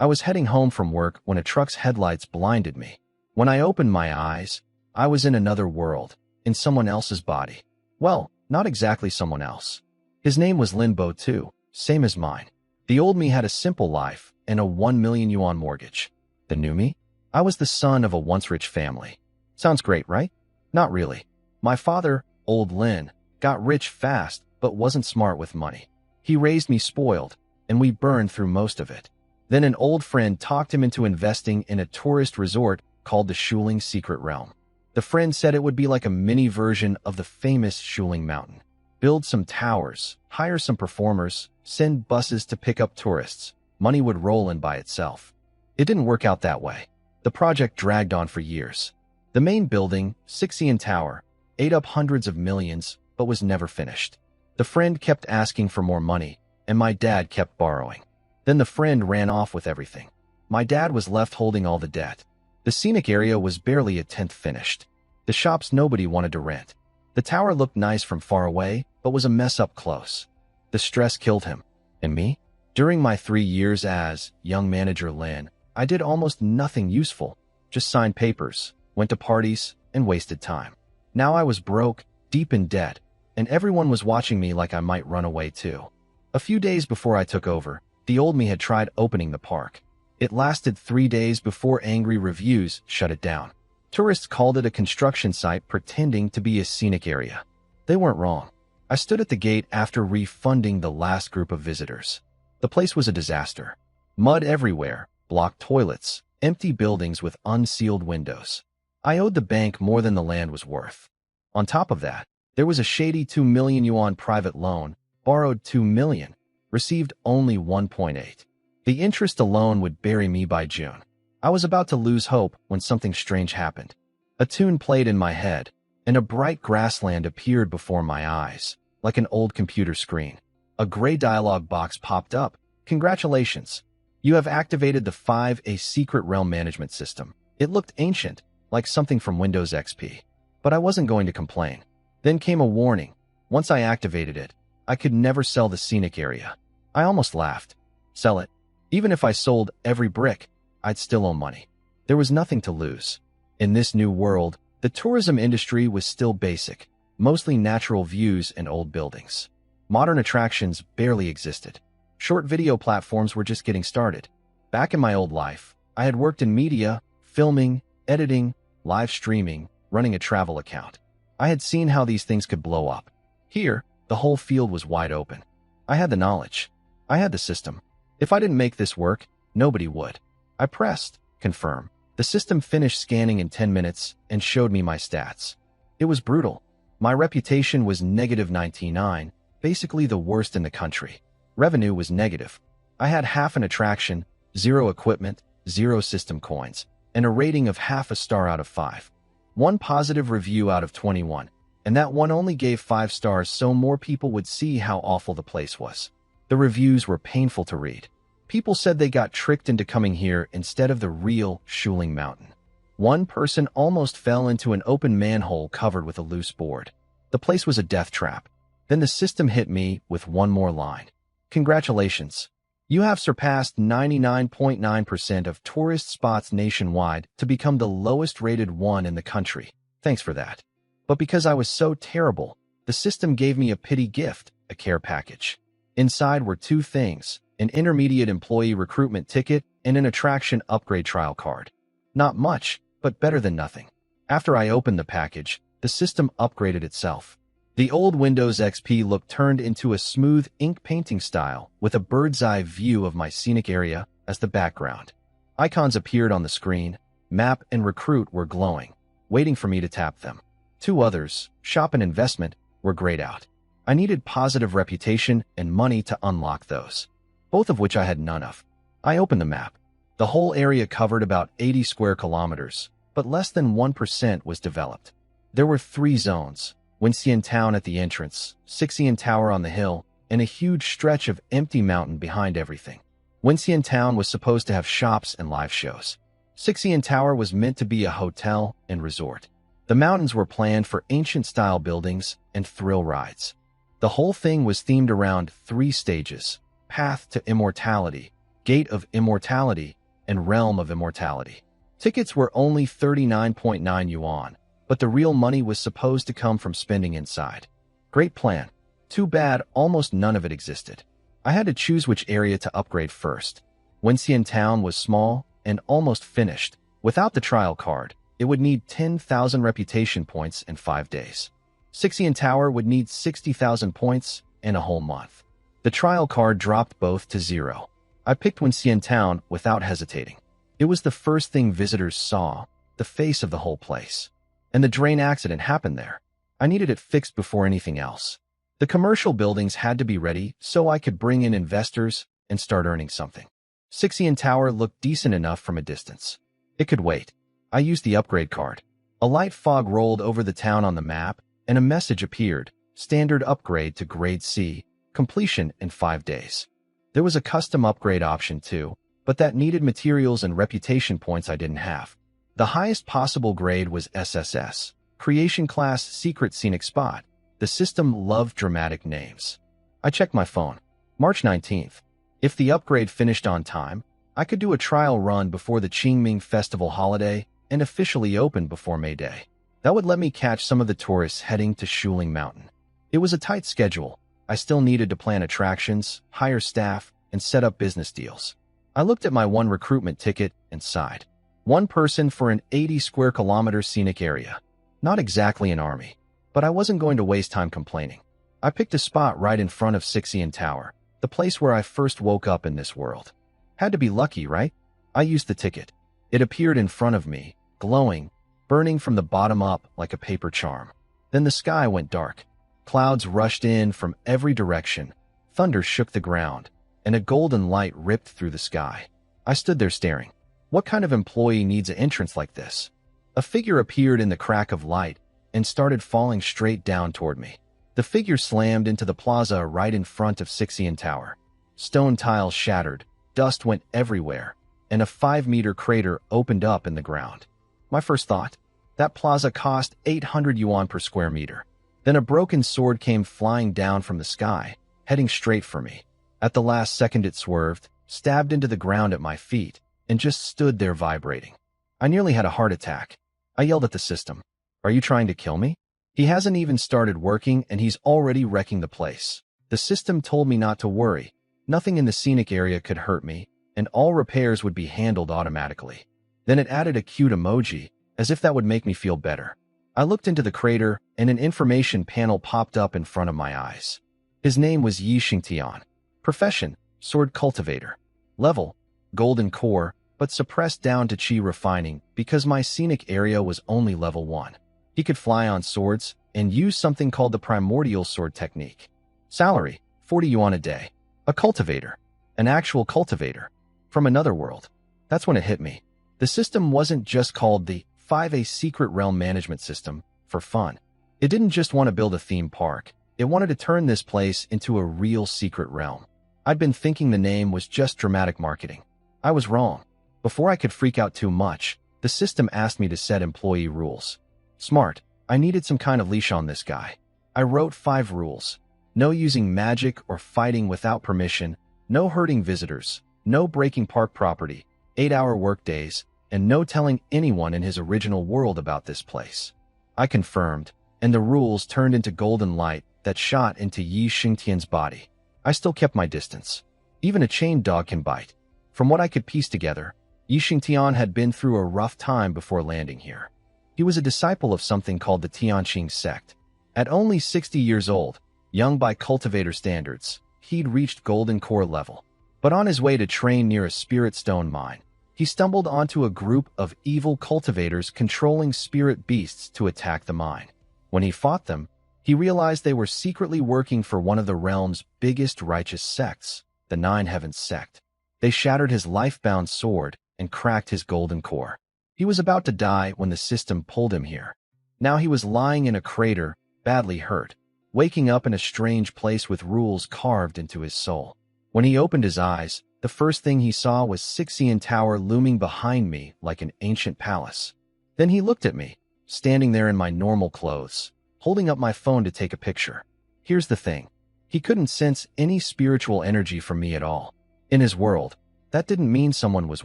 I was heading home from work when a truck's headlights blinded me. When I opened my eyes, I was in another world, in someone else's body. Well, not exactly someone else. His name was Linbo too, same as mine. The old me had a simple life and a 1 million yuan mortgage. The new me? I was the son of a once rich family. Sounds great, right? Not really. My father, old Lin, got rich fast but wasn't smart with money. He raised me spoiled, and we burned through most of it. Then an old friend talked him into investing in a tourist resort called the Shuling Secret Realm. The friend said it would be like a mini version of the famous Shuling Mountain. Build some towers, hire some performers, send buses to pick up tourists. Money would roll in by itself. It didn't work out that way. The project dragged on for years. The main building, Sixian Tower, ate up hundreds of millions, but was never finished. The friend kept asking for more money, and my dad kept borrowing. Then the friend ran off with everything. My dad was left holding all the debt. The scenic area was barely a tenth finished. The shops nobody wanted to rent. The tower looked nice from far away, but was a mess up close. The stress killed him. And me? During my 3 years as young manager Lin, I did almost nothing useful. Just signed papers, went to parties, and wasted time. Now I was broke, deep in debt, and everyone was watching me like I might run away too. A few days before I took over, the old me had tried opening the park. It lasted 3 days before angry reviews shut it down. Tourists called it a construction site pretending to be a scenic area. They weren't wrong. I stood at the gate after refunding the last group of visitors. The place was a disaster. Mud everywhere, blocked toilets, empty buildings with unsealed windows. I owed the bank more than the land was worth. On top of that, there was a shady 2 million yuan private loan, borrowed 2 million, received only 1.8. The interest alone would bury me by June. I was about to lose hope when something strange happened. A tune played in my head, and a bright grassland appeared before my eyes, like an old computer screen. A gray dialog box popped up. Congratulations. You have activated the 5A Secret Realm Management System. It looked ancient, like something from Windows XP. But I wasn't going to complain. Then came a warning. Once I activated it, I could never sell the scenic area. I almost laughed. Sell it. Even if I sold every brick, I'd still owe money. There was nothing to lose. In this new world, the tourism industry was still basic, mostly natural views and old buildings. Modern attractions barely existed. Short video platforms were just getting started. Back in my old life, I had worked in media, filming, editing, live streaming, running a travel account. I had seen how these things could blow up. Here, the whole field was wide open. I had the knowledge. I had the system. If I didn't make this work, nobody would. I pressed confirm. The system finished scanning in 10 minutes and showed me my stats. It was brutal. My reputation was -99, basically the worst in the country. Revenue was negative. I had half an attraction, 0 equipment, 0 system coins, and a rating of half a star out of 5. 1 positive review out of 21, and that one only gave 5 stars so more people would see how awful the place was. The reviews were painful to read. People said they got tricked into coming here instead of the real Shuling Mountain. One person almost fell into an open manhole covered with a loose board. The place was a death trap. Then the system hit me with one more line. Congratulations. You have surpassed 99.9% of tourist spots nationwide to become the lowest rated one in the country. Thanks for that. But because I was so terrible, the system gave me a pity gift, a care package. Inside were 2 things, an intermediate employee recruitment ticket and an attraction upgrade trial card. Not much, but better than nothing. After I opened the package, the system upgraded itself. The old Windows XP look turned into a smooth ink painting style with a bird's eye view of my scenic area as the background. Icons appeared on the screen. Map and Recruit were glowing, waiting for me to tap them. 2 others, Shop and Investment, were grayed out. I needed positive reputation and money to unlock those, both of which I had none of. I opened the map. The whole area covered about 80 square kilometers, but less than 1% was developed. There were 3 zones, Winxian Town at the entrance, Sixian Tower on the hill, and a huge stretch of empty mountain behind everything. Winxian Town was supposed to have shops and live shows. Sixian Tower was meant to be a hotel and resort. The mountains were planned for ancient-style buildings and thrill rides. The whole thing was themed around 3 stages: Path to Immortality, Gate of Immortality, and Realm of Immortality. Tickets were only 39.9 yuan, but the real money was supposed to come from spending inside. Great plan. Too bad almost none of it existed. I had to choose which area to upgrade first. Wenxian Town was small and almost finished. Without the trial card, it would need 10,000 reputation points in 5 days. Xixian Tower would need 60,000 points in a whole month. The trial card dropped both to 0. I picked Wenxian Town without hesitating. It was the first thing visitors saw, the face of the whole place. And the drain accident happened there. I needed it fixed before anything else. The commercial buildings had to be ready so I could bring in investors and start earning something. Xixian Tower looked decent enough from a distance. It could wait. I used the upgrade card. A light fog rolled over the town on the map, and a message appeared. Standard upgrade to Grade C, completion in 5 days. There was a custom upgrade option too, but that needed materials and reputation points I didn't have. The highest possible grade was SSS, Creation Class Secret Scenic Spot. The system loved dramatic names. I checked my phone. March 19th. If the upgrade finished on time, I could do a trial run before the Qingming Festival holiday and officially open before May Day. That would let me catch some of the tourists heading to Shuling Mountain. It was a tight schedule. I still needed to plan attractions, hire staff, and set up business deals. I looked at my one recruitment ticket and sighed. One person for an 80 square kilometer scenic area. Not exactly an army, but I wasn't going to waste time complaining. I picked a spot right in front of Xixian Tower, the place where I first woke up in this world. Had to be lucky, right? I used the ticket. It appeared in front of me, glowing, burning from the bottom up like a paper charm. Then the sky went dark. Clouds rushed in from every direction. Thunder shook the ground, and a golden light ripped through the sky. I stood there staring. What kind of employee needs an entrance like this? A figure appeared in the crack of light and started falling straight down toward me. The figure slammed into the plaza right in front of Xixian Tower. Stone tiles shattered, dust went everywhere, and a 5-meter crater opened up in the ground. My first thought, that plaza cost 800 yuan per square meter. Then a broken sword came flying down from the sky, heading straight for me. At the last second it swerved, stabbed into the ground at my feet, and just stood there vibrating. I nearly had a heart attack. I yelled at the system, "Are you trying to kill me?" He hasn't even started working and he's already wrecking the place. The system told me not to worry. Nothing in the scenic area could hurt me, and all repairs would be handled automatically. Then it added a cute emoji, as if that would make me feel better. I looked into the crater, and an information panel popped up in front of my eyes. His name was Yi Xingtian. Profession, sword cultivator. Level, golden core, but suppressed down to chi refining because my scenic area was only level 1. He could fly on swords and use something called the primordial sword technique. Salary, 40 yuan a day. A cultivator. An actual cultivator. From another world. That's when it hit me. The system wasn't just called the 5A Secret Realm Management System for fun. It didn't just want to build a theme park. It wanted to turn this place into a real secret realm. I'd been thinking the name was just dramatic marketing. I was wrong. Before I could freak out too much, the system asked me to set employee rules. Smart. I needed some kind of leash on this guy. I wrote 5 rules. No using magic or fighting without permission, no hurting visitors, no breaking park property, 8-hour workdays, and no telling anyone in his original world about this place. I confirmed, and the rules turned into golden light that shot into Yi Xingtian's body. I still kept my distance. Even a chained dog can bite. From what I could piece together, Yi Xingtian had been through a rough time before landing here. He was a disciple of something called the Tianqing sect. At only 60 years old, young by cultivator standards, he'd reached golden core level. But on his way to train near a spirit stone mine, he stumbled onto a group of evil cultivators controlling spirit beasts to attack the mine. When he fought them, he realized they were secretly working for one of the realm's biggest righteous sects, the Nine Heavens sect. They shattered his life-bound sword and cracked his golden core. He was about to die when the system pulled him here. Now he was lying in a crater, badly hurt, waking up in a strange place with rules carved into his soul. When he opened his eyes, the first thing he saw was Xixian Tower looming behind me like an ancient palace. Then he looked at me, standing there in my normal clothes, holding up my phone to take a picture. Here's the thing. He couldn't sense any spiritual energy from me at all. In his world, that didn't mean someone was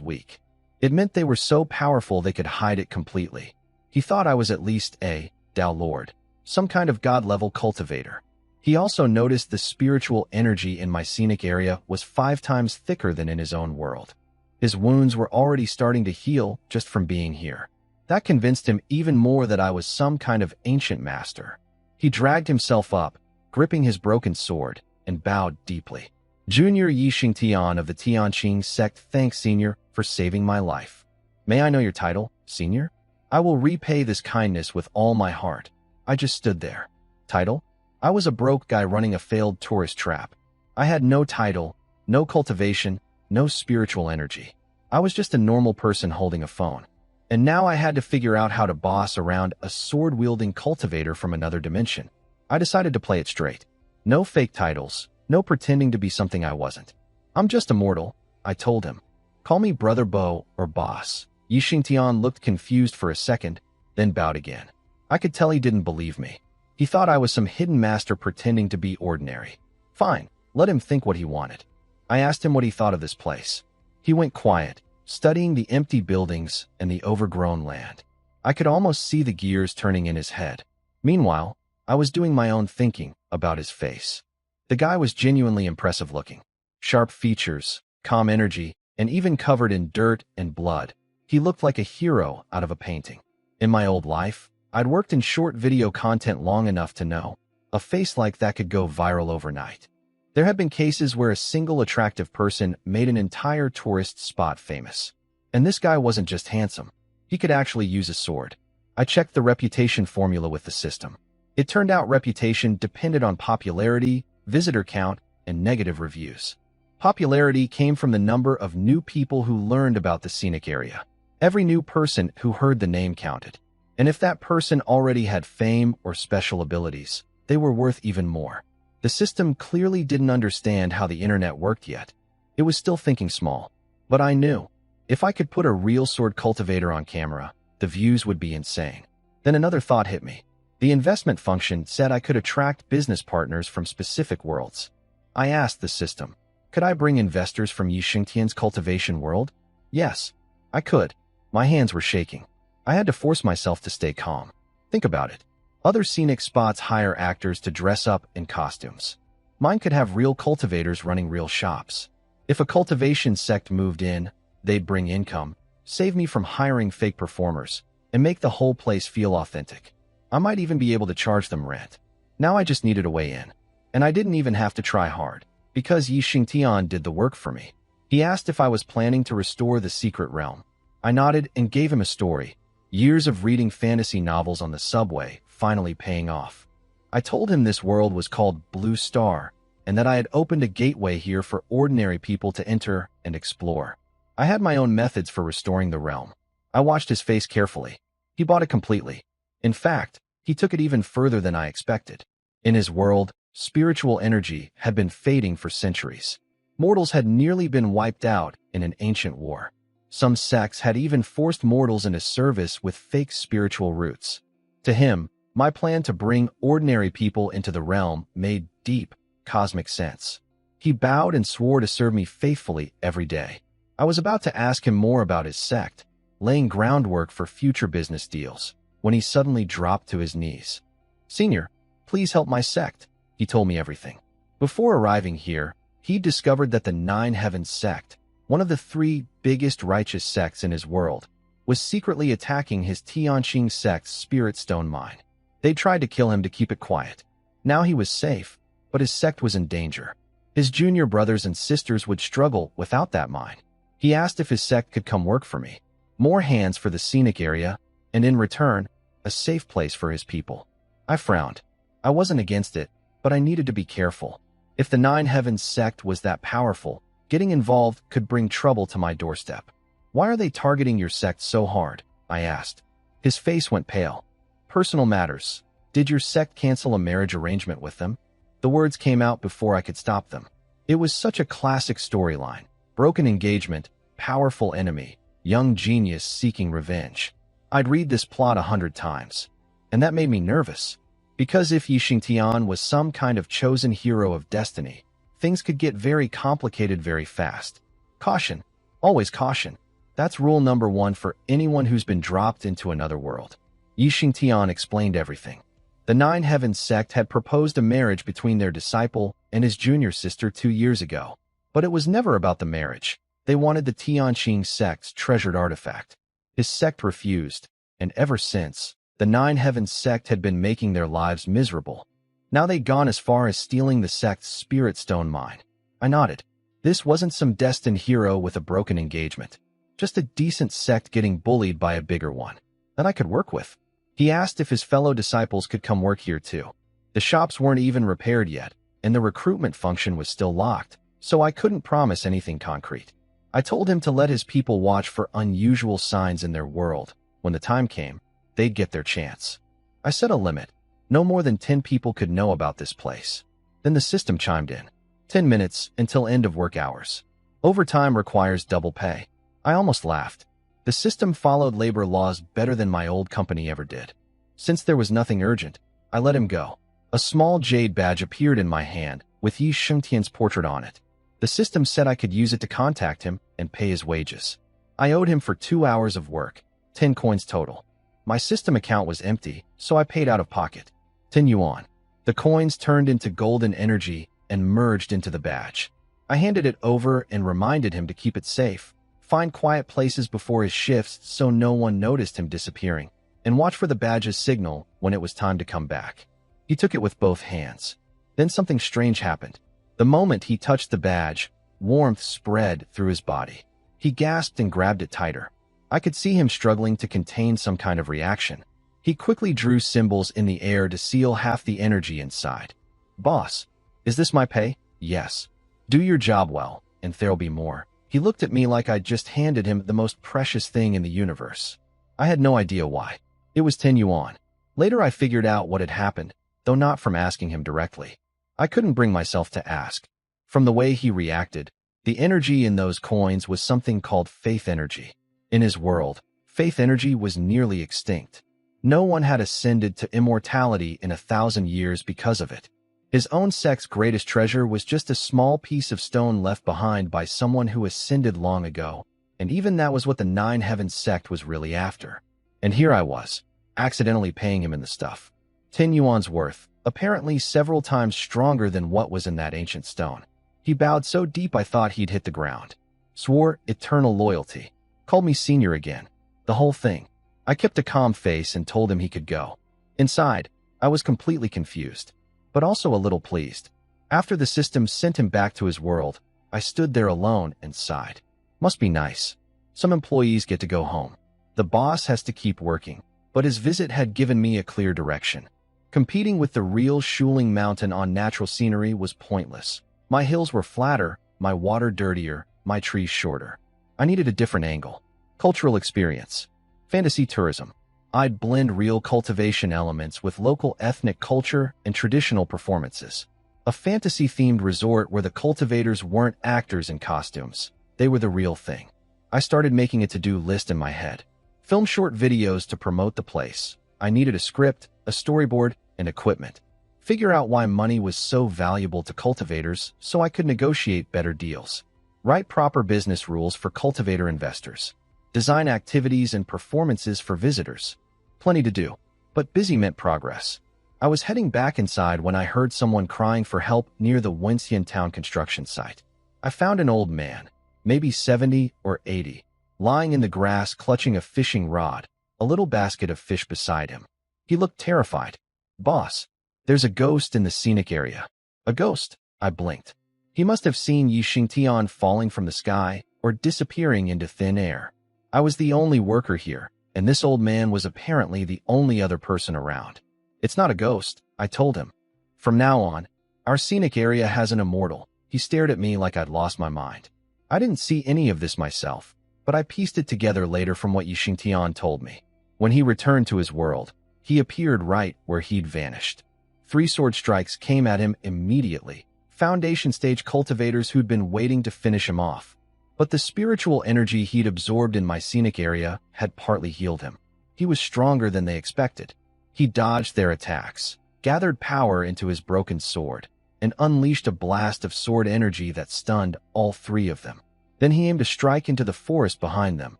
weak. It meant they were so powerful they could hide it completely. He thought I was at least a Tao Lord, some kind of god-level cultivator. He also noticed the spiritual energy in my scenic area was 5 times thicker than in his own world. His wounds were already starting to heal just from being here. That convinced him even more that I was some kind of ancient master. He dragged himself up, gripping his broken sword, and bowed deeply. Junior Yi Xingtian of the Tianqing sect, thanks, Senior, for saving my life. May I know your title, Senior? I will repay this kindness with all my heart. I just stood there. Title? I was a broke guy running a failed tourist trap. I had no title, no cultivation, no spiritual energy. I was just a normal person holding a phone. And now I had to figure out how to boss around a sword-wielding cultivator from another dimension. I decided to play it straight. No fake titles, no pretending to be something I wasn't. I'm just a mortal, I told him. Call me Brother Bo or Boss. Yi Xingtian looked confused for a second, then bowed again. I could tell he didn't believe me. He thought I was some hidden master pretending to be ordinary. Fine, let him think what he wanted. I asked him what he thought of this place. He went quiet, studying the empty buildings and the overgrown land. I could almost see the gears turning in his head. Meanwhile, I was doing my own thinking about his face. The guy was genuinely impressive looking. Sharp features, calm energy, and even covered in dirt and blood. He looked like a hero out of a painting. In my old life, I'd worked in short video content long enough to know a face like that could go viral overnight. There have been cases where a single attractive person made an entire tourist spot famous. And this guy wasn't just handsome. He could actually use a sword. I checked the reputation formula with the system. It turned out reputation depended on popularity, visitor count, and negative reviews. Popularity came from the number of new people who learned about the scenic area. Every new person who heard the name counted. And if that person already had fame or special abilities, they were worth even more. The system clearly didn't understand how the internet worked yet. It was still thinking small. But I knew, if I could put a real sword cultivator on camera, the views would be insane. Then another thought hit me. The investment function said I could attract business partners from specific worlds. I asked the system, could I bring investors from Yi Xingtian's cultivation world? Yes, I could. My hands were shaking. I had to force myself to stay calm. Think about it. Other scenic spots hire actors to dress up in costumes. Mine could have real cultivators running real shops. If a cultivation sect moved in, they'd bring income, save me from hiring fake performers, and make the whole place feel authentic. I might even be able to charge them rent. Now I just needed a way in. And I didn't even have to try hard, because Yi Xingtian did the work for me. He asked if I was planning to restore the secret realm. I nodded and gave him a story. Years of reading fantasy novels on the subway finally paying off. I told him this world was called Blue Star, and that I had opened a gateway here for ordinary people to enter and explore. I had my own methods for restoring the realm. I watched his face carefully. He bought it completely. In fact, he took it even further than I expected. In his world, spiritual energy had been fading for centuries. Mortals had nearly been wiped out in an ancient war. Some sects had even forced mortals into service with fake spiritual roots. To him, my plan to bring ordinary people into the realm made deep, cosmic sense. He bowed and swore to serve me faithfully every day. I was about to ask him more about his sect, laying groundwork for future business deals, when he suddenly dropped to his knees. Senior, please help my sect, he told me everything. Before arriving here, he discovered that the Nine Heavens sect, one of the 3 biggest righteous sects in his world, was secretly attacking his Tianqing sect's spirit stone mine. They tried to kill him to keep it quiet. Now he was safe, but his sect was in danger. His junior brothers and sisters would struggle without that mine. He asked if his sect could come work for me. More hands for the scenic area, and in return, a safe place for his people. I frowned. I wasn't against it, but I needed to be careful. If the Nine Heavens sect was that powerful, getting involved could bring trouble to my doorstep. Why are they targeting your sect so hard? I asked. His face went pale. Personal matters. Did your sect cancel a marriage arrangement with them? The words came out before I could stop them. It was such a classic storyline. Broken engagement, powerful enemy, young genius seeking revenge. I'd read this plot 100 times. And that made me nervous. Because if Yi Xingtian was some kind of chosen hero of destiny, things could get very complicated very fast. Caution, Always caution. That's rule number 1 for anyone who's been dropped into another world. Yi Xingtian explained everything. The Nine Heavens sect had proposed a marriage between their disciple and his junior sister 2 years ago. But it was never about the marriage. They wanted the Tianqing sect's treasured artifact. His sect refused, and ever since, the Nine Heavens sect had been making their lives miserable. Now they'd gone as far as stealing the sect's spirit stone mine. I nodded. This wasn't some destined hero with a broken engagement. Just a decent sect getting bullied by a bigger one that I could work with. He asked if his fellow disciples could come work here too. The shops weren't even repaired yet, and the recruitment function was still locked, so I couldn't promise anything concrete. I told him to let his people watch for unusual signs in their world. When the time came, they'd get their chance. I set a limit. No more than 10 people could know about this place. Then the system chimed in. 10 minutes until end of work hours. Overtime requires double pay. I almost laughed. The system followed labor laws better than my old company ever did. Since there was nothing urgent, I let him go. A small jade badge appeared in my hand, with Yi Xingtian's portrait on it. The system said I could use it to contact him and pay his wages. I owed him for 2 hours of work, 10 coins total. My system account was empty, so I paid out of pocket. 10 yuan. The coins turned into golden energy and merged into the badge. I handed it over and reminded him to keep it safe, find quiet places before his shifts so no one noticed him disappearing, and watch for the badge's signal when it was time to come back. He took it with both hands. Then something strange happened. The moment he touched the badge, warmth spread through his body. He gasped and grabbed it tighter. I could see him struggling to contain some kind of reaction. He quickly drew symbols in the air to seal half the energy inside. Boss, is this my pay? Yes. Do your job well, and there'll be more. He looked at me like I'd just handed him the most precious thing in the universe. I had no idea why. It was 10 yuan. Later I figured out what had happened, though not from asking him directly. I couldn't bring myself to ask. From the way he reacted, the energy in those coins was something called faith energy. In his world, faith energy was nearly extinct. No one had ascended to immortality in 1,000 years because of it. His own sect's greatest treasure was just a small piece of stone left behind by someone who ascended long ago, and even that was what the Nine Heavens sect was really after. And here I was, accidentally paying him in the stuff. 10 yuan's worth, apparently several times stronger than what was in that ancient stone. He bowed so deep I thought he'd hit the ground. Swore eternal loyalty. Called me senior again. The whole thing. I kept a calm face and told him he could go. Inside, I was completely confused, but also a little pleased. After the system sent him back to his world, I stood there alone and sighed. Must be nice. Some employees get to go home. The boss has to keep working, but his visit had given me a clear direction. Competing with the real Shuling Mountain on natural scenery was pointless. My hills were flatter, my water dirtier, my trees shorter. I needed a different angle. Cultural experience. Fantasy tourism. I'd blend real cultivation elements with local ethnic culture and traditional performances. A fantasy-themed resort where the cultivators weren't actors in costumes. They were the real thing. I started making a to-do list in my head. Film short videos to promote the place. I needed a script, a storyboard, and equipment. Figure out why money was so valuable to cultivators so I could negotiate better deals. Write proper business rules for cultivator investors. Design activities and performances for visitors. Plenty to do, but busy meant progress. I was heading back inside when I heard someone crying for help near the Wenxian town construction site. I found an old man, maybe 70 or 80, lying in the grass clutching a fishing rod, a little basket of fish beside him. He looked terrified. Boss, there's a ghost in the scenic area. A ghost? I blinked. He must have seen Yi Xingtian falling from the sky or disappearing into thin air. I was the only worker here, and this old man was apparently the only other person around. It's not a ghost, I told him. From now on, our scenic area has an immortal. He stared at me like I'd lost my mind. I didn't see any of this myself, but I pieced it together later from what Yi Xingtian told me. When he returned to his world, he appeared right where he'd vanished. 3 sword strikes came at him immediately, foundation stage cultivators who'd been waiting to finish him off. But the spiritual energy he'd absorbed in my scenic area had partly healed him. He was stronger than they expected. He dodged their attacks, gathered power into his broken sword, and unleashed a blast of sword energy that stunned all 3 of them. Then he aimed a strike into the forest behind them,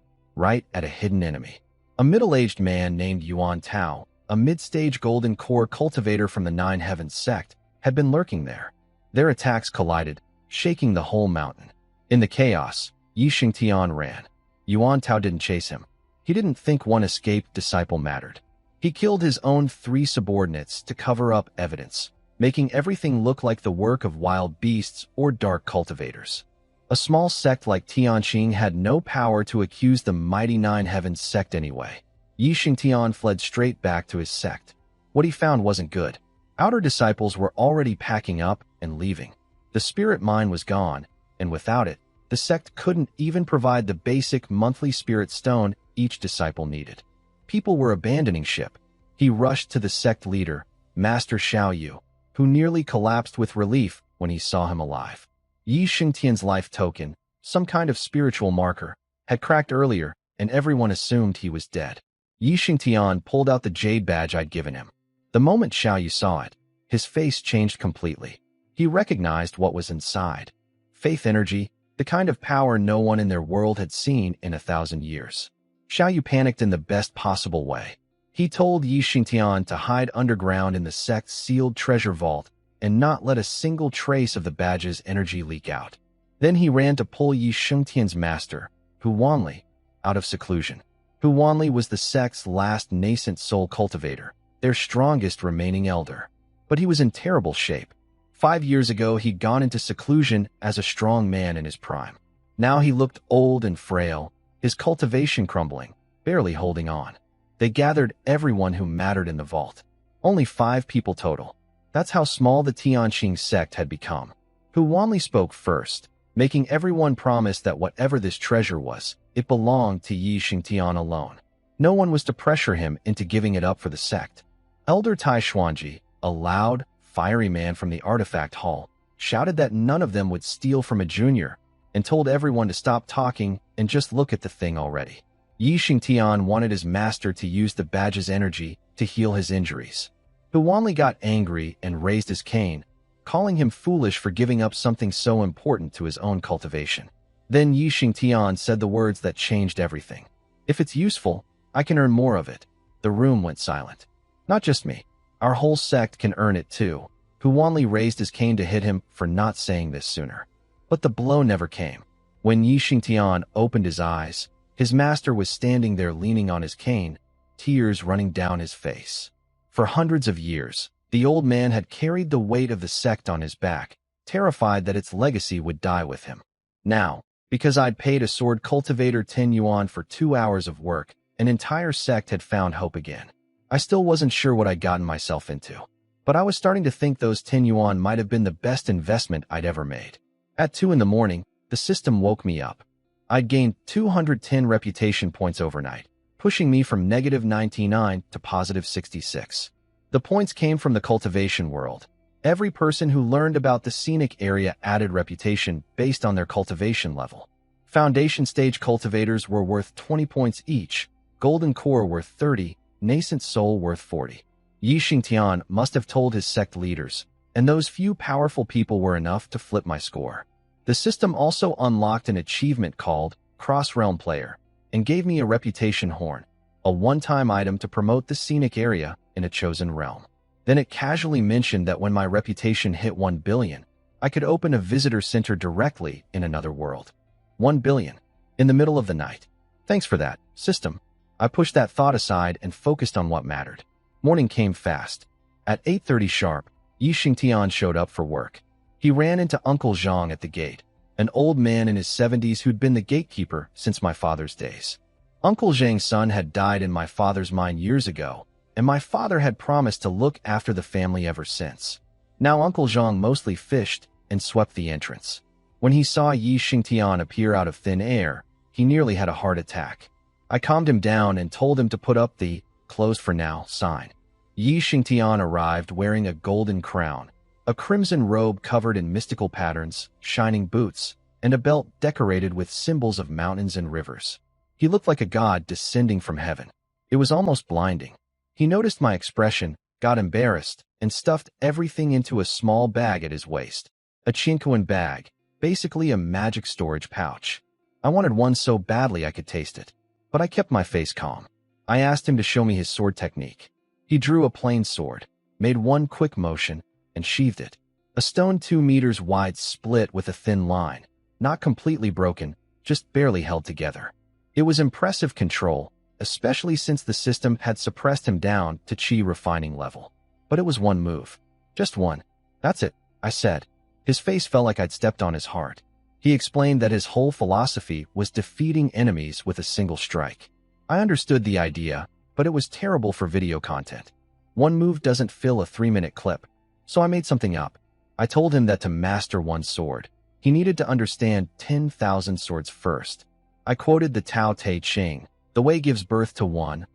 right at a hidden enemy. A middle-aged man named Yuan Tao, a mid-stage golden core cultivator from the Nine Heavens sect, had been lurking there. Their attacks collided, shaking the whole mountain. In the chaos, Yi Xingtian ran. Yuan Tao didn't chase him. He didn't think one escaped disciple mattered. He killed his own 3 subordinates to cover up evidence, making everything look like the work of wild beasts or dark cultivators. A small sect like Tianqing had no power to accuse the mighty Nine Heavens sect anyway. Yi Xingtian fled straight back to his sect. What he found wasn't good. Outer disciples were already packing up and leaving. The spirit mine was gone, and without it, the sect couldn't even provide the basic monthly spirit stone each disciple needed. People were abandoning ship. He rushed to the sect leader, Master Xiaoyu, who nearly collapsed with relief when he saw him alive. Yi Xingtian's life token, some kind of spiritual marker, had cracked earlier, and everyone assumed he was dead. Yi Xingtian pulled out the jade badge I'd given him. The moment Xiaoyu saw it, his face changed completely. He recognized what was inside. Faith energy, the kind of power no one in their world had seen in 1,000 years. Xiaoyu panicked in the best possible way. He told Yi Xingtian to hide underground in the sect's sealed treasure vault and not let a single trace of the badge's energy leak out. Then he ran to pull Yi Xingtian's master, Hu Wanli, out of seclusion. Hu Wanli was the sect's last nascent soul cultivator, their strongest remaining elder. But he was in terrible shape. 5 years ago, he'd gone into seclusion as a strong man in his prime. Now he looked old and frail, his cultivation crumbling, barely holding on. They gathered everyone who mattered in the vault. Only 5 people total. That's how small the Tianqing sect had become. Hu Wanli spoke first, making everyone promise that whatever this treasure was, it belonged to Yi Xingtian alone. No one was to pressure him into giving it up for the sect. Elder Tai Xuanji, a loud, fiery man from the artifact hall, shouted that none of them would steal from a junior, and told everyone to stop talking and just look at the thing already. Yi Xingtian wanted his master to use the badge's energy to heal his injuries. Hu Wanli got angry and raised his cane, calling him foolish for giving up something so important to his own cultivation. Then Yi Xingtian said the words that changed everything. If it's useful, I can earn more of it. The room went silent. Not just me. Our whole sect can earn it too. Hu Wanli raised his cane to hit him for not saying this sooner. But the blow never came. When Yi Xingtian opened his eyes, his master was standing there leaning on his cane, tears running down his face. For hundreds of years, the old man had carried the weight of the sect on his back, terrified that its legacy would die with him. Now, because I'd paid a sword cultivator 10 yuan for 2 hours of work, an entire sect had found hope again. I still wasn't sure what I'd gotten myself into, but I was starting to think those 10 yuan might have been the best investment I'd ever made. At 2 in the morning, the system woke me up. I'd gained 210 reputation points overnight, pushing me from -99 to +66. The points came from the cultivation world. Every person who learned about the scenic area added reputation based on their cultivation level. Foundation stage cultivators were worth 20 points each, golden core worth 30, nascent soul worth 40. Yi Xingtian must have told his sect leaders, and those few powerful people were enough to flip my score. The system also unlocked an achievement called Cross-Realm Player and gave me a reputation horn, a one-time item to promote the scenic area in a chosen realm. Then it casually mentioned that when my reputation hit 1 billion, I could open a visitor center directly in another world. 1 billion. In the middle of the night. Thanks for that, system. I pushed that thought aside and focused on what mattered. Morning came fast. At 8:30 sharp, Yi Xingtian showed up for work. He ran into Uncle Zhang at the gate, an old man in his 70s who'd been the gatekeeper since my father's days. Uncle Zhang's son had died in my father's mine years ago, and my father had promised to look after the family ever since. Now Uncle Zhang mostly fished and swept the entrance. When he saw Yi Xingtian appear out of thin air, he nearly had a heart attack. I calmed him down and told him to put up the "closed for now" sign. Yi Xingtian arrived wearing a golden crown, a crimson robe covered in mystical patterns, shining boots, and a belt decorated with symbols of mountains and rivers. He looked like a god descending from heaven. It was almost blinding. He noticed my expression, got embarrassed, and stuffed everything into a small bag at his waist. A Chinquan bag, basically a magic storage pouch. I wanted one so badly I could taste it, but I kept my face calm. I asked him to show me his sword technique. He drew a plain sword, made one quick motion, and sheathed it. A stone 2 meters wide split with a thin line, not completely broken, just barely held together. It was impressive control, especially since the system had suppressed him down to chi refining level. But it was one move. Just one. That's it, I said. His face felt like I'd stepped on his heart. He explained that his whole philosophy was defeating enemies with a single strike. I understood the idea, but it was terrible for video content. One move doesn't fill a 3-minute clip, so I made something up. I told him that to master one sword, he needed to understand 10,000 swords first. I quoted the Tao Te Ching, the way gives birth to one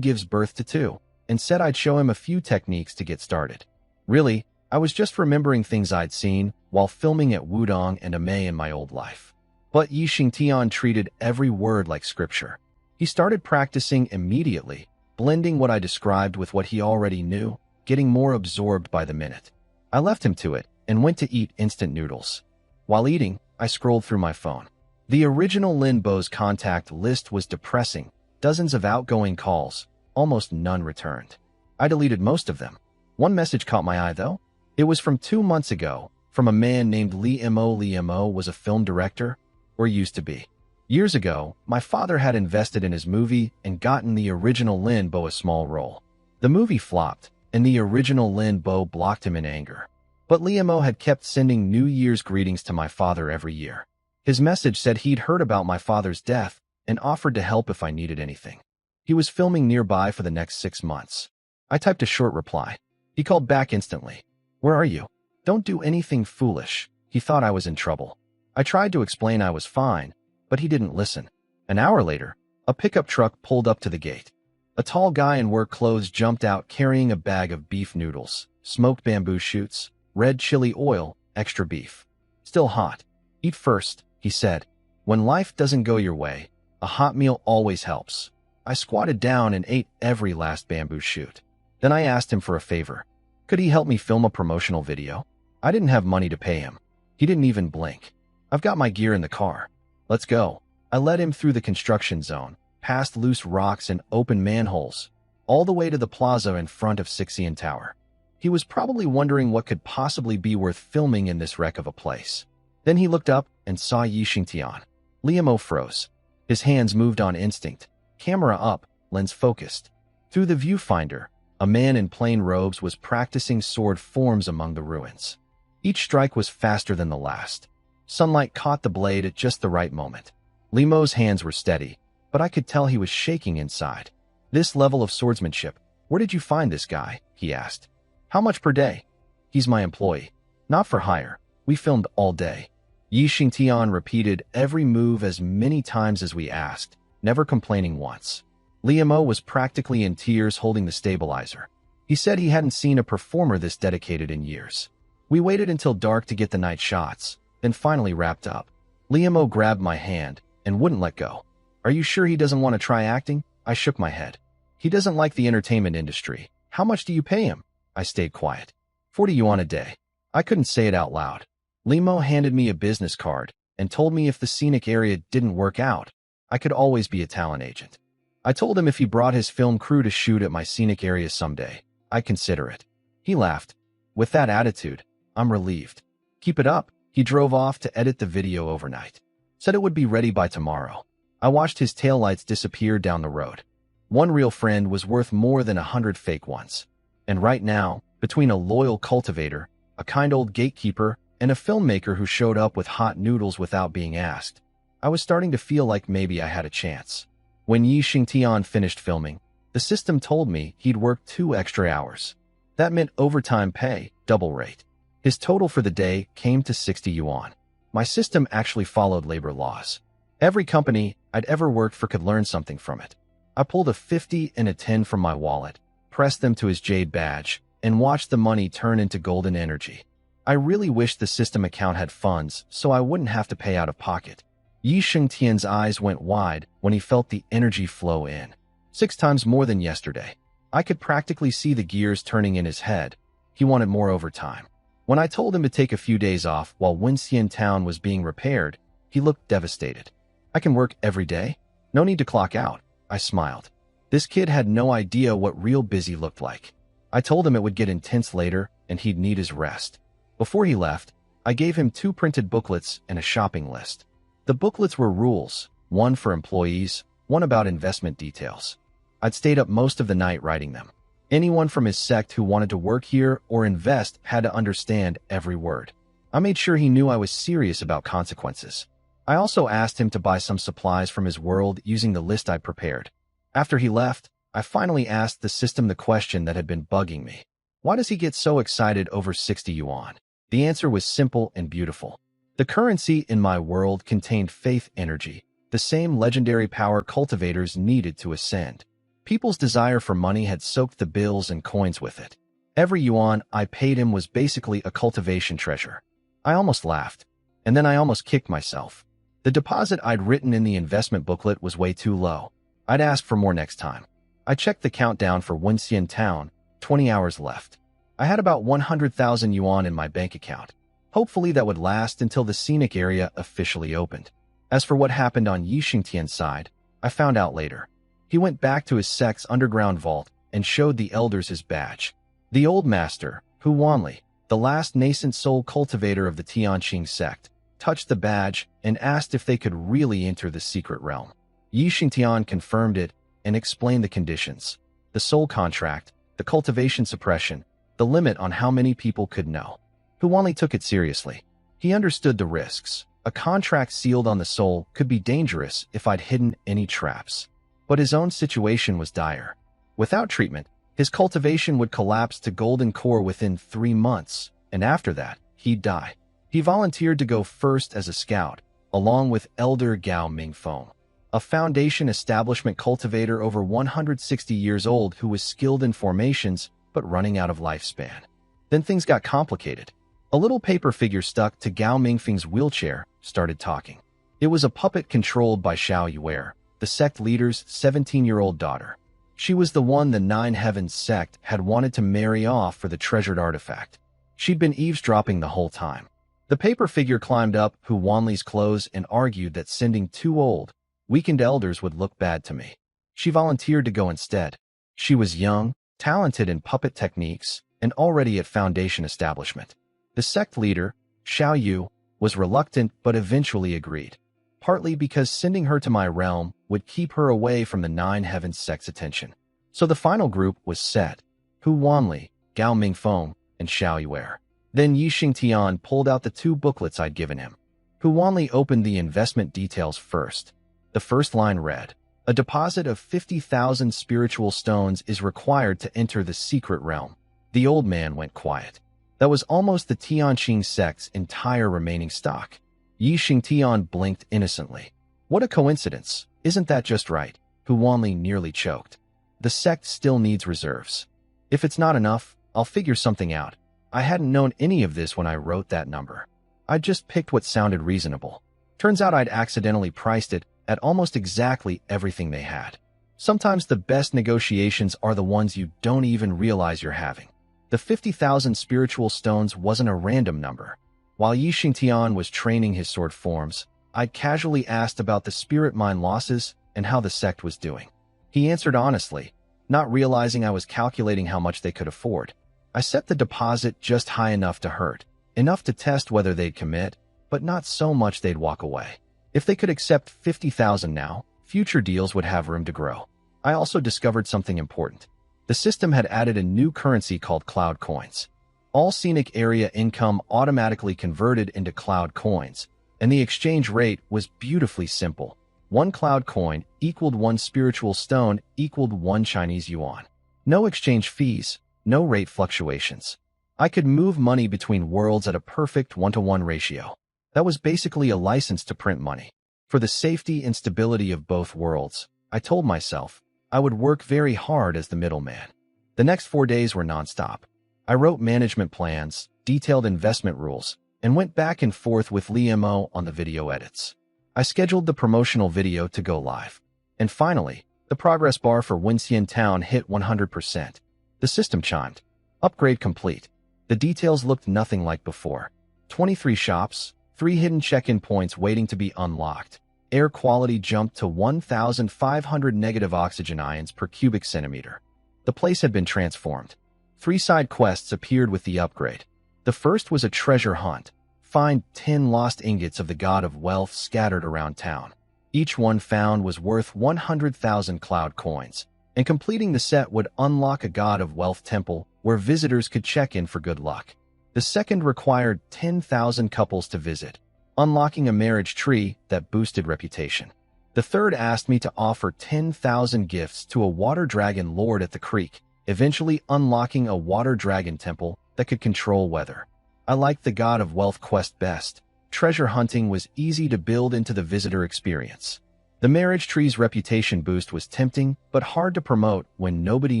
gives birth to two, and said I'd show him a few techniques to get started. Really, I was just remembering things I'd seen while filming at Wudong and Ame in my old life. But Yi Xingtian treated every word like scripture. He started practicing immediately, blending what I described with what he already knew, getting more absorbed by the minute. I left him to it and went to eat instant noodles. While eating, I scrolled through my phone. The original Lin Bo's contact list was depressing, dozens of outgoing calls, almost none returned. I deleted most of them. One message caught my eye, though. It was from 2 months ago, from a man named Lee Mo. Lee Mo was a film director, or used to be. Years ago, my father had invested in his movie and gotten the original Lin Bo a small role. The movie flopped, and the original Lin Bo blocked him in anger. But Lee Mo had kept sending New Year's greetings to my father every year. His message said he'd heard about my father's death and offered to help if I needed anything. He was filming nearby for the next 6 months. I typed a short reply. He called back instantly. "Where are you? Don't do anything foolish." He thought I was in trouble. I tried to explain I was fine, but he didn't listen. An hour later, a pickup truck pulled up to the gate. A tall guy in work clothes jumped out carrying a bag of beef noodles, smoked bamboo shoots, red chili oil, extra beef. "Still hot. Eat first," he said. "When life doesn't go your way, a hot meal always helps." I squatted down and ate every last bamboo shoot. Then I asked him for a favor. Could he help me film a promotional video? I didn't have money to pay him. He didn't even blink. "I've got my gear in the car. Let's go." I led him through the construction zone, past loose rocks and open manholes, all the way to the plaza in front of Sixian Tower. He was probably wondering what could possibly be worth filming in this wreck of a place. Then he looked up and saw Yi Xingtian. Liamo froze. His hands moved on instinct. Camera up, lens focused. Through the viewfinder, a man in plain robes was practicing sword forms among the ruins. Each strike was faster than the last. Sunlight caught the blade at just the right moment. Limo's hands were steady, but I could tell he was shaking inside. "This level of swordsmanship, where did you find this guy?" he asked. "How much per day?" "He's my employee. Not for hire. We filmed all day." Yi Xingtian repeated every move as many times as we asked, never complaining once. Liamo was practically in tears holding the stabilizer. He said he hadn't seen a performer this dedicated in years. We waited until dark to get the night shots, then finally wrapped up. Liamo grabbed my hand and wouldn't let go. "Are you sure he doesn't want to try acting?" I shook my head. "He doesn't like the entertainment industry. How much do you pay him?" I stayed quiet. 40 yuan a day. I couldn't say it out loud. Limo handed me a business card and told me if the scenic area didn't work out, I could always be a talent agent. I told him if he brought his film crew to shoot at my scenic area someday, I'd consider it. He laughed. "With that attitude, I'm relieved." "Keep it up." He drove off to edit the video overnight. Said it would be ready by tomorrow. I watched his taillights disappear down the road. One real friend was worth more than 100 fake ones. And right now, between a loyal cultivator, a kind old gatekeeper, and a filmmaker who showed up with hot noodles without being asked, I was starting to feel like maybe I had a chance. When Yi Xingtian finished filming, the system told me he'd worked 2 extra hours. That meant overtime pay, double rate. His total for the day came to 60 yuan. My system actually followed labor laws. Every company I'd ever worked for could learn something from it. I pulled a 50 and a 10 from my wallet, pressed them to his jade badge, and watched the money turn into golden energy. I really wished the system account had funds so I wouldn't have to pay out of pocket. Yi Xingtian's eyes went wide when he felt the energy flow in. 6 times more than yesterday. I could practically see the gears turning in his head. He wanted more overtime. When I told him to take a few days off while Winxian Town was being repaired, he looked devastated. I can work every day? No need to clock out. I smiled. This kid had no idea what real busy looked like. I told him it would get intense later and he'd need his rest. Before he left, I gave him 2 printed booklets and a shopping list. The booklets were rules, one for employees, one about investment details. I'd stayed up most of the night writing them. Anyone from his sect who wanted to work here or invest had to understand every word. I made sure he knew I was serious about consequences. I also asked him to buy some supplies from his world using the list I prepared. After he left, I finally asked the system the question that had been bugging me. Why does he get so excited over 60 yuan? The answer was simple and beautiful. The currency in my world contained faith energy, the same legendary power cultivators needed to ascend. People's desire for money had soaked the bills and coins with it. Every yuan I paid him was basically a cultivation treasure. I almost laughed, and then I almost kicked myself. The deposit I'd written in the investment booklet was way too low. I'd ask for more next time. I checked the countdown for Wenxian Town, 20 hours left. I had about 100,000 yuan in my bank account. Hopefully that would last until the scenic area officially opened. As for what happened on Yixingtian's side, I found out later. He went back to his sect's underground vault and showed the elders his badge. The old master, Hu Wanli, the last nascent soul cultivator of the Tianqing sect, touched the badge and asked if they could really enter the secret realm. Yixingtian confirmed it and explained the conditions: the soul contract, the cultivation suppression, the limit on how many people could know. Hu Wanli took it seriously. He understood the risks. A contract sealed on the soul could be dangerous if I'd hidden any traps. But his own situation was dire. Without treatment, his cultivation would collapse to golden core within 3 months, and after that, he'd die. He volunteered to go first as a scout, along with Elder Gao Mingfeng, a foundation establishment cultivator over 160 years old who was skilled in formations but running out of lifespan. Then things got complicated. A little paper figure stuck to Gao Mingfeng's wheelchair started talking. It was a puppet controlled by Xiao Yuer, the sect leader's 17-year-old daughter. She was the one the Nine Heavens sect had wanted to marry off for the treasured artifact. She'd been eavesdropping the whole time. The paper figure climbed up Hu Wanli's clothes and argued that sending 2 old, weakened elders would look bad to me. She volunteered to go instead. She was young, talented in puppet techniques, and already at foundation establishment. The sect leader, Xiao Yu, was reluctant but eventually agreed, partly because sending her to my realm would keep her away from the Nine Heavens sect's attention. So the final group was set: Hu Wanli, Gao Mingfeng, and Xiao Yuer. Then Yixingtian pulled out the 2 booklets I'd given him. Hu Wanli opened the investment details first. The first line read, "A deposit of 50,000 spiritual stones is required to enter the secret realm." The old man went quiet. That was almost the Tianqing sect's entire remaining stock. Yixingtian blinked innocently. What a coincidence. Isn't that just right? Hu Wanli nearly choked. The sect still needs reserves. If it's not enough, I'll figure something out. I hadn't known any of this when I wrote that number. I'd just picked what sounded reasonable. Turns out I'd accidentally priced it at almost exactly everything they had. Sometimes the best negotiations are the ones you don't even realize you're having. The 50,000 spiritual stones wasn't a random number. While Yixingtian was training his sword forms, I'd casually asked about the spirit mine losses and how the sect was doing. He answered honestly, not realizing I was calculating how much they could afford. I set the deposit just high enough to hurt, enough to test whether they'd commit, but not so much they'd walk away. If they could accept 50,000 now, future deals would have room to grow. I also discovered something important. The system had added a new currency called cloud coins. All scenic area income automatically converted into cloud coins, and the exchange rate was beautifully simple. 1 cloud coin equaled 1 spiritual stone equaled 1 Chinese yuan. No exchange fees, no rate fluctuations. I could move money between worlds at a perfect 1-to-1 ratio. That was basically a license to print money. For the safety and stability of both worlds, I told myself I would work very hard as the middleman. The next 4 days were nonstop. I wrote management plans, detailed investment rules, and went back and forth with Li Mo on the video edits. I scheduled the promotional video to go live. And finally, the progress bar for Wenxian Town hit 100%. The system chimed. Upgrade complete. The details looked nothing like before. 23 shops, 3 hidden check-in points waiting to be unlocked, air quality jumped to 1,500 negative oxygen ions per cubic centimeter. The place had been transformed. 3 side quests appeared with the upgrade. The first was a treasure hunt. Find 10 lost ingots of the god of wealth scattered around town. Each one found was worth 100,000 cloud coins, and completing the set would unlock a god of wealth temple where visitors could check in for good luck. The second required 10,000 couples to visit, unlocking a marriage tree that boosted reputation. The third asked me to offer 10,000 gifts to a water dragon lord at the creek, eventually unlocking a water dragon temple that could control weather. I liked the god of wealth quest best. Treasure hunting was easy to build into the visitor experience. The marriage tree's reputation boost was tempting, but hard to promote when nobody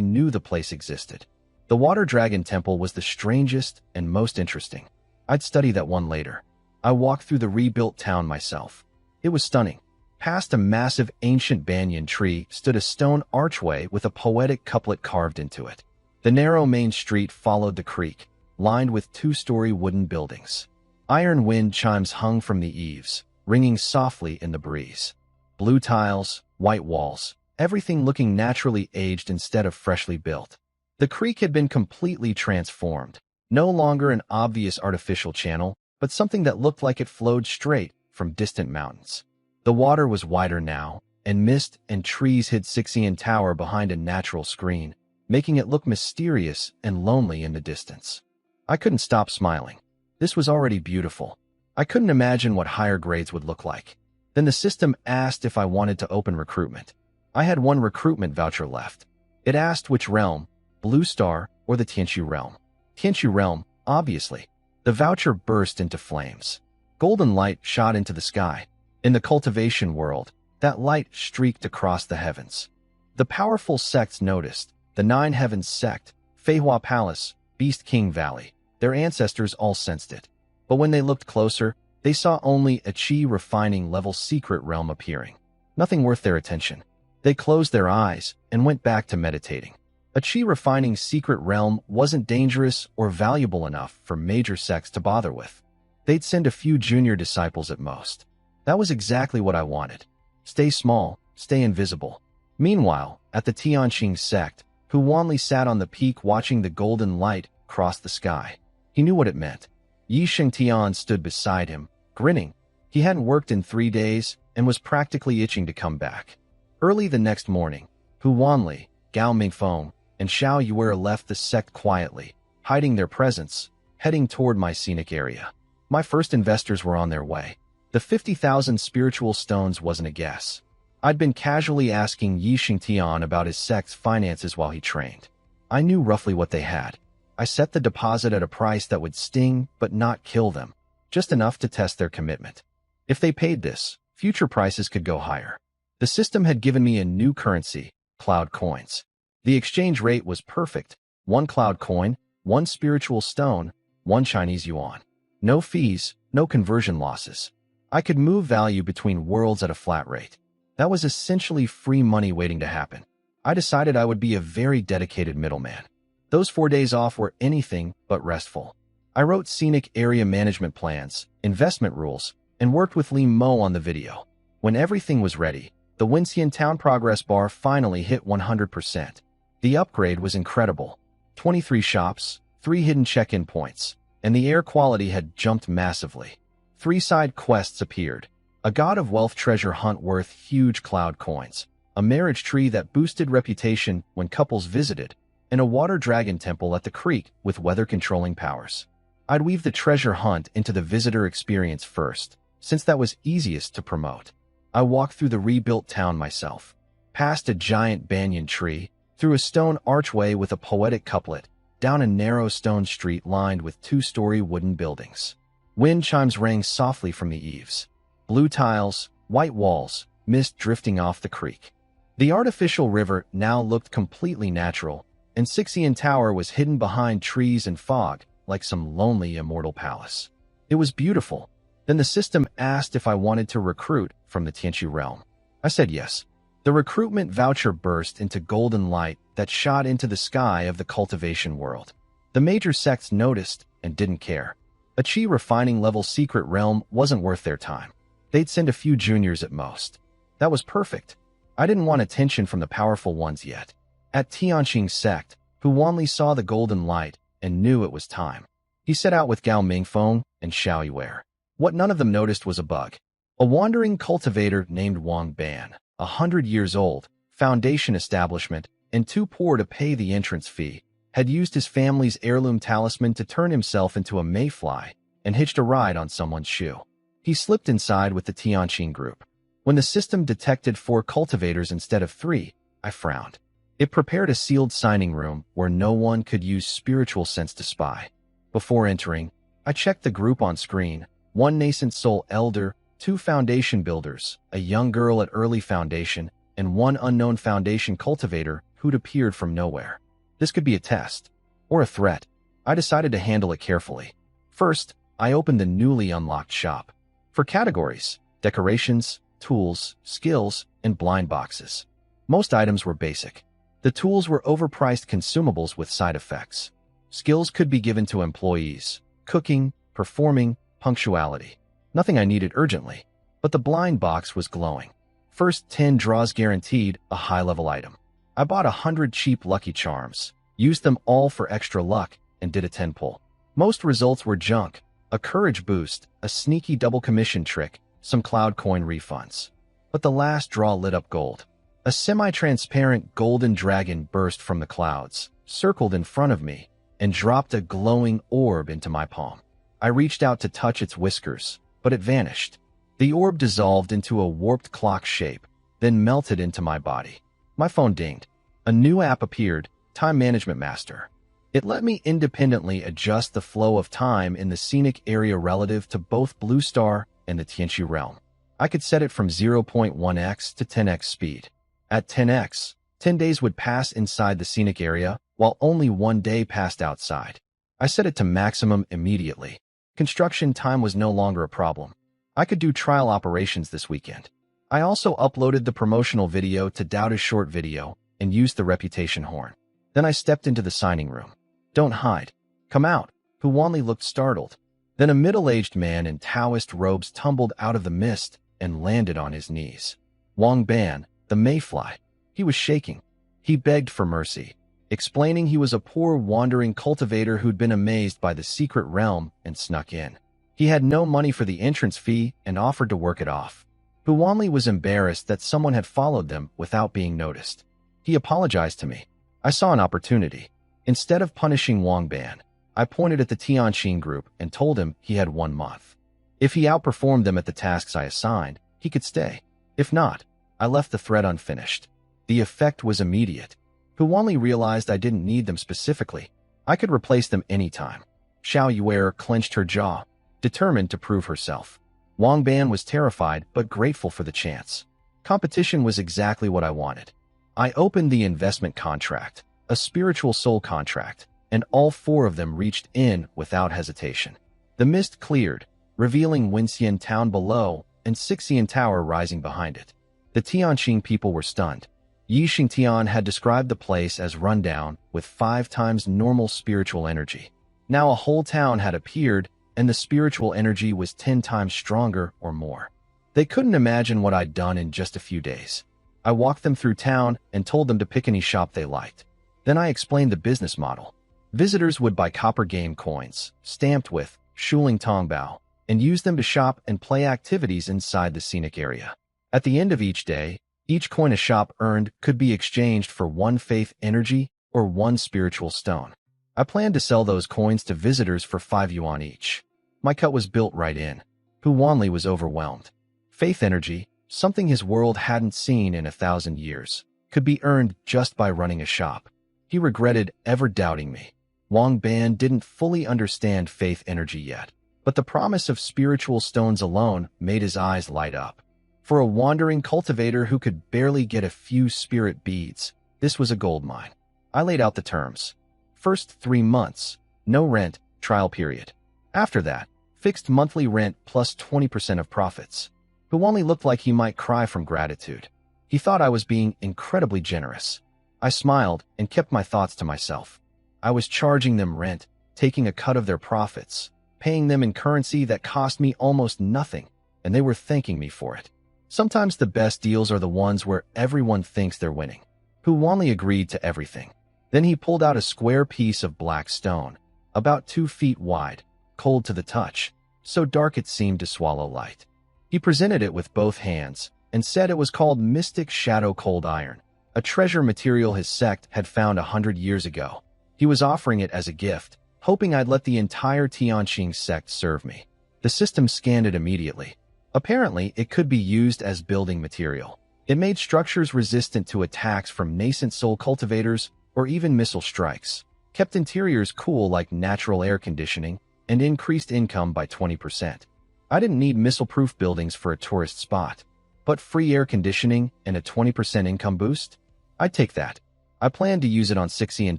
knew the place existed. The water dragon temple was the strangest and most interesting. I'd study that one later. I walked through the rebuilt town myself. It was stunning. Past a massive ancient banyan tree stood a stone archway with a poetic couplet carved into it. The narrow main street followed the creek, lined with 2-story wooden buildings. Iron wind chimes hung from the eaves, ringing softly in the breeze. Blue tiles, white walls, everything looking naturally aged instead of freshly built. The creek had been completely transformed, no longer an obvious artificial channel, but something that looked like it flowed straight from distant mountains. The water was wider now, and mist and trees hid Sixian Tower behind a natural screen, making it look mysterious and lonely in the distance. I couldn't stop smiling. This was already beautiful. I couldn't imagine what higher grades would look like. Then the system asked if I wanted to open recruitment. I had 1 recruitment voucher left. It asked which realm, Blue Star or the Tianqu realm. Tianqu realm, obviously. The voucher burst into flames. Golden light shot into the sky. In the cultivation world, that light streaked across the heavens. The powerful sects noticed. The 9 Heavens sect, Feihua Palace, Beast King Valley. Their ancestors all sensed it. But when they looked closer, they saw only a chi refining level secret realm appearing. Nothing worth their attention. They closed their eyes and went back to meditating. A chi refining secret realm wasn't dangerous or valuable enough for major sects to bother with. They'd send a few junior disciples at most. That was exactly what I wanted. Stay small, stay invisible. Meanwhile, at the Tianqing sect, Hu Wanli sat on the peak watching the golden light cross the sky. He knew what it meant. Yi Shengtian stood beside him, grinning. He hadn't worked in 3 days and was practically itching to come back. Early the next morning, Hu Wanli, Gao Mingfeng, and Xiao Yuer left the sect quietly, hiding their presence, heading toward my scenic area. My first investors were on their way. The 50,000 spiritual stones wasn't a guess. I'd been casually asking Yi Shengtian about his sect's finances while he trained. I knew roughly what they had. I set the deposit at a price that would sting but not kill them, just enough to test their commitment. If they paid this, future prices could go higher. The system had given me a new currency, cloud coins. The exchange rate was perfect. 1 cloud coin, 1 spiritual stone, 1 Chinese yuan. No fees, no conversion losses. I could move value between worlds at a flat rate. That was essentially free money waiting to happen. I decided I would be a very dedicated middleman. Those 4 days off were anything but restful. I wrote scenic area management plans, investment rules, and worked with Li Mo on the video. When everything was ready, the Winxian Town progress bar finally hit 100%. The upgrade was incredible. 23 shops, 3 hidden check-in points, and the air quality had jumped massively. 3 side quests appeared. A god of wealth treasure hunt worth huge cloud coins, a marriage tree that boosted reputation when couples visited, and a water dragon temple at the creek with weather-controlling powers. I'd weave the treasure hunt into the visitor experience first, since that was easiest to promote. I walked through the rebuilt town myself, past a giant banyan tree, through a stone archway with a poetic couplet, down a narrow stone street lined with 2-story wooden buildings. Wind chimes rang softly from the eaves. Blue tiles, white walls, mist drifting off the creek. The artificial river now looked completely natural, and Sixian Tower was hidden behind trees and fog like some lonely immortal palace. It was beautiful. Then the system asked if I wanted to recruit from the Tianqu realm. I said yes. The recruitment voucher burst into golden light that shot into the sky of the cultivation world. The major sects noticed and didn't care. A chi refining level secret realm wasn't worth their time. They'd send a few juniors at most. That was perfect. I didn't want attention from the powerful ones yet. At Tianqing's sect, Hu Wanli saw the golden light and knew it was time. He set out with Gao Mingfeng and Xiao Yuer. What none of them noticed was a bug. A wandering cultivator named Wang Ban, 100 years old, foundation establishment, and too poor to pay the entrance fee, had used his family's heirloom talisman to turn himself into a mayfly and hitched a ride on someone's shoe. He slipped inside with the Tianqing group. When the system detected 4 cultivators instead of 3, I frowned. It prepared a sealed signing room where no one could use spiritual sense to spy. Before entering, I checked the group on screen: 1 nascent soul elder, 2 foundation builders, a young girl at early foundation, and 1 unknown foundation cultivator who'd appeared from nowhere. This could be a test, or a threat. I decided to handle it carefully. First, I opened the newly unlocked shop. For categories: decorations, tools, skills, and blind boxes. Most items were basic. The tools were overpriced consumables with side effects. Skills could be given to employees: cooking, performing, punctuality. Nothing I needed urgently, but the blind box was glowing. First 10 draws guaranteed, a high-level item. I bought 100 cheap Lucky Charms, used them all for extra luck, and did a 10 pull. Most results were junk: a courage boost, a sneaky double commission trick, some cloud coin refunds. But the last draw lit up gold. A semi-transparent golden dragon burst from the clouds, circled in front of me, and dropped a glowing orb into my palm. I reached out to touch its whiskers, but it vanished. The orb dissolved into a warped clock shape, then melted into my body. My phone dinged. A new app appeared: Time Management Master. It let me independently adjust the flow of time in the scenic area relative to both Blue Star and the Tianqi realm. I could set it from 0.1x to 10x speed. At 10x, 10 days would pass inside the scenic area, while only 1 day passed outside. I set it to maximum immediately. Construction time was no longer a problem. I could do trial operations this weekend. I also uploaded the promotional video to Dowda's short video and used the reputation horn. Then I stepped into the signing room. "Don't hide. Come out." Hu Wanli looked startled. Then a middle-aged man in Taoist robes tumbled out of the mist and landed on his knees. Wang Ban, the mayfly. He was shaking. He begged for mercy, explaining he was a poor wandering cultivator who'd been amazed by the secret realm and snuck in. He had no money for the entrance fee and offered to work it off. Hu Wanli was embarrassed that someone had followed them without being noticed. He apologized to me. I saw an opportunity. Instead of punishing Wang Ban, I pointed at the Tianqing group and told him he had 1 month. If he outperformed them at the tasks I assigned, he could stay. If not, I left the threat unfinished. The effect was immediate. Hu Wanli realized I didn't need them specifically. I could replace them anytime. Xiao Yuer clenched her jaw, determined to prove herself. Wang Ban was terrified but grateful for the chance. Competition was exactly what I wanted. I opened the investment contract, a spiritual soul contract, and all 4 of them reached in without hesitation. The mist cleared, revealing Winxian town below and Sixian Tower rising behind it. The Tianqing people were stunned. Yi Xingtian had described the place as rundown with 5 times normal spiritual energy. Now a whole town had appeared, and the spiritual energy was 10 times stronger or more. They couldn't imagine what I'd done in just a few days. I walked them through town and told them to pick any shop they liked. Then I explained the business model. Visitors would buy copper game coins, stamped with Shuling Tongbao, and use them to shop and play activities inside the scenic area. At the end of each day, each coin a shop earned could be exchanged for 1 faith energy or 1 spiritual stone. I planned to sell those coins to visitors for 5 yuan each. My cut was built right in. Hu Wanli was overwhelmed. Faith energy, something his world hadn't seen in 1,000 years, could be earned just by running a shop. He regretted ever doubting me. Wang Ban didn't fully understand faith energy yet, but the promise of spiritual stones alone made his eyes light up. For a wandering cultivator who could barely get a few spirit beads, this was a goldmine. I laid out the terms. First 3 months, no rent, trial period. After that, fixed monthly rent plus 20% of profits. Who only looked like he might cry from gratitude. He thought I was being incredibly generous. I smiled and kept my thoughts to myself. I was charging them rent, taking a cut of their profits, paying them in currency that cost me almost nothing. and they were thanking me for it. Sometimes the best deals are the ones where everyone thinks they're winning. Hu Wanli agreed to everything. Then he pulled out a square piece of black stone, about 2 feet wide, cold to the touch, so dark it seemed to swallow light. He presented it with both hands and said it was called Mystic Shadow Cold Iron, a treasure material his sect had found 100 years ago. He was offering it as a gift, hoping I'd let the entire Tianqing sect serve me. The system scanned it immediately. Apparently, it could be used as building material. It made structures resistant to attacks from nascent soul cultivators or even missile strikes, kept interiors cool like natural air conditioning, and increased income by 20%. I didn't need missile-proof buildings for a tourist spot, but free air conditioning and a 20% income boost? I'd take that. I planned to use it on Sixian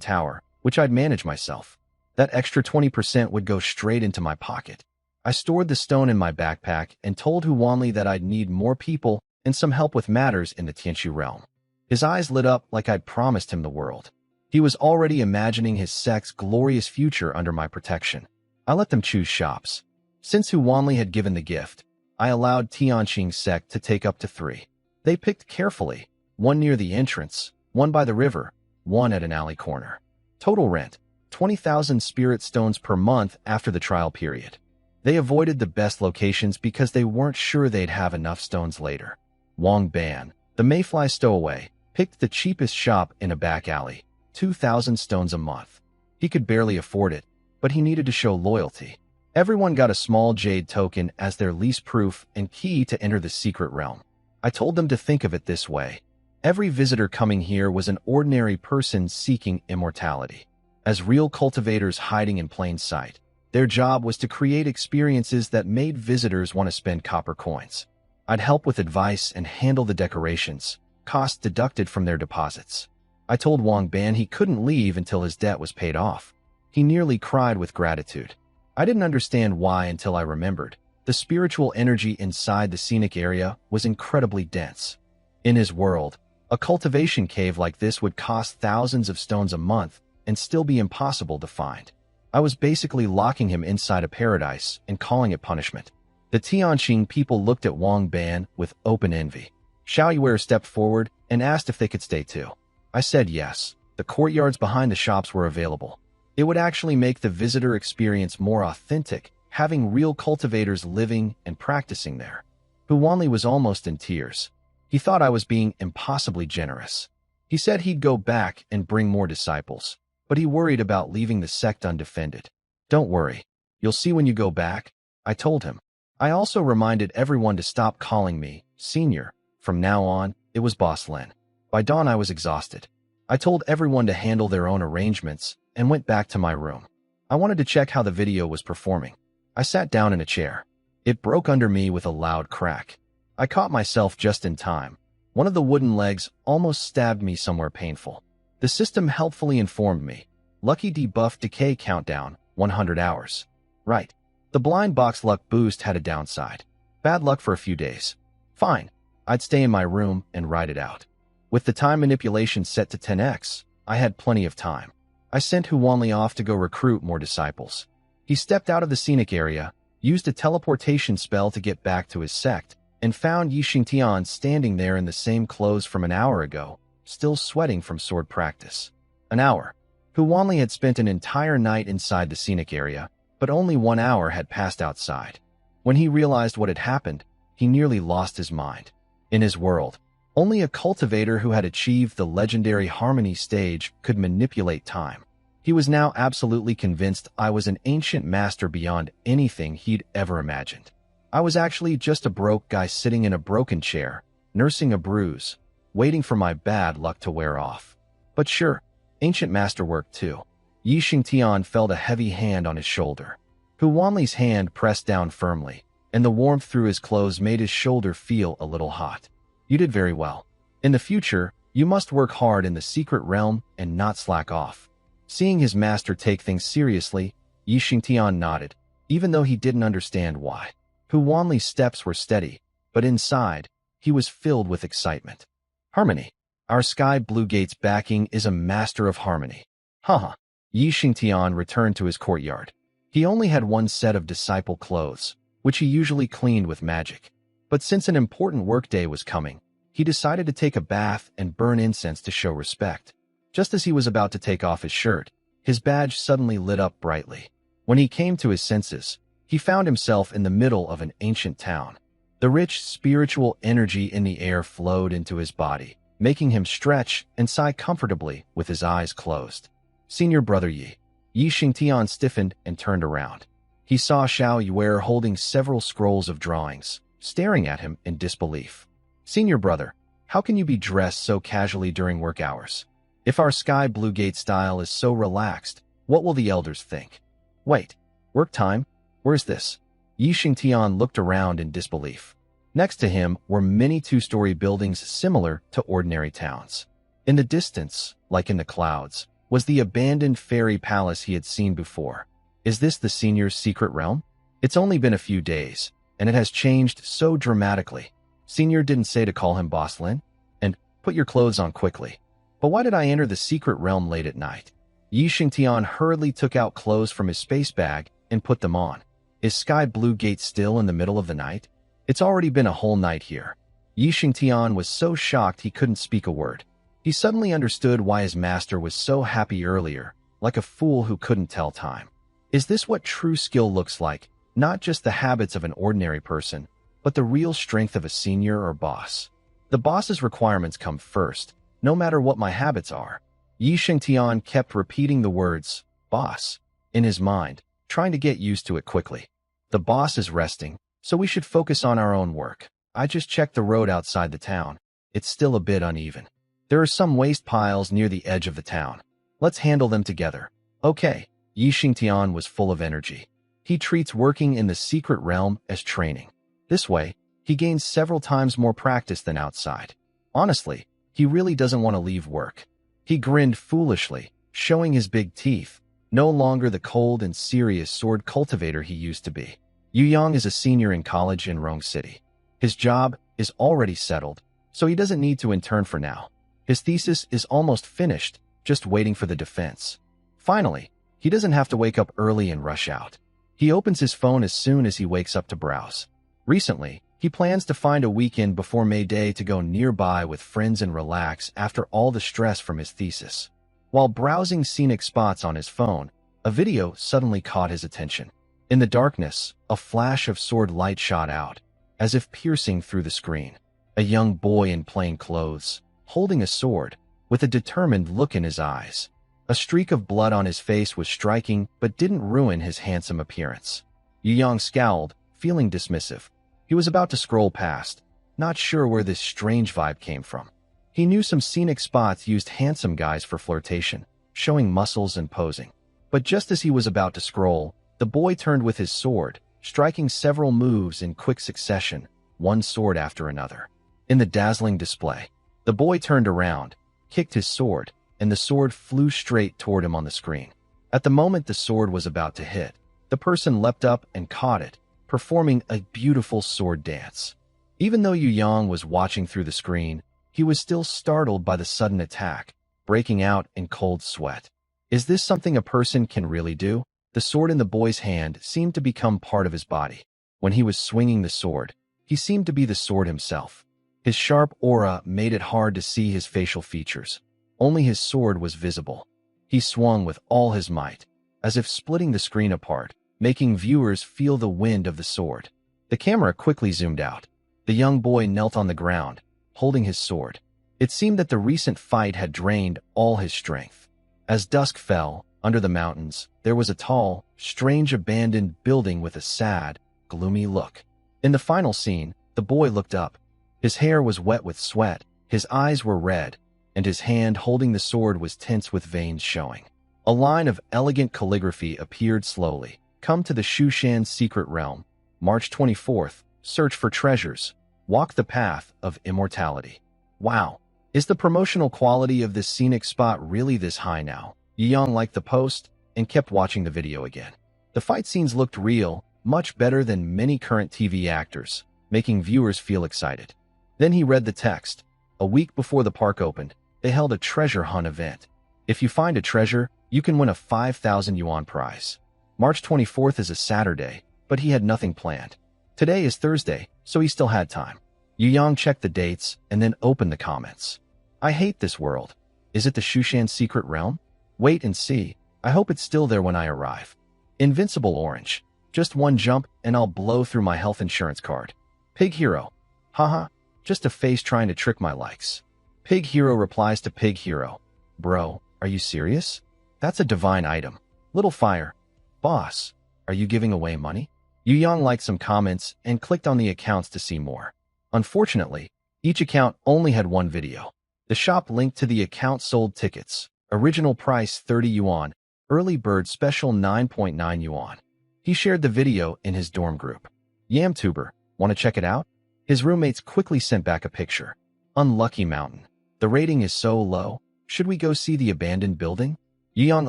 Tower, which I'd manage myself. That extra 20% would go straight into my pocket. I stored the stone in my backpack and told Hu Wanli that I'd need more people and some help with matters in the Tianshu realm. His eyes lit up like I'd promised him the world. He was already imagining his sect's glorious future under my protection. I let them choose shops. Since Hu Wanli had given the gift, I allowed Tianqing's sect to take up to 3. They picked carefully, one near the entrance, one by the river, one at an alley corner. Total rent, 20,000 spirit stones per month after the trial period. They avoided the best locations because they weren't sure they'd have enough stones later. Wang Ban, the mayfly stowaway, picked the cheapest shop in a back alley, 2,000 stones a month. He could barely afford it, but he needed to show loyalty. Everyone got a small jade token as their lease proof and key to enter the secret realm. I told them to think of it this way. Every visitor coming here was an ordinary person seeking immortality. As real cultivators hiding in plain sight, their job was to create experiences that made visitors want to spend copper coins. I'd help with advice and handle the decorations, costs deducted from their deposits. I told Wang Ban he couldn't leave until his debt was paid off. He nearly cried with gratitude. I didn't understand why until I remembered. The spiritual energy inside the scenic area was incredibly dense. In his world, a cultivation cave like this would cost thousands of stones a month and still be impossible to find. I was basically locking him inside a paradise and calling it punishment. The Tianqing people looked at Wang Ban with open envy. Xiao Yuer stepped forward and asked if they could stay too. I said yes. The courtyards behind the shops were available. It would actually make the visitor experience more authentic, having real cultivators living and practicing there. Hu Wanli was almost in tears. He thought I was being impossibly generous. He said he'd go back and bring more disciples, but he worried about leaving the sect undefended. Don't worry. You'll see when you go back, I told him. I also reminded everyone to stop calling me Senior. From now on, it was Boss Lin. By dawn, I was exhausted. I told everyone to handle their own arrangements and went back to my room. I wanted to check how the video was performing. I sat down in a chair. It broke under me with a loud crack. I caught myself just in time. One of the wooden legs almost stabbed me somewhere painful. The system helpfully informed me. Lucky debuff decay countdown, 100 hours. Right. The blind box luck boost had a downside. Bad luck for a few days. Fine. I'd stay in my room and ride it out. With the time manipulation set to 10x, I had plenty of time. I sent Hu Wanli off to go recruit more disciples. He stepped out of the scenic area, used a teleportation spell to get back to his sect, and found Yi Xingtian standing there in the same clothes from an hour ago, still sweating from sword practice. An hour. Hu Wanli had spent an entire night inside the scenic area, but only 1 hour had passed outside. When he realized what had happened, he nearly lost his mind. In his world, only a cultivator who had achieved the legendary Harmony stage could manipulate time. He was now absolutely convinced I was an ancient master beyond anything he'd ever imagined. I was actually just a broke guy sitting in a broken chair, nursing a bruise, waiting for my bad luck to wear off. But sure, ancient masterwork too. Yi Xingtian felt a heavy hand on his shoulder. Hu Wanli's hand pressed down firmly, and the warmth through his clothes made his shoulder feel a little hot. You did very well. In the future, you must work hard in the secret realm and not slack off. Seeing his master take things seriously, Yi Xingtian nodded, even though he didn't understand why. Hu Wanli's steps were steady, but inside, he was filled with excitement. Harmony. Our sky blue gate's backing is a master of harmony. Haha. Yi Xingtian returned to his courtyard. He only had one set of disciple clothes, which he usually cleaned with magic. But since an important workday was coming, he decided to take a bath and burn incense to show respect. Just as he was about to take off his shirt, his badge suddenly lit up brightly. When he came to his senses, he found himself in the middle of an ancient town. The rich spiritual energy in the air flowed into his body, making him stretch and sigh comfortably with his eyes closed. Senior Brother Yi. Yi Xingtian stiffened and turned around. He saw Xiao Yuer holding several scrolls of drawings, staring at him in disbelief. Senior Brother, how can you be dressed so casually during work hours? If our sky blue gate style is so relaxed, what will the elders think? Wait, work time? Where's this? Yi Xingtian looked around in disbelief. Next to him were many two-story buildings similar to ordinary towns. In the distance, like in the clouds, was the abandoned fairy palace he had seen before. Is this the senior's secret realm? It's only been a few days, and it has changed so dramatically. Senior didn't say to call him Boss Lin? And put your clothes on quickly. But why did I enter the secret realm late at night? Yi Xingtian hurriedly took out clothes from his space bag and put them on. Is Sky Blue Gate still in the middle of the night? It's already been a whole night here. Yi Xingtian was so shocked he couldn't speak a word. He suddenly understood why his master was so happy earlier, like a fool who couldn't tell time. Is this what true skill looks like? Not just the habits of an ordinary person, but the real strength of a senior or boss. The boss's requirements come first, no matter what my habits are. Yi Xingtian kept repeating the words, boss, in his mind, trying to get used to it quickly. The boss is resting, so we should focus on our own work. I just checked the road outside the town. It's still a bit uneven. There are some waste piles near the edge of the town. Let's handle them together. Okay. Yi Xingtian was full of energy. He treats working in the secret realm as training. This way, he gains several times more practice than outside. Honestly, he really doesn't want to leave work. He grinned foolishly, showing his big teeth, no longer the cold and serious sword cultivator he used to be. Yu Yang is a senior in college in Rong City. His job is already settled, so he doesn't need to intern for now. His thesis is almost finished, just waiting for the defense. Finally, he doesn't have to wake up early and rush out. He opens his phone as soon as he wakes up to browse. Recently, he plans to find a weekend before May Day to go nearby with friends and relax after all the stress from his thesis. While browsing scenic spots on his phone, a video suddenly caught his attention. In the darkness, a flash of sword light shot out, as if piercing through the screen. A young boy in plain clothes, holding a sword, with a determined look in his eyes. A streak of blood on his face was striking but didn't ruin his handsome appearance. Yu Yang scowled, feeling dismissive. He was about to scroll past, not sure where this strange vibe came from. He knew some scenic spots used handsome guys for flirtation, showing muscles and posing. But just as he was about to scroll, the boy turned with his sword, striking several moves in quick succession, one sword after another. In the dazzling display, the boy turned around, kicked his sword, and the sword flew straight toward him on the screen. At the moment the sword was about to hit, the person leapt up and caught it, performing a beautiful sword dance. Even though Yu Yang was watching through the screen, he was still startled by the sudden attack, breaking out in cold sweat. Is this something a person can really do? The sword in the boy's hand seemed to become part of his body. When he was swinging the sword, he seemed to be the sword himself. His sharp aura made it hard to see his facial features. Only his sword was visible. He swung with all his might, as if splitting the screen apart, making viewers feel the wind of the sword. The camera quickly zoomed out. The young boy knelt on the ground, holding his sword. It seemed that the recent fight had drained all his strength. As dusk fell, under the mountains, there was a tall, strange abandoned building with a sad, gloomy look. In the final scene, the boy looked up. His hair was wet with sweat, his eyes were red, and his hand holding the sword was tense with veins showing. A line of elegant calligraphy appeared slowly. Come to the Shushan secret realm. March 24th, search for treasures. Walk the path of immortality. Wow, is the promotional quality of this scenic spot really this high now? Yu Yang liked the post and kept watching the video again. The fight scenes looked real, much better than many current TV actors, making viewers feel excited. Then he read the text. A week before the park opened, they held a treasure hunt event. If you find a treasure, you can win a 5,000 yuan prize. March 24th is a Saturday, but he had nothing planned. Today is Thursday, so he still had time. Yu Yang checked the dates and then opened the comments. I hate this world. Is it the Shushan secret realm? Wait and see. I hope it's still there when I arrive. Invincible Orange. Just one jump and I'll blow through my health insurance card. Pig Hero. Haha, just a face trying to trick my likes. Pig Hero replies to Pig Hero. Bro, are you serious? That's a divine item. Little Fire. Boss, are you giving away money? Yu Yang liked some comments and clicked on the accounts to see more. Unfortunately, each account only had one video. The shop linked to the account sold tickets. Original price 30 yuan, early bird special 9.9 yuan. He shared the video in his dorm group. Yamtuber, want to check it out? His roommates quickly sent back a picture. Unlucky Mountain. The rating is so low. Should we go see the abandoned building? Yu Yang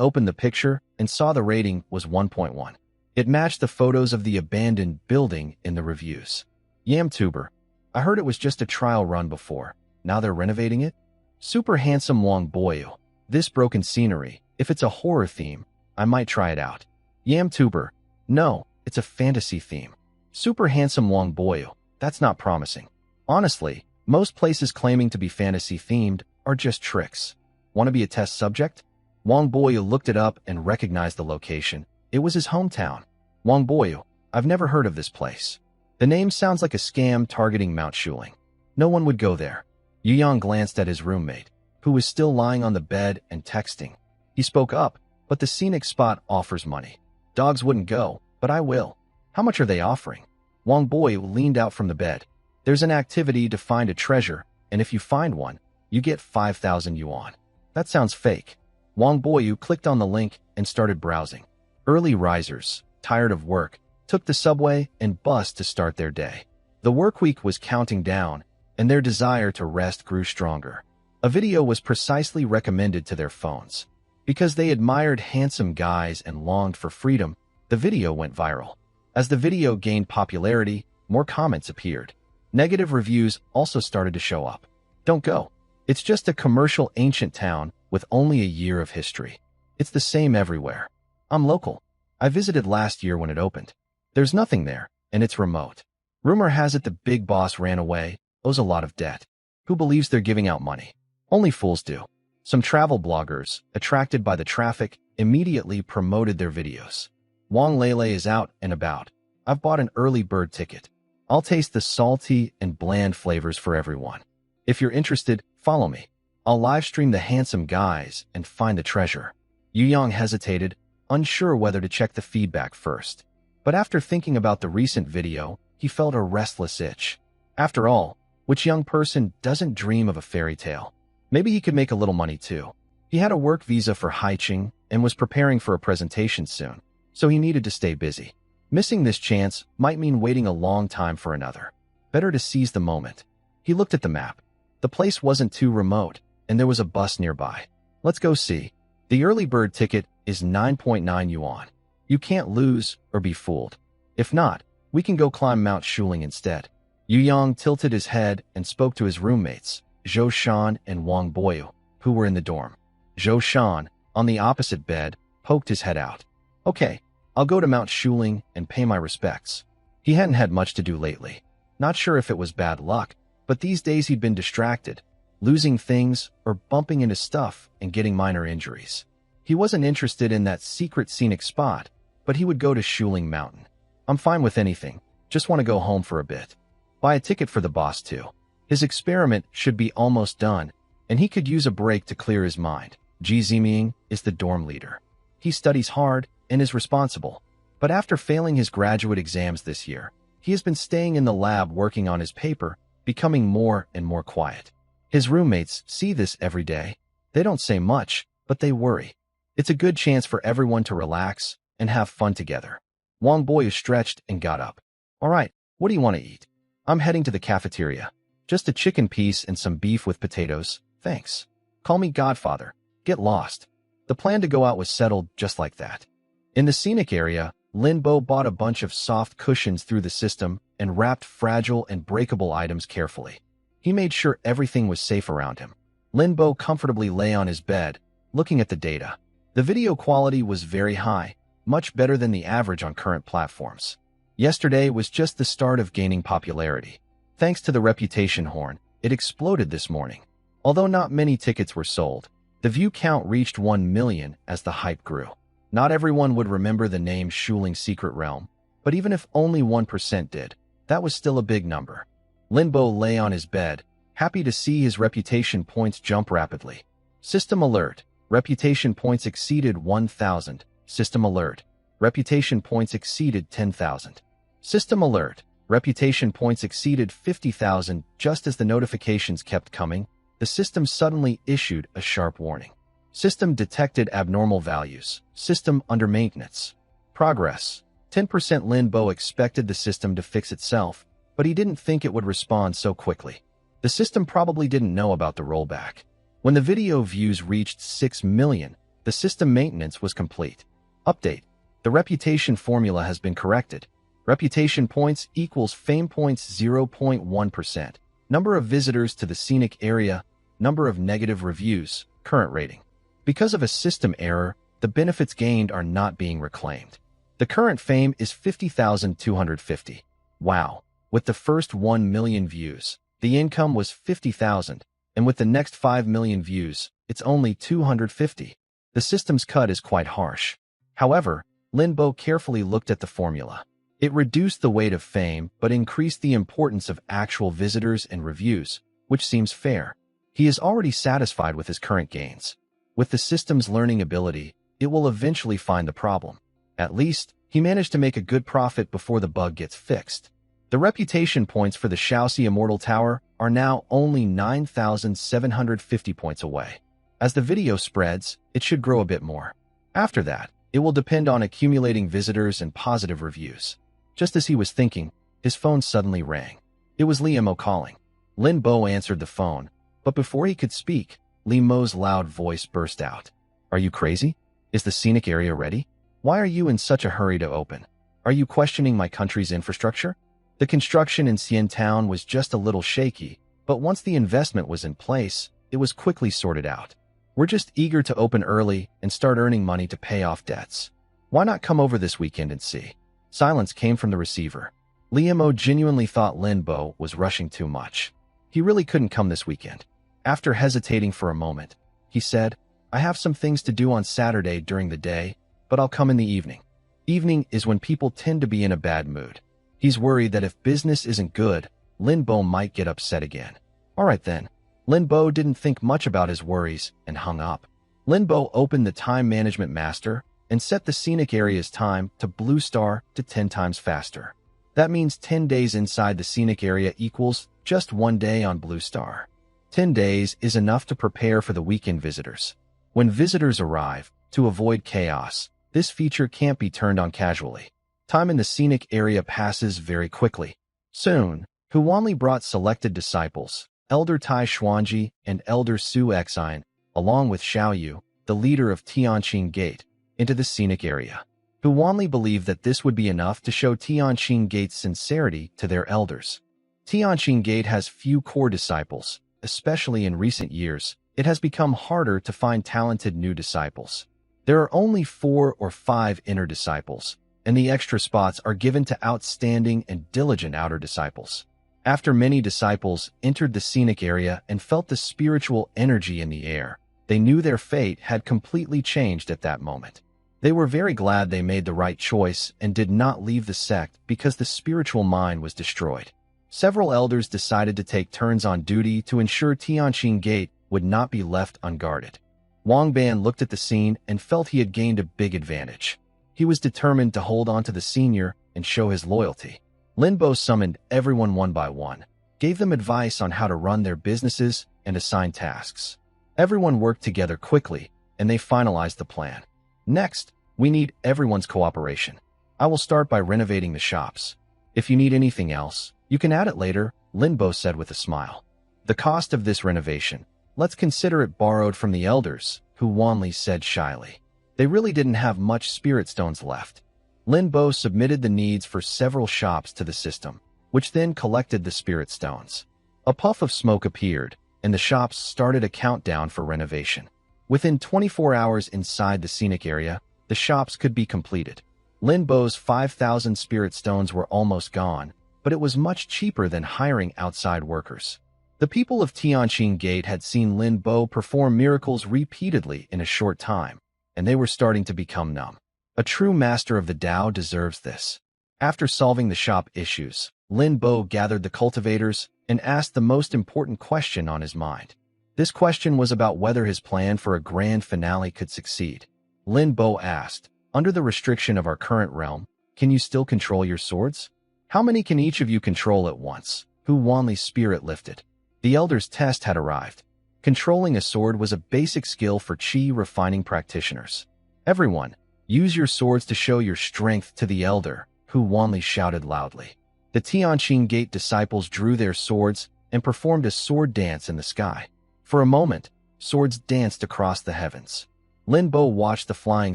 opened the picture and saw the rating was 1.1. It matched the photos of the abandoned building in the reviews. Yamtuber, I heard it was just a trial run before. Now they're renovating it? Super handsome Wong Boyu. This broken scenery, if it's a horror theme, I might try it out. Yamtuber, no, it's a fantasy theme. Super handsome Wong Boyu, that's not promising. Honestly, most places claiming to be fantasy themed are just tricks. Want to be a test subject? Wong Boyu looked it up and recognized the location. It was his hometown. Wong Boyu, I've never heard of this place. The name sounds like a scam targeting Mount Shuling. No one would go there. Yu Yang glanced at his roommate, who was still lying on the bed and texting. He spoke up, but the scenic spot offers money. Dogs wouldn't go, but I will. How much are they offering? Wong Boyu leaned out from the bed. There's an activity to find a treasure, and if you find one, you get 5,000 yuan. That sounds fake. Wong Boyu clicked on the link and started browsing. Early risers, tired of work, took the subway and bus to start their day. The work week was counting down, and their desire to rest grew stronger. A video was precisely recommended to their phones. Because they admired handsome guys and longed for freedom, the video went viral. As the video gained popularity, more comments appeared. Negative reviews also started to show up. Don't go. It's just a commercial ancient town with only a year of history. It's the same everywhere. I'm local. I visited last year when it opened. There's nothing there, and it's remote. Rumor has it the big boss ran away, owes a lot of debt. Who believes they're giving out money? Only fools do. Some travel bloggers, attracted by the traffic, immediately promoted their videos. Wang Lele is out and about. I've bought an early bird ticket. I'll taste the salty and bland flavors for everyone. If you're interested, follow me. I'll live stream the handsome guys and find the treasure. Yu Yang hesitated, unsure whether to check the feedback first. But after thinking about the recent video, he felt a restless itch. After all, which young person doesn't dream of a fairy tale? Maybe he could make a little money too. He had a work visa for Haiching and was preparing for a presentation soon, so he needed to stay busy. Missing this chance might mean waiting a long time for another. Better to seize the moment. He looked at the map. The place wasn't too remote, and there was a bus nearby. Let's go see. The early bird ticket is 9.9 yuan. You can't lose or be fooled. If not, we can go climb Mount Shuling instead. Yu Yang tilted his head and spoke to his roommates, Zhou Shan and Wang Boyu, who were in the dorm. Zhou Shan, on the opposite bed, poked his head out. Okay, I'll go to Mount Shuling and pay my respects. He hadn't had much to do lately. Not sure if it was bad luck, but these days he'd been distracted, losing things or bumping into stuff and getting minor injuries. He wasn't interested in that secret scenic spot, but he would go to Shuling Mountain. I'm fine with anything, just want to go home for a bit. Buy a ticket for the boss too. His experiment should be almost done, and he could use a break to clear his mind. Ji Ziming is the dorm leader. He studies hard and is responsible, but after failing his graduate exams this year, he has been staying in the lab working on his paper, becoming more and more quiet. His roommates see this every day. They don't say much, but they worry. It's a good chance for everyone to relax and have fun together. Wang Boyu stretched and got up. All right, what do you want to eat? I'm heading to the cafeteria. Just a chicken piece and some beef with potatoes, thanks. Call me Godfather. Get lost. The plan to go out was settled just like that. In the scenic area, Lin Bo bought a bunch of soft cushions through the system and wrapped fragile and breakable items carefully. He made sure everything was safe around him. Lin Bo comfortably lay on his bed, looking at the data. The video quality was very high, much better than the average on current platforms. Yesterday was just the start of gaining popularity. Thanks to the reputation horn, it exploded this morning. Although not many tickets were sold, the view count reached 1 million as the hype grew. Not everyone would remember the name Shuling Secret Realm, but even if only 1% did, that was still a big number. Linbo lay on his bed, happy to see his reputation points jump rapidly. System alert. Reputation points exceeded 1,000. System alert. Reputation points exceeded 10,000. System alert. Reputation points exceeded 50,000. Just as the notifications kept coming, the system suddenly issued a sharp warning. System detected abnormal values. System under maintenance. Progress. 10%. Linbo expected the system to fix itself, but he didn't think it would respond so quickly. The system probably didn't know about the rollback. When the video views reached 6 million, the system maintenance was complete. Update. The reputation formula has been corrected. Reputation points equals fame points 0.1%. Number of visitors to the scenic area, number of negative reviews, current rating. Because of a system error, the benefits gained are not being reclaimed. The current fame is 50,250. Wow. With the first 1 million views, the income was 50,000, and with the next 5 million views, it's only 250. The system's cut is quite harsh. However, Linbo carefully looked at the formula. It reduced the weight of fame but increased the importance of actual visitors and reviews, which seems fair. He is already satisfied with his current gains. With the system's learning ability, it will eventually find the problem. At least, he managed to make a good profit before the bug gets fixed. The reputation points for the Shaoxi Immortal Tower are now only 9,750 points away. As the video spreads, it should grow a bit more. After that, it will depend on accumulating visitors and positive reviews. Just as he was thinking, his phone suddenly rang. It was Li Mo calling. Lin Bo answered the phone, but before he could speak, Li Mo's loud voice burst out. Are you crazy? Is the scenic area ready? Why are you in such a hurry to open? Are you questioning my country's infrastructure? The construction in Xian Town was just a little shaky, but once the investment was in place, it was quickly sorted out. We're just eager to open early and start earning money to pay off debts. Why not come over this weekend and see? Silence came from the receiver. Li Mo genuinely thought Linbo was rushing too much. He really couldn't come this weekend. After hesitating for a moment, he said, I have some things to do on Saturday during the day, but I'll come in the evening. Evening is when people tend to be in a bad mood. He's worried that if business isn't good, Linbo might get upset again. All right then. Linbo didn't think much about his worries and hung up. Linbo opened the Time Management Master and set the scenic area's time to Blue Star to 10 times faster. That means 10 days inside the scenic area equals just 1 day on Blue Star. 10 days is enough to prepare for the weekend visitors. When visitors arrive, to avoid chaos, this feature can't be turned on casually. Time in the scenic area passes very quickly. Soon, Huanli brought selected disciples, Elder Tai Xuanji and Elder Su Xin, along with Xiaoyu, the leader of Tianqing Gate, into the scenic area. Huanli believed that this would be enough to show Tianqing Gate's sincerity to their elders. Tianqing Gate has few core disciples, especially in recent years. It has become harder to find talented new disciples. There are only 4 or 5 inner disciples, and the extra spots are given to outstanding and diligent outer disciples. After many disciples entered the scenic area and felt the spiritual energy in the air, they knew their fate had completely changed at that moment. They were very glad they made the right choice and did not leave the sect because the spiritual mine was destroyed. Several elders decided to take turns on duty to ensure Tianqing Gate would not be left unguarded. Wang Ban looked at the scene and felt he had gained a big advantage. He was determined to hold on to the senior and show his loyalty. Linbo summoned everyone one by one, gave them advice on how to run their businesses and assign tasks. Everyone worked together quickly, and they finalized the plan. Next, we need everyone's cooperation. I will start by renovating the shops. If you need anything else, you can add it later, Linbo said with a smile. The cost of this renovation, let's consider it borrowed from the elders, Hu Wanli said shyly. They really didn't have much spirit stones left. Linbo submitted the needs for several shops to the system, which then collected the spirit stones. A puff of smoke appeared, and the shops started a countdown for renovation. Within 24 hours inside the scenic area, the shops could be completed. Lin Bo's 5,000 spirit stones were almost gone, but it was much cheaper than hiring outside workers. The people of Tianqing Gate had seen Lin Bo perform miracles repeatedly in a short time, and they were starting to become numb. A true master of the Tao deserves this. After solving the shop issues, Lin Bo gathered the cultivators and asked the most important question on his mind. This question was about whether his plan for a grand finale could succeed. Lin Bo asked, "Under the restriction of our current realm, can you still control your swords? How many can each of you control at once?" Hu Wanli's spirit lifted. The elder's test had arrived. Controlling a sword was a basic skill for qi refining practitioners. "Everyone, use your swords to show your strength to the elder," Hu Wanli shouted loudly. The Tianqing Gate disciples drew their swords and performed a sword dance in the sky. For a moment, swords danced across the heavens. Lin Bo watched the flying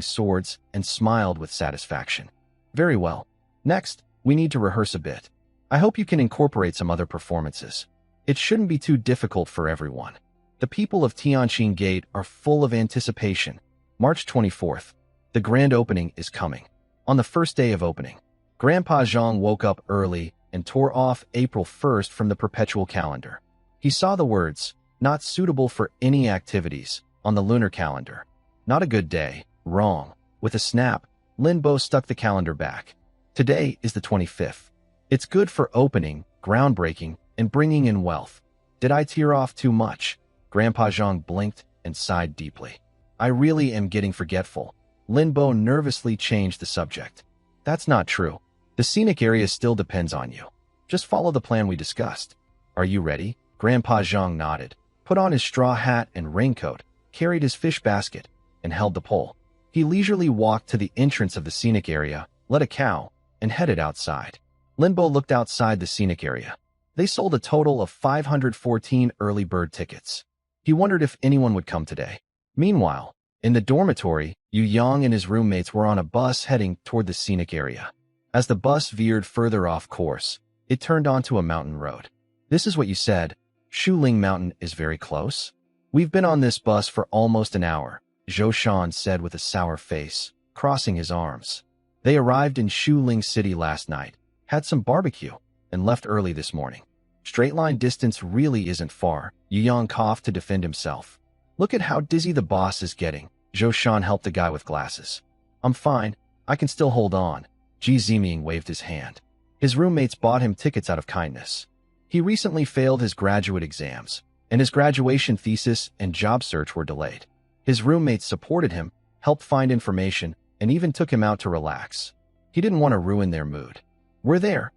swords and smiled with satisfaction. "Very well. Next, we need to rehearse a bit. I hope you can incorporate some other performances. It shouldn't be too difficult for everyone." The people of Tianqing Gate are full of anticipation. March 24th. The grand opening is coming. On the first day of opening, Grandpa Zhang woke up early and tore off April 1st from the perpetual calendar. He saw the words, "Not suitable for any activities," on the lunar calendar. Not a good day. Wrong. With a snap, Lin Bo stuck the calendar back. Today is the 25th. It's good for opening, groundbreaking, and bringing in wealth. Did I tear off too much? Grandpa Zhang blinked and sighed deeply. I really am getting forgetful. Lin Bo nervously changed the subject. That's not true. The scenic area still depends on you. Just follow the plan we discussed. Are you ready? Grandpa Zhang nodded, put on his straw hat and raincoat, carried his fish basket, and held the pole. He leisurely walked to the entrance of the scenic area, led a cow, and headed outside. Lin Bo looked outside the scenic area. They sold a total of 514 early bird tickets. He wondered if anyone would come today. Meanwhile, in the dormitory, Yu Yang and his roommates were on a bus heading toward the scenic area. As the bus veered further off course, it turned onto a mountain road. "This is what you said. Shuling Mountain is very close?" "We've been on this bus for almost an hour," Zhou Shan said with a sour face, crossing his arms. "They arrived in Shuling City last night, had some barbecue, and left early this morning. Straight-line distance really isn't far." Yu Yang coughed to defend himself. "Look at how dizzy the boss is getting." Zhou Shan helped the guy with glasses. "I'm fine. I can still hold on." Ji Ziming waved his hand. His roommates bought him tickets out of kindness. He recently failed his graduate exams, and his graduation thesis and job search were delayed. His roommates supported him, helped find information, and even took him out to relax. He didn't want to ruin their mood. We're there.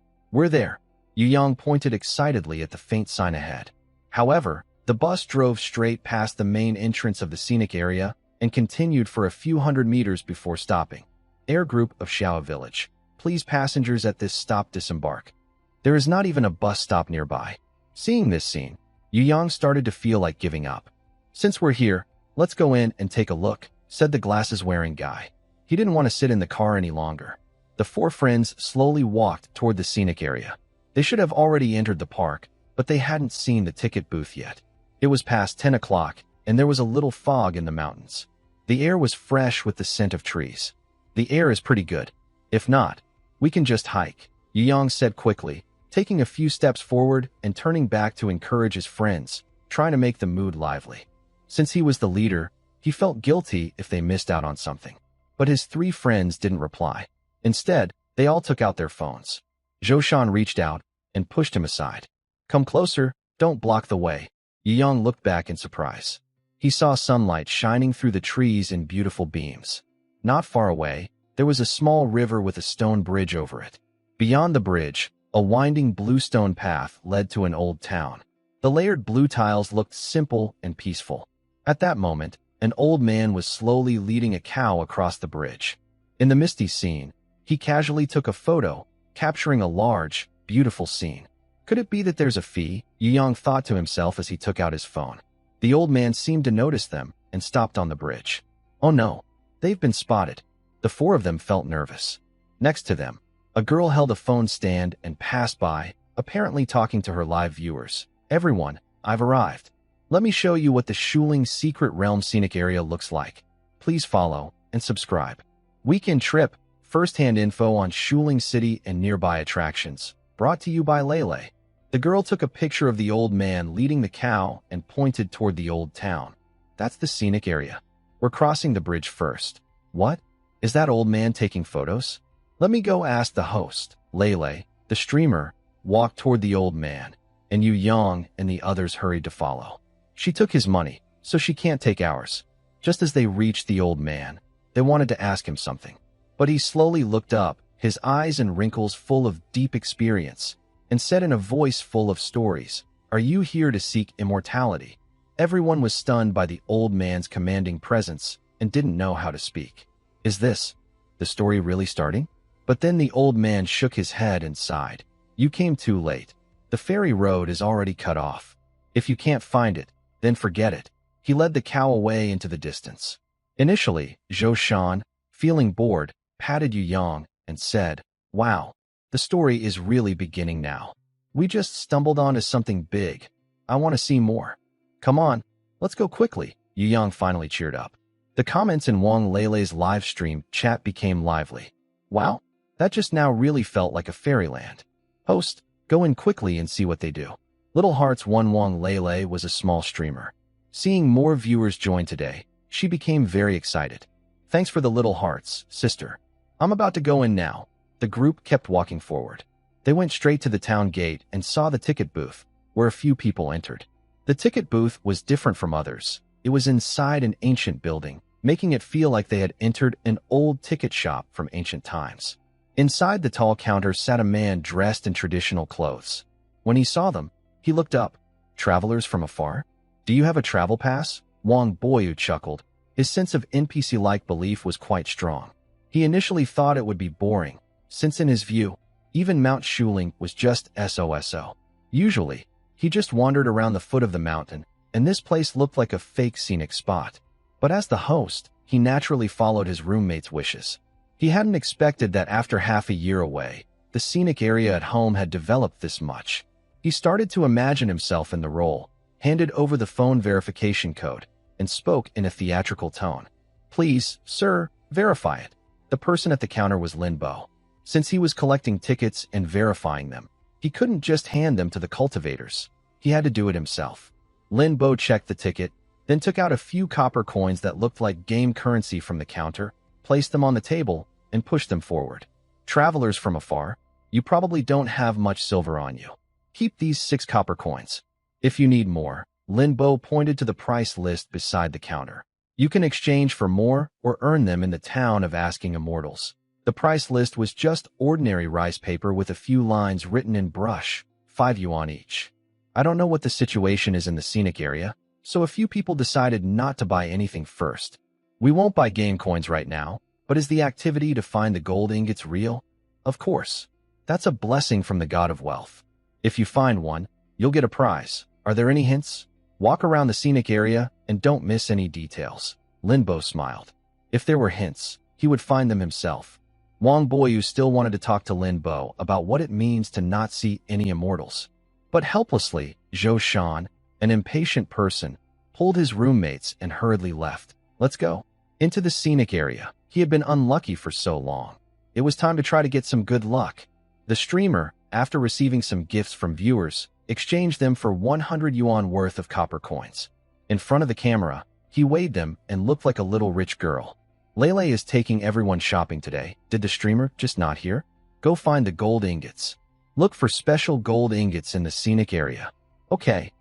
Yu Yang pointed excitedly at the faint sign ahead. However, the bus drove straight past the main entrance of the scenic area and continued for a few hundred meters before stopping. Air Group of Xiao Village. Please passengers at this stop disembark. There is not even a bus stop nearby. Seeing this scene, Yu Yang started to feel like giving up. "Since we're here, let's go in and take a look," said the glasses-wearing guy. He didn't want to sit in the car any longer. The four friends slowly walked toward the scenic area. They should have already entered the park, but they hadn't seen the ticket booth yet. It was past 10 o'clock, and there was a little fog in the mountains. The air was fresh with the scent of trees. "The air is pretty good. If not, we can just hike," Yu Yang said quickly, taking a few steps forward and turning back to encourage his friends, trying to make the mood lively. Since he was the leader, he felt guilty if they missed out on something. But his three friends didn't reply. Instead, they all took out their phones. Zhou Shan reached out and pushed him aside. "Come closer, don't block the way." Yu Yang looked back in surprise. He saw sunlight shining through the trees in beautiful beams. Not far away, there was a small river with a stone bridge over it. Beyond the bridge, a winding bluestone path led to an old town. The layered blue tiles looked simple and peaceful. At that moment, an old man was slowly leading a cow across the bridge. In the misty scene, he casually took a photo, capturing a large, beautiful scene. Could it be that there's a fee? Yu Yang thought to himself as he took out his phone. The old man seemed to notice them and stopped on the bridge. Oh no, they've been spotted. The four of them felt nervous. Next to them, a girl held a phone stand and passed by, apparently talking to her live viewers. "Everyone, I've arrived. Let me show you what the Shuling Secret Realm scenic area looks like. Please follow and subscribe." Weekend trip first-hand info on Shuling City and nearby attractions, brought to you by Lele. The girl took a picture of the old man leading the cow and pointed toward the old town. That's the scenic area. We're crossing the bridge first. What? Is that old man taking photos? Let me go ask the host. Lele, the streamer, walked toward the old man, and Yu Yang and the others hurried to follow. She took his money, so she can't take ours. Just as they reached the old man, they wanted to ask him something. But he slowly looked up, his eyes and wrinkles full of deep experience, and said in a voice full of stories, "Are you here to seek immortality?" Everyone was stunned by the old man's commanding presence and didn't know how to speak. Is this the story really starting? But then the old man shook his head and sighed. You came too late. The ferry road is already cut off. If you can't find it, then forget it. He led the cow away into the distance. Initially, Zhou Shan, feeling bored, patted Yu Yang and said, "Wow, the story is really beginning now. We just stumbled onto something big. I want to see more. Come on, let's go quickly." Yu Yang finally cheered up. The comments in Wang Lele's live stream chat became lively. Wow, that just now really felt like a fairyland. Host, go in quickly and see what they do. Little Hearts 1 Wang Lele was a small streamer. Seeing more viewers join today, she became very excited. Thanks for the little hearts, sister. I'm about to go in now. The group kept walking forward. They went straight to the town gate and saw the ticket booth, where a few people entered. The ticket booth was different from others. It was inside an ancient building, making it feel like they had entered an old ticket shop from ancient times. Inside the tall counter sat a man dressed in traditional clothes. When he saw them, he looked up. Travelers from afar? Do you have a travel pass? Wang Boyu chuckled. His sense of NPC-like belief was quite strong. He initially thought it would be boring, since in his view, even Mount Shuling was just SOSO. Usually, he just wandered around the foot of the mountain, and this place looked like a fake scenic spot. But as the host, he naturally followed his roommate's wishes. He hadn't expected that after half a year away, the scenic area at home had developed this much. He started to imagine himself in the role, handed over the phone verification code, and spoke in a theatrical tone. "Please, sir, verify it." The person at the counter was Lin Bo. Since he was collecting tickets and verifying them, he couldn't just hand them to the cultivators. He had to do it himself. Lin Bo checked the ticket, then took out a few copper coins that looked like game currency from the counter, placed them on the table, and pushed them forward. "Travelers from afar, you probably don't have much silver on you. Keep these 6 copper coins. If you need more," Lin Bo pointed to the price list beside the counter. "You can exchange for more or earn them in the town of Asking Immortals." The price list was just ordinary rice paper with a few lines written in brush, 5 yuan each. I don't know what the situation is in the scenic area, so a few people decided not to buy anything first. We won't buy game coins right now, but is the activity to find the gold ingots real? Of course. That's a blessing from the god of wealth. If you find one, you'll get a prize. Are there any hints? Walk around the scenic area and don't miss any details. Lin Bo smiled. If there were hints, he would find them himself. Wang Boyu still wanted to talk to Lin Bo about what it means to not see any immortals. But helplessly, Zhou Shan, an impatient person, pulled his roommates and hurriedly left. "Let's go." Into the scenic area. He had been unlucky for so long. It was time to try to get some good luck. The streamer, after receiving some gifts from viewers, exchanged them for 100 yuan worth of copper coins. In front of the camera, he weighed them and looked like a little rich girl. Lele is taking everyone shopping today. Did the streamer just not hear? Go find the gold ingots. Look for special gold ingots in the scenic area. Okay,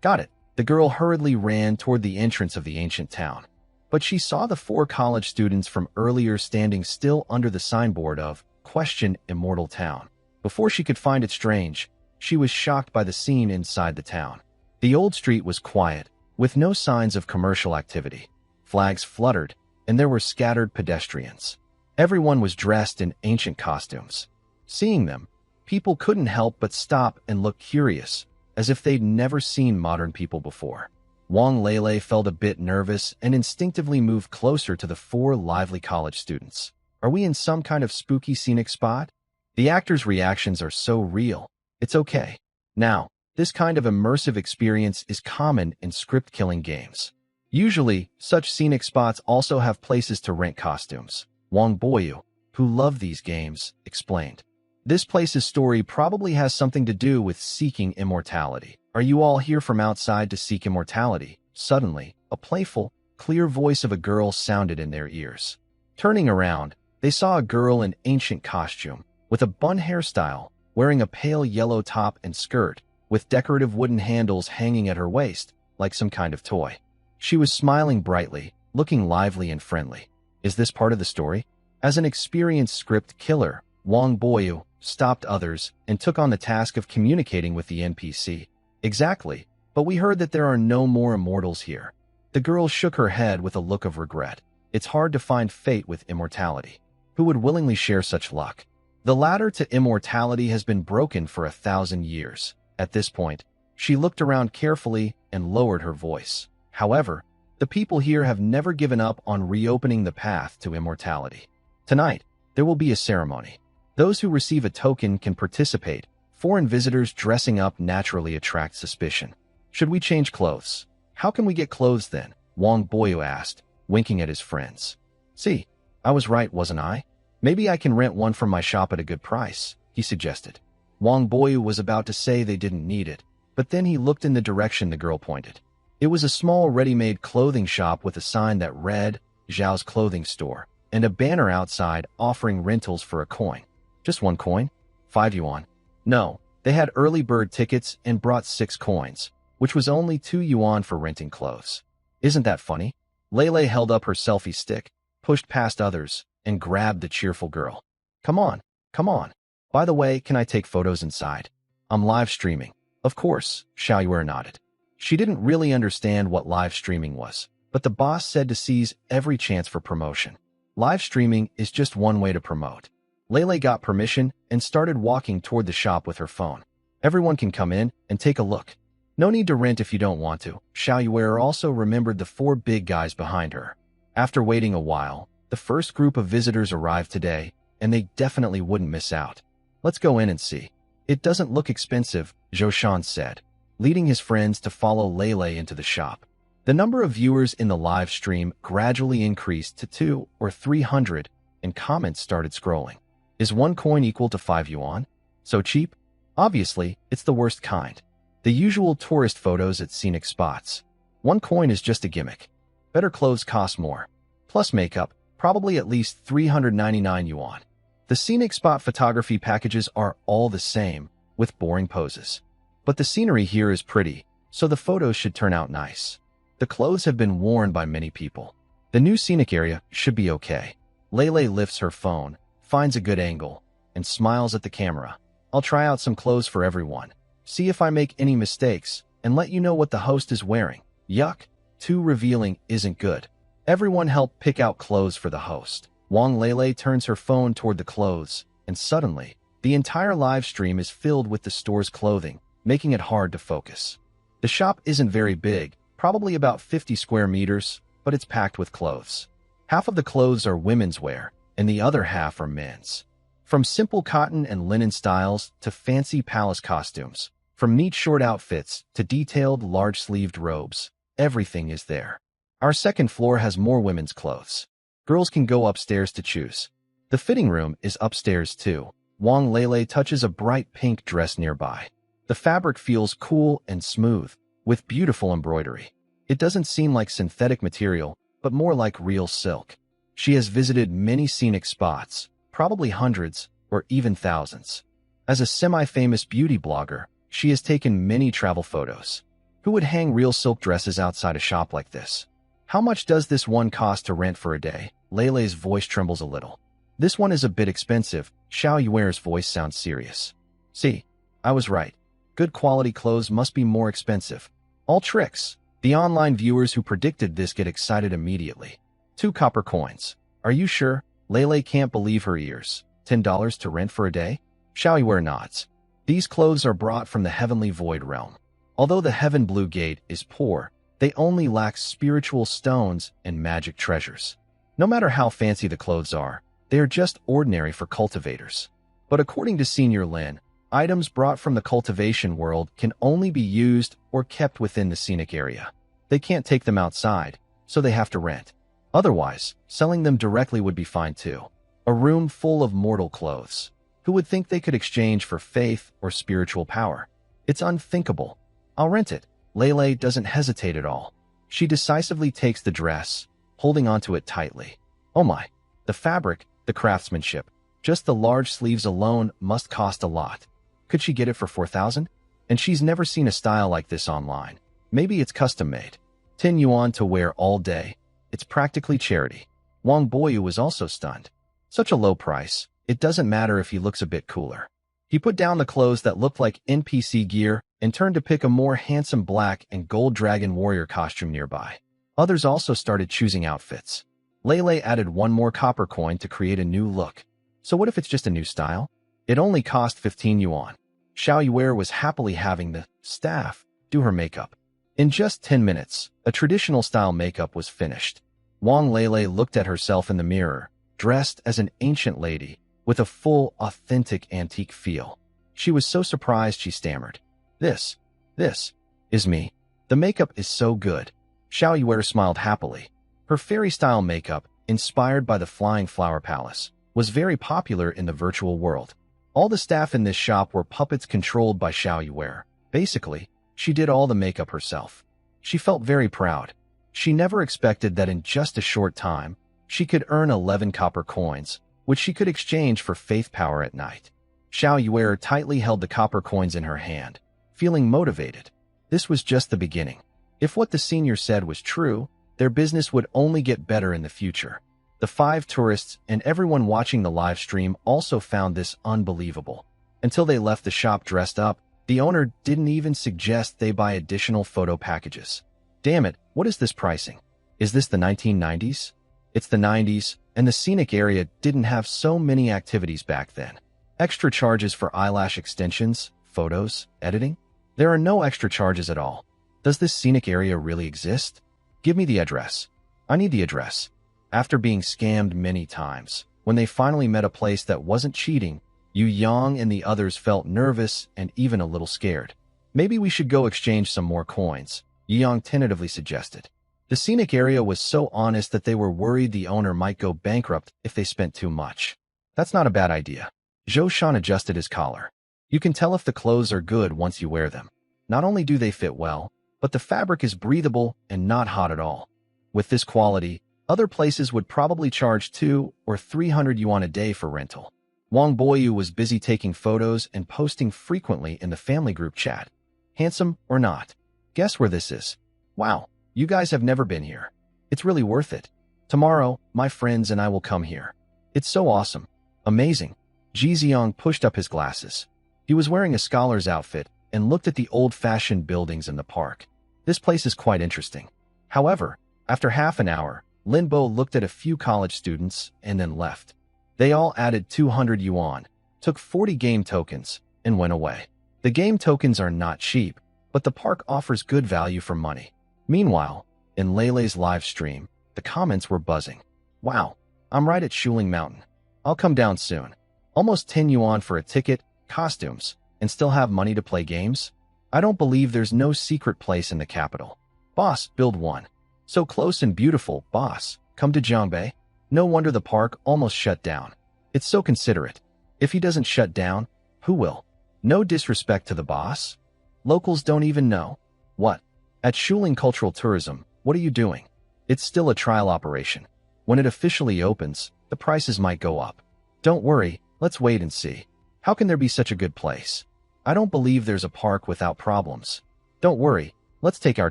got it. The girl hurriedly ran toward the entrance of the ancient town. But she saw the 4 college students from earlier standing still under the signboard of Question Immortal Town. Before she could find it strange, she was shocked by the scene inside the town. The old street was quiet, with no signs of commercial activity. Flags fluttered, and there were scattered pedestrians. Everyone was dressed in ancient costumes. Seeing them, people couldn't help but stop and look curious, as if they'd never seen modern people before. Wang Lele felt a bit nervous and instinctively moved closer to the 4 lively college students. Are we in some kind of spooky scenic spot? The actors' reactions are so real. It's okay. Now, this kind of immersive experience is common in script-killing games. Usually, such scenic spots also have places to rent costumes. Wang Boyu, who love these games, explained. This place's story probably has something to do with seeking immortality. Are you all here from outside to seek immortality? Suddenly, a playful, clear voice of a girl sounded in their ears. Turning around, they saw a girl in ancient costume, with a bun hairstyle, wearing a pale yellow top and skirt, with decorative wooden handles hanging at her waist, like some kind of toy. She was smiling brightly, looking lively and friendly. Is this part of the story? As an experienced script killer, Wang Boyu stopped others and took on the task of communicating with the NPC. Exactly, but we heard that there are no more immortals here. The girl shook her head with a look of regret. It's hard to find fate with immortality. Who would willingly share such luck? The ladder to immortality has been broken for 1,000 years. At this point, she looked around carefully and lowered her voice. However, the people here have never given up on reopening the path to immortality. Tonight, there will be a ceremony. Those who receive a token can participate. Foreign visitors dressing up naturally attract suspicion. Should we change clothes? How can we get clothes then? Wang Boyu asked, winking at his friends. See, I was right, wasn't I? Maybe I can rent one from my shop at a good price, he suggested. Wang Boyu was about to say they didn't need it, but then he looked in the direction the girl pointed. It was a small ready-made clothing shop with a sign that read, Zhao's Clothing Store, and a banner outside offering rentals for a coin. Just 1 coin? 5 yuan. No, they had early bird tickets and brought 6 coins, which was only 2 yuan for renting clothes. Isn't that funny? Lele held up her selfie stick, pushed past others, and grabbed the cheerful girl. Come on, come on. By the way, can I take photos inside? I'm live streaming. Of course, Xiaoyue nodded. She didn't really understand what live streaming was, but the boss said to seize every chance for promotion. Live streaming is just one way to promote. Lele got permission and started walking toward the shop with her phone. Everyone can come in and take a look. No need to rent if you don't want to. Xiaoyue also remembered the 4 big guys behind her. After waiting a while, the first group of visitors arrived today, and they definitely wouldn't miss out. Let's go in and see. It doesn't look expensive, Zhoushan said, leading his friends to follow Lele into the shop. The number of viewers in the live stream gradually increased to 200 or 300, and comments started scrolling. Is 1 coin equal to 5 yuan? So cheap? Obviously, it's the worst kind. The usual tourist photos at scenic spots. 1 coin is just a gimmick. Better clothes cost more. Plus makeup, probably at least 399 yuan. The scenic spot photography packages are all the same, with boring poses. But the scenery here is pretty, so the photos should turn out nice. The clothes have been worn by many people. The new scenic area should be okay. Lele lifts her phone, finds a good angle, and smiles at the camera. I'll try out some clothes for everyone. See if I make any mistakes, and let you know what the host is wearing. Yuck, too revealing isn't good. Everyone help pick out clothes for the host. Wang Lele turns her phone toward the clothes, and suddenly, the entire live stream is filled with the store's clothing, making it hard to focus. The shop isn't very big, probably about 50 square meters, but it's packed with clothes. Half of the clothes are women's wear, and the other half are men's. From simple cotton and linen styles to fancy palace costumes, from neat short outfits to detailed large-sleeved robes, everything is there. Our second floor has more women's clothes. Girls can go upstairs to choose. The fitting room is upstairs too. Wang Lele touches a bright pink dress nearby. The fabric feels cool and smooth, with beautiful embroidery. It doesn't seem like synthetic material, but more like real silk. She has visited many scenic spots, probably hundreds or even thousands. As a semi-famous beauty blogger, she has taken many travel photos. Who would hang real silk dresses outside a shop like this? How much does this one cost to rent for a day? Lele's voice trembles a little. This one is a bit expensive. Xiaoyue's voice sounds serious. See, I was right. Good quality clothes must be more expensive. All tricks. The online viewers who predicted this get excited immediately. 2 copper coins. Are you sure? Lele can't believe her ears. $10 to rent for a day? Xiaoyue nods. These clothes are brought from the heavenly void realm. Although the Heaven Blue Gate is poor, they only lack spiritual stones and magic treasures. No matter how fancy the clothes are, they are just ordinary for cultivators. But according to Senior Lin, items brought from the cultivation world can only be used or kept within the scenic area. They can't take them outside, so they have to rent. Otherwise, selling them directly would be fine too. A room full of mortal clothes. Who would think they could exchange for faith or spiritual power? It's unthinkable. I'll rent it. Lele doesn't hesitate at all. She decisively takes the dress, holding onto it tightly. Oh my. The fabric, the craftsmanship. Just the large sleeves alone must cost a lot. Could she get it for 4,000? And she's never seen a style like this online. Maybe it's custom-made. 10 yuan to wear all day. It's practically charity. Wang Boyu was also stunned. Such a low price. It doesn't matter if he looks a bit cooler. He put down the clothes that looked like NPC gear and turned to pick a more handsome black and gold dragon warrior costume nearby. Others also started choosing outfits. Lele added one more copper coin to create a new look. So what if it's just a new style? It only cost 15 yuan. Xiao Yuer was happily having the staff do her makeup. In just 10 minutes, a traditional style makeup was finished. Wang Lele looked at herself in the mirror, dressed as an ancient lady, with a full, authentic antique feel. She was so surprised she stammered. This is me. The makeup is so good. Xiao Yuer smiled happily. Her fairy-style makeup, inspired by the Flying Flower Palace, was very popular in the virtual world. All the staff in this shop were puppets controlled by Xiao Yuer. Basically, she did all the makeup herself. She felt very proud. She never expected that in just a short time, she could earn 11 copper coins, which she could exchange for faith power at night. Xiao Yuer tightly held the copper coins in her hand, feeling motivated. This was just the beginning. If what the senior said was true, their business would only get better in the future. The 5 tourists and everyone watching the live stream also found this unbelievable. Until they left the shop dressed up, the owner didn't even suggest they buy additional photo packages. Damn it, what is this pricing? Is this the 1990s? It's the 90s, and the scenic area didn't have so many activities back then. Extra charges for eyelash extensions, photos, editing? There are no extra charges at all. Does this scenic area really exist? Give me the address. I need the address. After being scammed many times, when they finally met a place that wasn't cheating, Yu Yang and the others felt nervous and even a little scared. Maybe we should go exchange some more coins, Yu Yang tentatively suggested. The scenic area was so honest that they were worried the owner might go bankrupt if they spent too much. That's not a bad idea. Zhou Shan adjusted his collar. You can tell if the clothes are good once you wear them. Not only do they fit well, but the fabric is breathable and not hot at all. With this quality, other places would probably charge 200 or 300 yuan a day for rental. Wang Boyu was busy taking photos and posting frequently in the family group chat. Handsome or not? Guess where this is? Wow, you guys have never been here. It's really worth it. Tomorrow, my friends and I will come here. It's so awesome. Amazing. Ji Xiang pushed up his glasses. He was wearing a scholar's outfit and looked at the old-fashioned buildings in the park. This place is quite interesting. However, after half an hour, Lin Bo looked at a few college students and then left. They all added 200 yuan, took 40 game tokens, and went away. The game tokens are not cheap, but the park offers good value for money. Meanwhile, in Lele's live stream, the comments were buzzing. Wow, I'm right at Shuling Mountain. I'll come down soon. Almost 10 yuan for a ticket, costumes, and still have money to play games? I don't believe there's no secret place in the capital. Boss, build one. So close and beautiful, boss. Come to Jiangbei. No wonder the park almost shut down. It's so considerate. If he doesn't shut down, who will? No disrespect to the boss. Locals don't even know. What? At Shuling Cultural Tourism, what are you doing? It's still a trial operation. When it officially opens, the prices might go up. Don't worry, let's wait and see. How can there be such a good place? I don't believe there's a park without problems. Don't worry, let's take our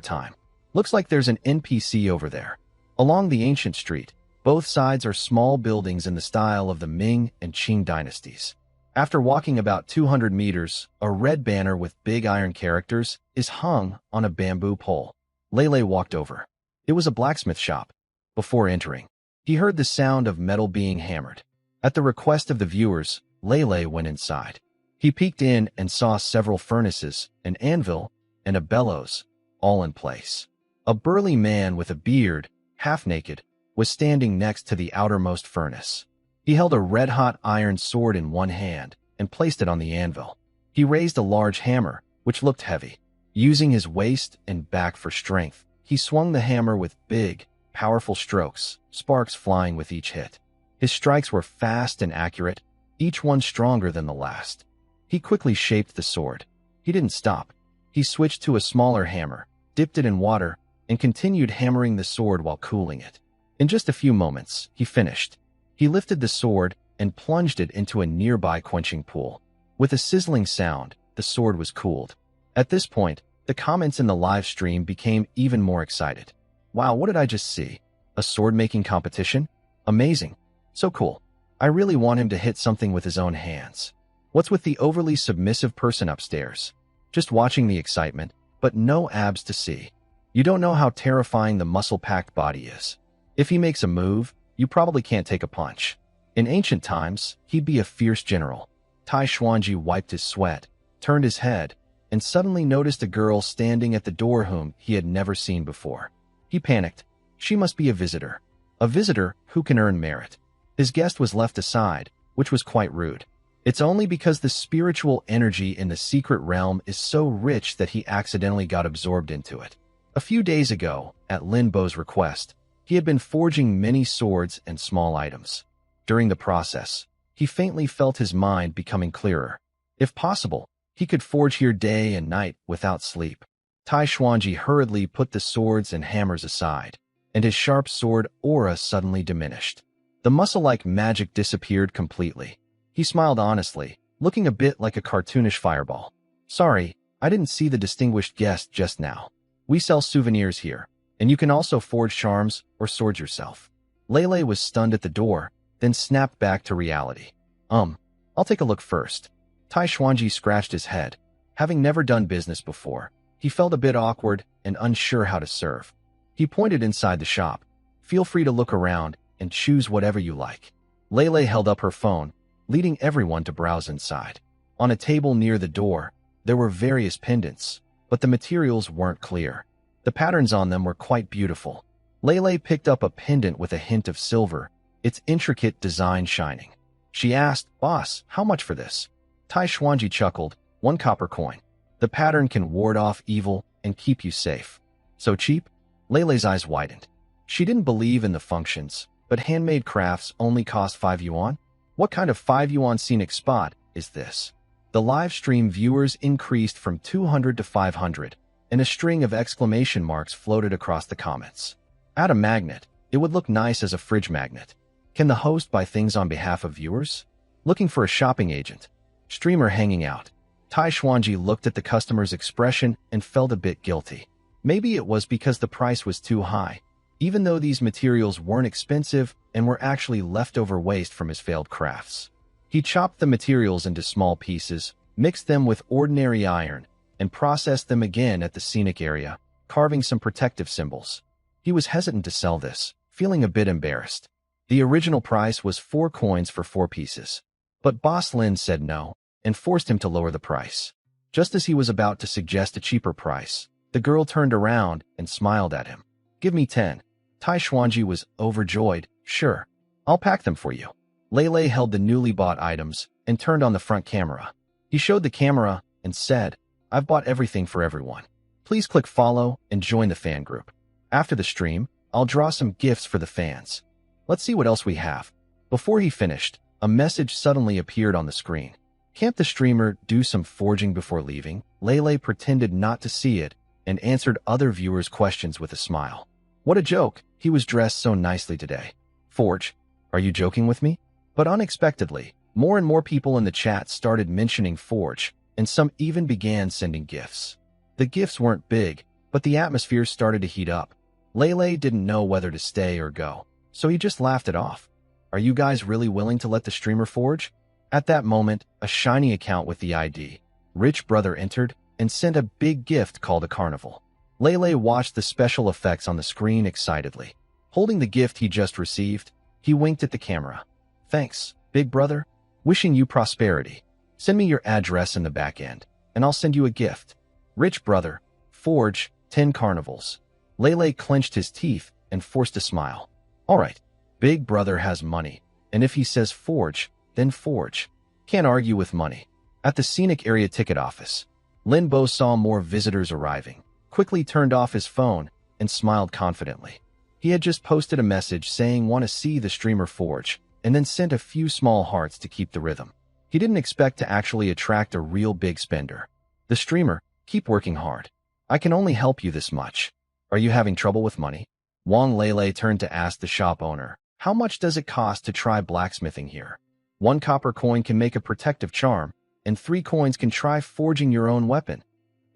time. Looks like there's an NPC over there. Along the ancient street, both sides are small buildings in the style of the Ming and Qing dynasties. After walking about 200 meters, a red banner with big iron characters is hung on a bamboo pole. Lele walked over. It was a blacksmith shop. Before entering, he heard the sound of metal being hammered. At the request of the viewers, Lele went inside. He peeked in and saw several furnaces, an anvil, and a bellows, all in place. A burly man with a beard, half-naked, was standing next to the outermost furnace. He held a red-hot iron sword in one hand and placed it on the anvil. He raised a large hammer, which looked heavy. Using his waist and back for strength, he swung the hammer with big, powerful strokes, sparks flying with each hit. His strikes were fast and accurate, each one stronger than the last. He quickly shaped the sword. He didn't stop. He switched to a smaller hammer, dipped it in water, and continued hammering the sword while cooling it. In just a few moments, he finished. He lifted the sword and plunged it into a nearby quenching pool. With a sizzling sound, the sword was cooled. At this point, the comments in the live stream became even more excited. Wow, what did I just see? A sword-making competition? Amazing. So cool. I really want him to hit something with his own hands. What's with the overly submissive person upstairs? Just watching the excitement, but no abs to see. You don't know how terrifying the muscle-packed body is. If he makes a move, you probably can't take a punch. In ancient times, he'd be a fierce general. Tai Xuanji wiped his sweat, turned his head, and suddenly noticed a girl standing at the door whom he had never seen before. He panicked. She must be a visitor. A visitor who can earn merit. His guest was left aside, which was quite rude. It's only because the spiritual energy in the secret realm is so rich that he accidentally got absorbed into it. A few days ago, at Lin Bo's request, he had been forging many swords and small items. During the process, he faintly felt his mind becoming clearer. If possible, he could forge here day and night without sleep. Tai Xuanji hurriedly put the swords and hammers aside, and his sharp sword aura suddenly diminished. The muscle-like magic disappeared completely. He smiled honestly, looking a bit like a cartoonish fireball. Sorry, I didn't see the distinguished guest just now. We sell souvenirs here, and you can also forge charms or swords yourself. Lele was stunned at the door, then snapped back to reality. I'll take a look first. Tai Xuanji scratched his head. Having never done business before, he felt a bit awkward and unsure how to serve. He pointed inside the shop. Feel free to look around and choose whatever you like. Lele held up her phone, leading everyone to browse inside. On a table near the door, there were various pendants, but the materials weren't clear. The patterns on them were quite beautiful. Lele picked up a pendant with a hint of silver, its intricate design shining. She asked, "Boss, how much for this?" Tai Xuanji chuckled, "1 copper coin. The pattern can ward off evil and keep you safe." So cheap? Lele's eyes widened. She didn't believe in the functions, but handmade crafts only cost 5 yuan? What kind of 5 yuan scenic spot is this? The live stream viewers increased from 200 to 500, and a string of exclamation marks floated across the comments. Add a magnet. It would look nice as a fridge magnet. Can the host buy things on behalf of viewers? Looking for a shopping agent. Streamer hanging out. Tai Xuanji looked at the customer's expression and felt a bit guilty. Maybe it was because the price was too high, even though these materials weren't expensive and were actually leftover waste from his failed crafts. He chopped the materials into small pieces, mixed them with ordinary iron, and processed them again at the scenic area, carving some protective symbols. He was hesitant to sell this, feeling a bit embarrassed. The original price was 4 coins for 4 pieces. But Boss Lin said no, and forced him to lower the price. Just as he was about to suggest a cheaper price, the girl turned around and smiled at him. "Give me 10. Tai Xuanji was overjoyed. "Sure, I'll pack them for you." Lele held the newly bought items and turned on the front camera. He showed the camera and said, "I've bought everything for everyone. Please click follow and join the fan group. After the stream, I'll draw some gifts for the fans. Let's see what else we have." Before he finished, a message suddenly appeared on the screen. Can't the streamer do some forging before leaving? Lele pretended not to see it and answered other viewers' questions with a smile. What a joke, he was dressed so nicely today. Forge? Are you joking with me? But unexpectedly, more and more people in the chat started mentioning Forge, and some even began sending gifts. The gifts weren't big, but the atmosphere started to heat up. Lele didn't know whether to stay or go, so he just laughed it off. Are you guys really willing to let the streamer forge? At that moment, a shiny account with the ID, Rich Brother, entered and sent a big gift called a carnival. Lele watched the special effects on the screen excitedly. Holding the gift he just received, he winked at the camera. "Thanks, Big Brother. Wishing you prosperity. Send me your address in the back end, and I'll send you a gift. Rich Brother, forge 10 carnivals." Lele clenched his teeth and forced a smile. All right, Big Brother has money, and if he says forge, then forge. Can't argue with money. At the scenic area ticket office, Lin Bo saw more visitors arriving, quickly turned off his phone, and smiled confidently. He had just posted a message saying want to see the streamer forge, and then sent a few small hearts to keep the rhythm. He didn't expect to actually attract a real big spender. The streamer, keep working hard. I can only help you this much. Are you having trouble with money? Wang Lele turned to ask the shop owner, how much does it cost to try blacksmithing here? 1 copper coin can make a protective charm, and 3 coins can try forging your own weapon.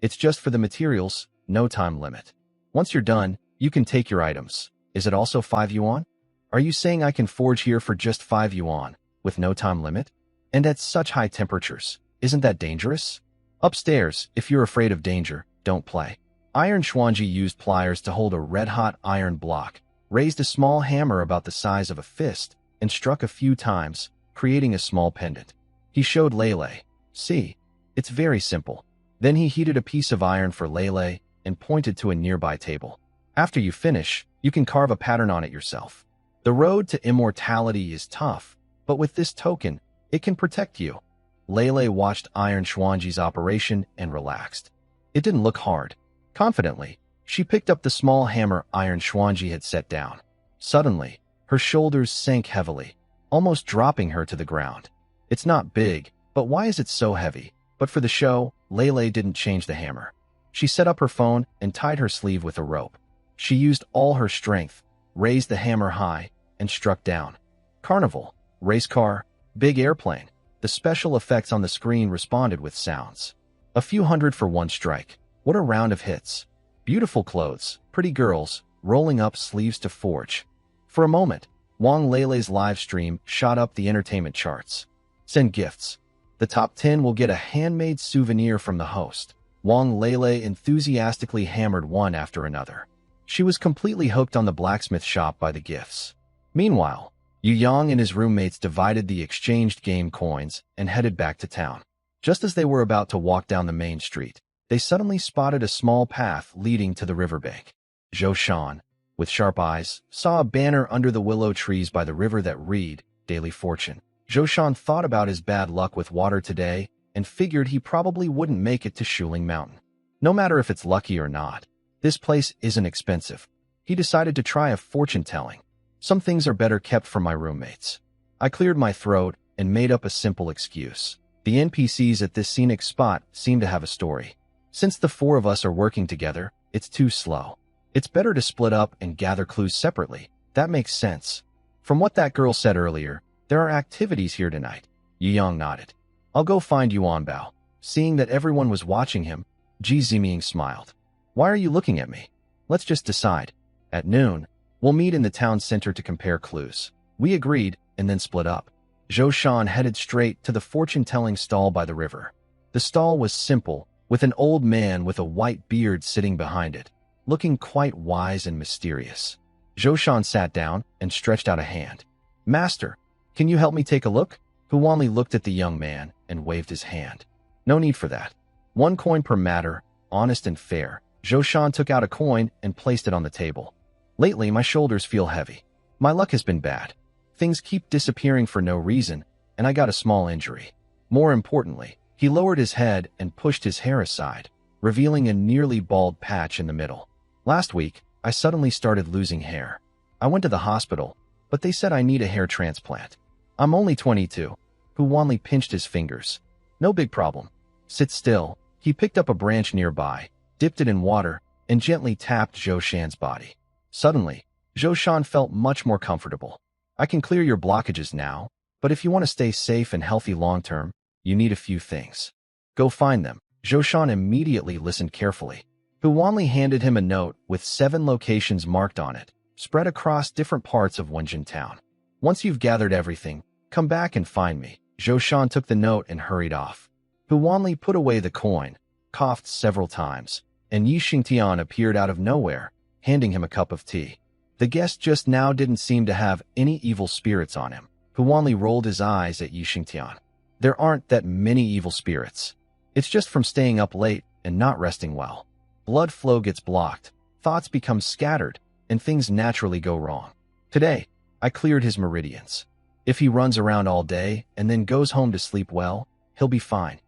It's just for the materials, no time limit. Once you're done, you can take your items. Is it also 5 yuan? Are you saying I can forge here for just 5 yuan, with no time limit? And at such high temperatures, isn't that dangerous? Upstairs, if you're afraid of danger, don't play. Iron Xuanji used pliers to hold a red-hot iron block, raised a small hammer about the size of a fist, and struck a few times, creating a small pendant. He showed Lele. See, it's very simple. Then he heated a piece of iron for Lele and pointed to a nearby table. After you finish, you can carve a pattern on it yourself. The road to immortality is tough, but with this token, it can protect you. Lele watched Iron Xuanji's operation and relaxed. It didn't look hard. Confidently, she picked up the small hammer Iron Xuanji had set down. Suddenly, her shoulders sank heavily, almost dropping her to the ground. It's not big, but why is it so heavy? But for the show, Lele didn't change the hammer. She set up her phone and tied her sleeve with a rope. She used all her strength, raised the hammer high, and struck down. Carnival, race car, big airplane. The special effects on the screen responded with sounds. A few hundred for one strike. What a round of hits. Beautiful clothes, pretty girls, rolling up sleeves to forge. For a moment, Wang Lele's live stream shot up the entertainment charts. Send gifts. The top 10 will get a handmade souvenir from the host. Wang Lele enthusiastically hammered one after another. She was completely hooked on the blacksmith shop by the gifts. Meanwhile, Yu Yang and his roommates divided the exchanged game coins and headed back to town. Just as they were about to walk down the main street, they suddenly spotted a small path leading to the riverbank. Zhou Shan, with sharp eyes, saw a banner under the willow trees by the river that read, Daily Fortune. Zhou Shan thought about his bad luck with water today and figured he probably wouldn't make it to Shuling Mountain. No matter if it's lucky or not, this place isn't expensive. He decided to try a fortune-telling. Some things are better kept from my roommates. I cleared my throat and made up a simple excuse. The NPCs at this scenic spot seem to have a story. Since the 4 of us are working together, it's too slow. It's better to split up and gather clues separately. That makes sense. From what that girl said earlier, there are activities here tonight. Yu Yang nodded. I'll go find Yuan Bao. Seeing that everyone was watching him, Ji Ziming smiled. Why are you looking at me? Let's just decide. At noon, we'll meet in the town center to compare clues. We agreed and then split up. Zhou Shan headed straight to the fortune-telling stall by the river. The stall was simple, with an old man with a white beard sitting behind it, looking quite wise and mysterious. Zhou Shan sat down and stretched out a hand. Master, can you help me take a look? Huwanli looked at the young man and waved his hand. No need for that. 1 coin per matter, honest and fair. Zhou Shan took out a coin and placed it on the table. Lately, my shoulders feel heavy. My luck has been bad. Things keep disappearing for no reason, and I got a small injury. More importantly, he lowered his head and pushed his hair aside, revealing a nearly bald patch in the middle. Last week, I suddenly started losing hair. I went to the hospital, but they said I need a hair transplant. I'm only 22. Huwanli pinched his fingers. No big problem. Sit still. He picked up a branch nearby, dipped it in water, and gently tapped Zhou Shan's body. Suddenly, Zhou Shan felt much more comfortable. I can clear your blockages now, but if you want to stay safe and healthy long-term, you need a few things. Go find them. Zhou Shan immediately listened carefully. Huwanli handed him a note with 7 locations marked on it, spread across different parts of Wenjin town. Once you've gathered everything, come back and find me. Zhou Shan took the note and hurried off. Huwanli put away the coin, coughed several times, and Yi Xingtian appeared out of nowhere, handing him a cup of tea. The guest just now didn't seem to have any evil spirits on him. Huwanli rolled his eyes at Yi Xingtian. There aren't that many evil spirits. It's just from staying up late and not resting well. Blood flow gets blocked, thoughts become scattered, and things naturally go wrong. Today, I cleared his meridians. If he runs around all day and then goes home to sleep well, he'll be fine.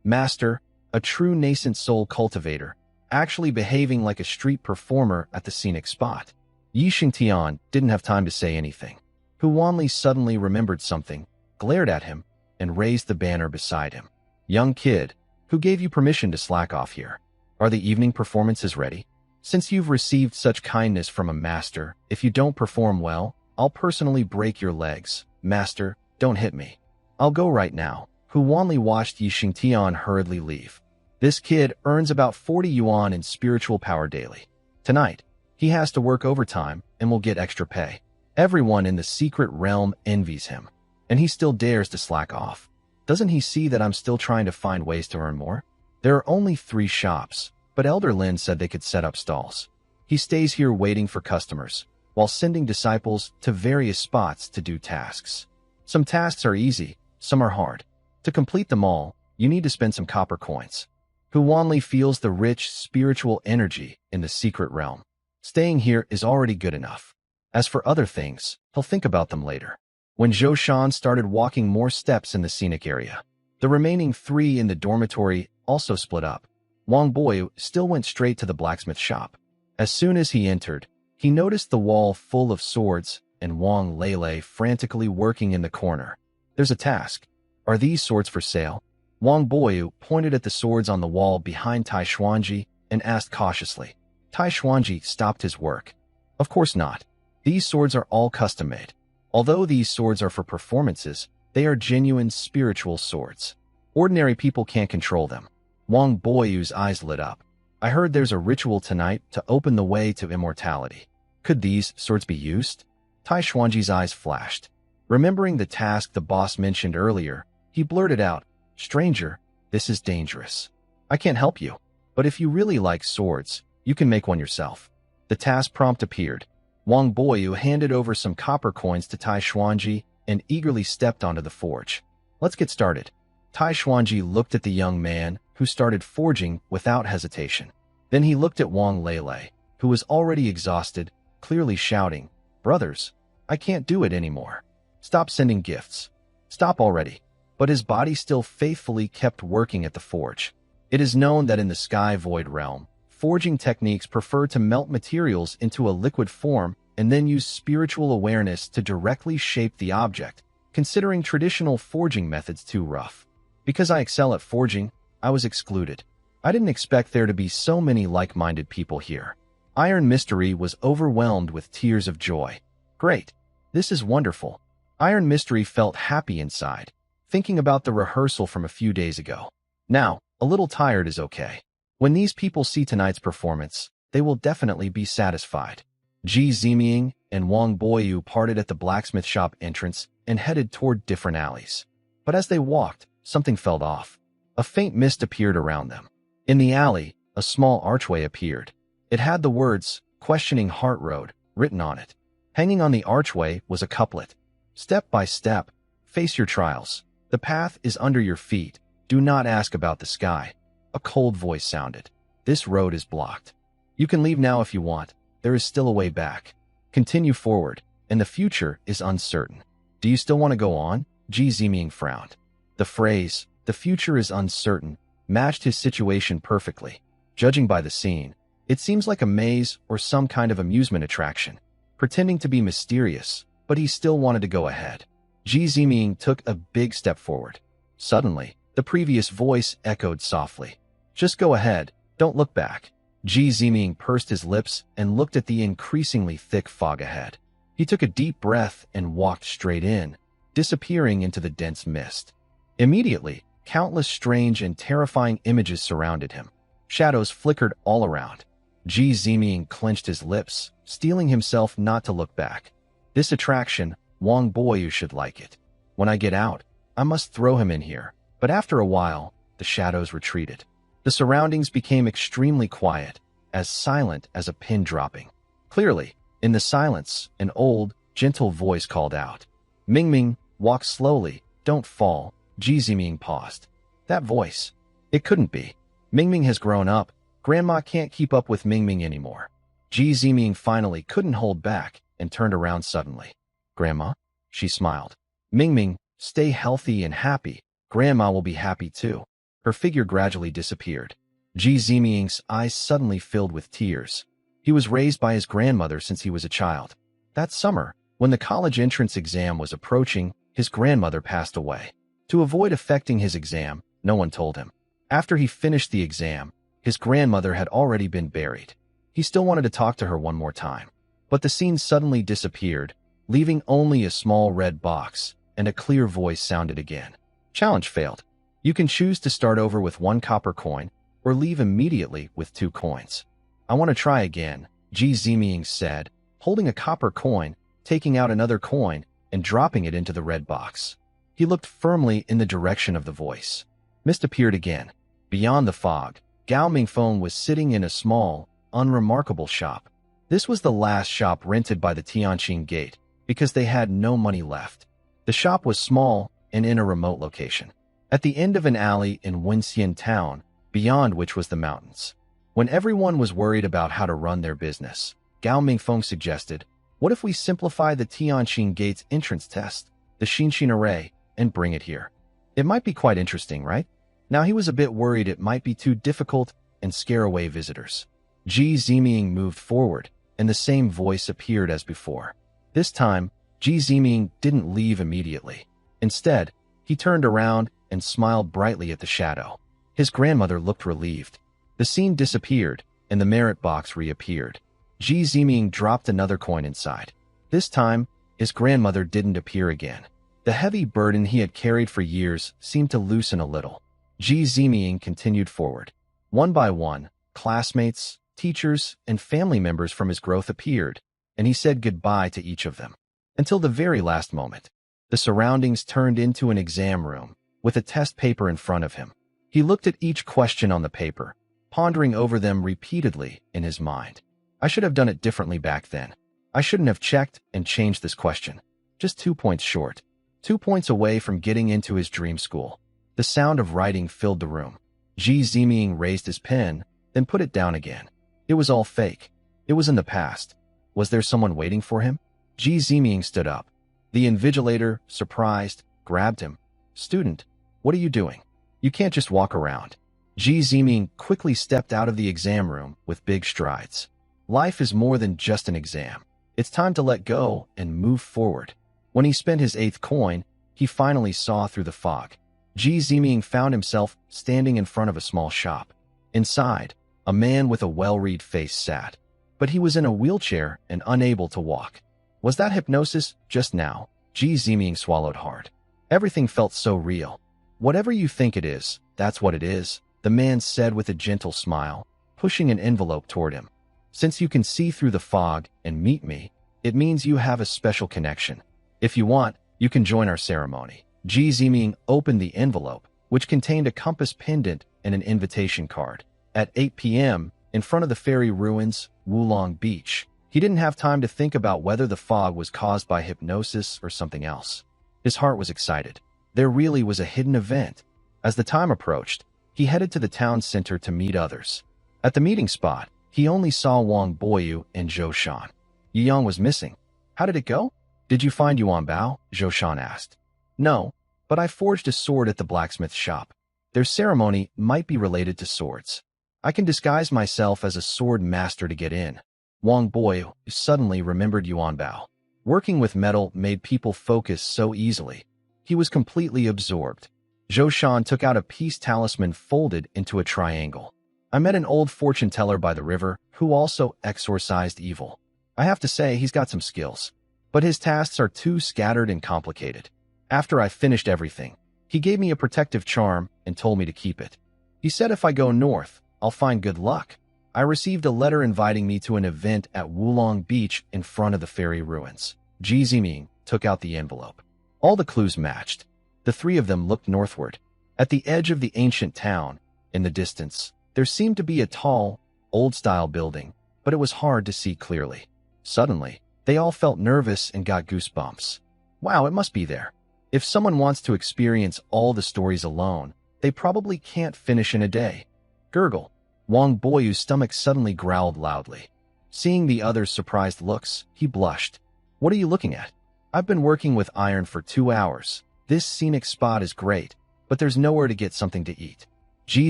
Master, a true nascent soul cultivator, actually behaving like a street performer at the scenic spot. Yi Xingtian didn't have time to say anything. Hu Wanli suddenly remembered something, glared at him, and raised the banner beside him. Young kid, who gave you permission to slack off here? Are the evening performances ready? Since you've received such kindness from a master, if you don't perform well, I'll personally break your legs. Master, don't hit me. I'll go right now. Hu Wanli watched Yi Xingtian hurriedly leave. This kid earns about 40 yuan in spiritual power daily. Tonight, he has to work overtime and will get extra pay. Everyone in the secret realm envies him, and he still dares to slack off. Doesn't he see that I'm still trying to find ways to earn more? There are only 3 shops, but Elder Lin said they could set up stalls. He stays here waiting for customers, while sending disciples to various spots to do tasks. Some tasks are easy, some are hard. To complete them all, you need to spend some copper coins. Hu Wanli feels the rich spiritual energy in the secret realm. Staying here is already good enough. As for other things, he'll think about them later. When Zhou Shan started walking more steps in the scenic area, the remaining 3 in the dormitory also split up. Wang Boyu still went straight to the blacksmith shop. As soon as he entered, he noticed the wall full of swords and Wang Lele frantically working in the corner. There's a task. Are these swords for sale? Wang Boyu pointed at the swords on the wall behind Tai Xuanji and asked cautiously. Tai Xuanji stopped his work. Of course not. These swords are all custom-made. Although these swords are for performances, they are genuine spiritual swords. Ordinary people can't control them. Wang Boyu's eyes lit up. I heard there's a ritual tonight to open the way to immortality. Could these swords be used? Tai Xuanji's eyes flashed. Remembering the task the boss mentioned earlier, he blurted out, Stranger, this is dangerous. I can't help you, but if you really like swords, you can make one yourself. The task prompt appeared. Wang Boyu handed over some copper coins to Tai Xuanji and eagerly stepped onto the forge. Let's get started. Tai Xuanji looked at the young man, who started forging without hesitation. Then he looked at Wang Lele, who was already exhausted, clearly shouting, Brothers, I can't do it anymore. Stop sending gifts. Stop already. But his body still faithfully kept working at the forge. It is known that in the Sky Void realm, forging techniques prefer to melt materials into a liquid form and then use spiritual awareness to directly shape the object, considering traditional forging methods too rough. Because I excel at forging, I was excluded. I didn't expect there to be so many like-minded people here. Iron Mystery was overwhelmed with tears of joy. Great. This is wonderful. Iron Mystery felt happy inside, thinking about the rehearsal from a few days ago. Now, a little tired is okay. When these people see tonight's performance, they will definitely be satisfied. Ji Ziming and Wang Boyu parted at the blacksmith shop entrance and headed toward different alleys. But as they walked, something fell off. A faint mist appeared around them. In the alley, a small archway appeared. It had the words, Questioning Heart Road, written on it. Hanging on the archway was a couplet. Step by step, face your trials. The path is under your feet. Do not ask about the sky. A cold voice sounded. This road is blocked. You can leave now if you want. There is still a way back. Continue forward, and the future is uncertain. Do you still want to go on? Ji Ziming frowned. The phrase, the future is uncertain, matched his situation perfectly. Judging by the scene, it seems like a maze or some kind of amusement attraction, pretending to be mysterious, but he still wanted to go ahead. Ji Ziming took a big step forward. Suddenly, the previous voice echoed softly. Just go ahead, don't look back. Ji Ziming pursed his lips and looked at the increasingly thick fog ahead. He took a deep breath and walked straight in, disappearing into the dense mist. Immediately, countless strange and terrifying images surrounded him. Shadows flickered all around. Ji Ziming clenched his lips, steeling himself not to look back. This attraction, Wang Boyu should like it. When I get out, I must throw him in here. But after a while, the shadows retreated. The surroundings became extremely quiet, as silent as a pin dropping. Clearly, in the silence, an old, gentle voice called out. Mingming, walk slowly, don't fall. Ji Ziming paused. That voice. It couldn't be. Mingming has grown up. Grandma can't keep up with Mingming anymore. Ji Ziming finally couldn't hold back and turned around suddenly. Grandma? She smiled. Mingming, stay healthy and happy. Grandma will be happy too. Her figure gradually disappeared. Ji Ziming's eyes suddenly filled with tears. He was raised by his grandmother since he was a child. That summer, When the college entrance exam was approaching, his grandmother passed away. To avoid affecting his exam, no one told him. After he finished the exam, his grandmother had already been buried. He still wanted to talk to her one more time. But the scene suddenly disappeared, leaving only a small red box, and a clear voice sounded again. Challenge failed. You can choose to start over with 1 copper coin, or leave immediately with 2 coins. I want to try again, Ji Ziming said, holding a copper coin, taking out another coin, and dropping it into the red box. He looked firmly in the direction of the voice. Mist appeared again. Beyond the fog, Gao Mingfeng was sitting in a small, unremarkable shop. This was the last shop rented by the Tianqing Gate, because they had no money left. The shop was small and in a remote location, at the end of an alley in Wenxian town, beyond which was the mountains. When everyone was worried about how to run their business, Gao Mingfeng suggested, what if we simplify the Tianqing Gate's entrance test, the Xinxin array, and bring it here? It might be quite interesting, right? Now he was a bit worried it might be too difficult and scare away visitors. Ji Ziming moved forward, and the same voice appeared as before. This time, Ji Ziming didn't leave immediately. Instead, he turned around and smiled brightly at the shadow. His grandmother looked relieved. The scene disappeared, and the merit box reappeared. Ji Ziming dropped another coin inside. This time, his grandmother didn't appear again. The heavy burden he had carried for years seemed to loosen a little. Ji Ziming continued forward. One by one, classmates, teachers, and family members from his growth appeared, and he said goodbye to each of them. Until the very last moment. The surroundings turned into an exam room, with a test paper in front of him. He looked at each question on the paper, pondering over them repeatedly in his mind. I should have done it differently back then. I shouldn't have checked and changed this question. Just 2 points short. 2 points away from getting into his dream school. The sound of writing filled the room. Ji Ziming raised his pen, then put it down again. It was all fake. It was in the past. Was there someone waiting for him? Ji Ziming stood up. The invigilator, surprised, grabbed him. Student, what are you doing? You can't just walk around. Ji Ziming quickly stepped out of the exam room with big strides. Life is more than just an exam. It's time to let go and move forward. When he spent his 8th coin, he finally saw through the fog. Ji Ziming found himself standing in front of a small shop. Inside, a man with a well-read face sat, but he was in a wheelchair and unable to walk. Was that hypnosis just now? Ji Ziming swallowed hard. Everything felt so real. Whatever you think it is, that's what it is, the man said with a gentle smile, pushing an envelope toward him. Since you can see through the fog and meet me, it means you have a special connection. If you want, you can join our ceremony. Ji Ziming opened the envelope, which contained a compass pendant and an invitation card. At 8 p.m., in front of the fairy ruins, Wulong Beach, he didn't have time to think about whether the fog was caused by hypnosis or something else. His heart was excited. There really was a hidden event. As the time approached, he headed to the town center to meet others. At the meeting spot, he only saw Wang Boyu and Zhou Shan. Yang was missing. How did it go? Did you find Yuan Bao? Zhou Shan asked. No, but I forged a sword at the blacksmith shop. Their ceremony might be related to swords. I can disguise myself as a sword master to get in. Wang Boyu suddenly remembered Yuan Bao. Working with metal made people focus so easily. He was completely absorbed. Zhou Shan took out a peace talisman folded into a triangle. I met an old fortune teller by the river who also exorcised evil. I have to say he's got some skills, but his tasks are too scattered and complicated. After I finished everything, he gave me a protective charm and told me to keep it. He said if I go north, I'll find good luck. I received a letter inviting me to an event at Wulong Beach in front of the fairy ruins. Ji Ziming took out the envelope. All the clues matched. The 3 of them looked northward. At the edge of the ancient town, in the distance, there seemed to be a tall, old-style building, but it was hard to see clearly. Suddenly, they all felt nervous and got goosebumps. Wow, it must be there. If someone wants to experience all the stories alone, they probably can't finish in a day. Gurgle. Wang Boyu's stomach suddenly growled loudly. Seeing the others' surprised looks, he blushed. What are you looking at? I've been working with iron for 2 hours. This scenic spot is great, but there's nowhere to get something to eat. Ji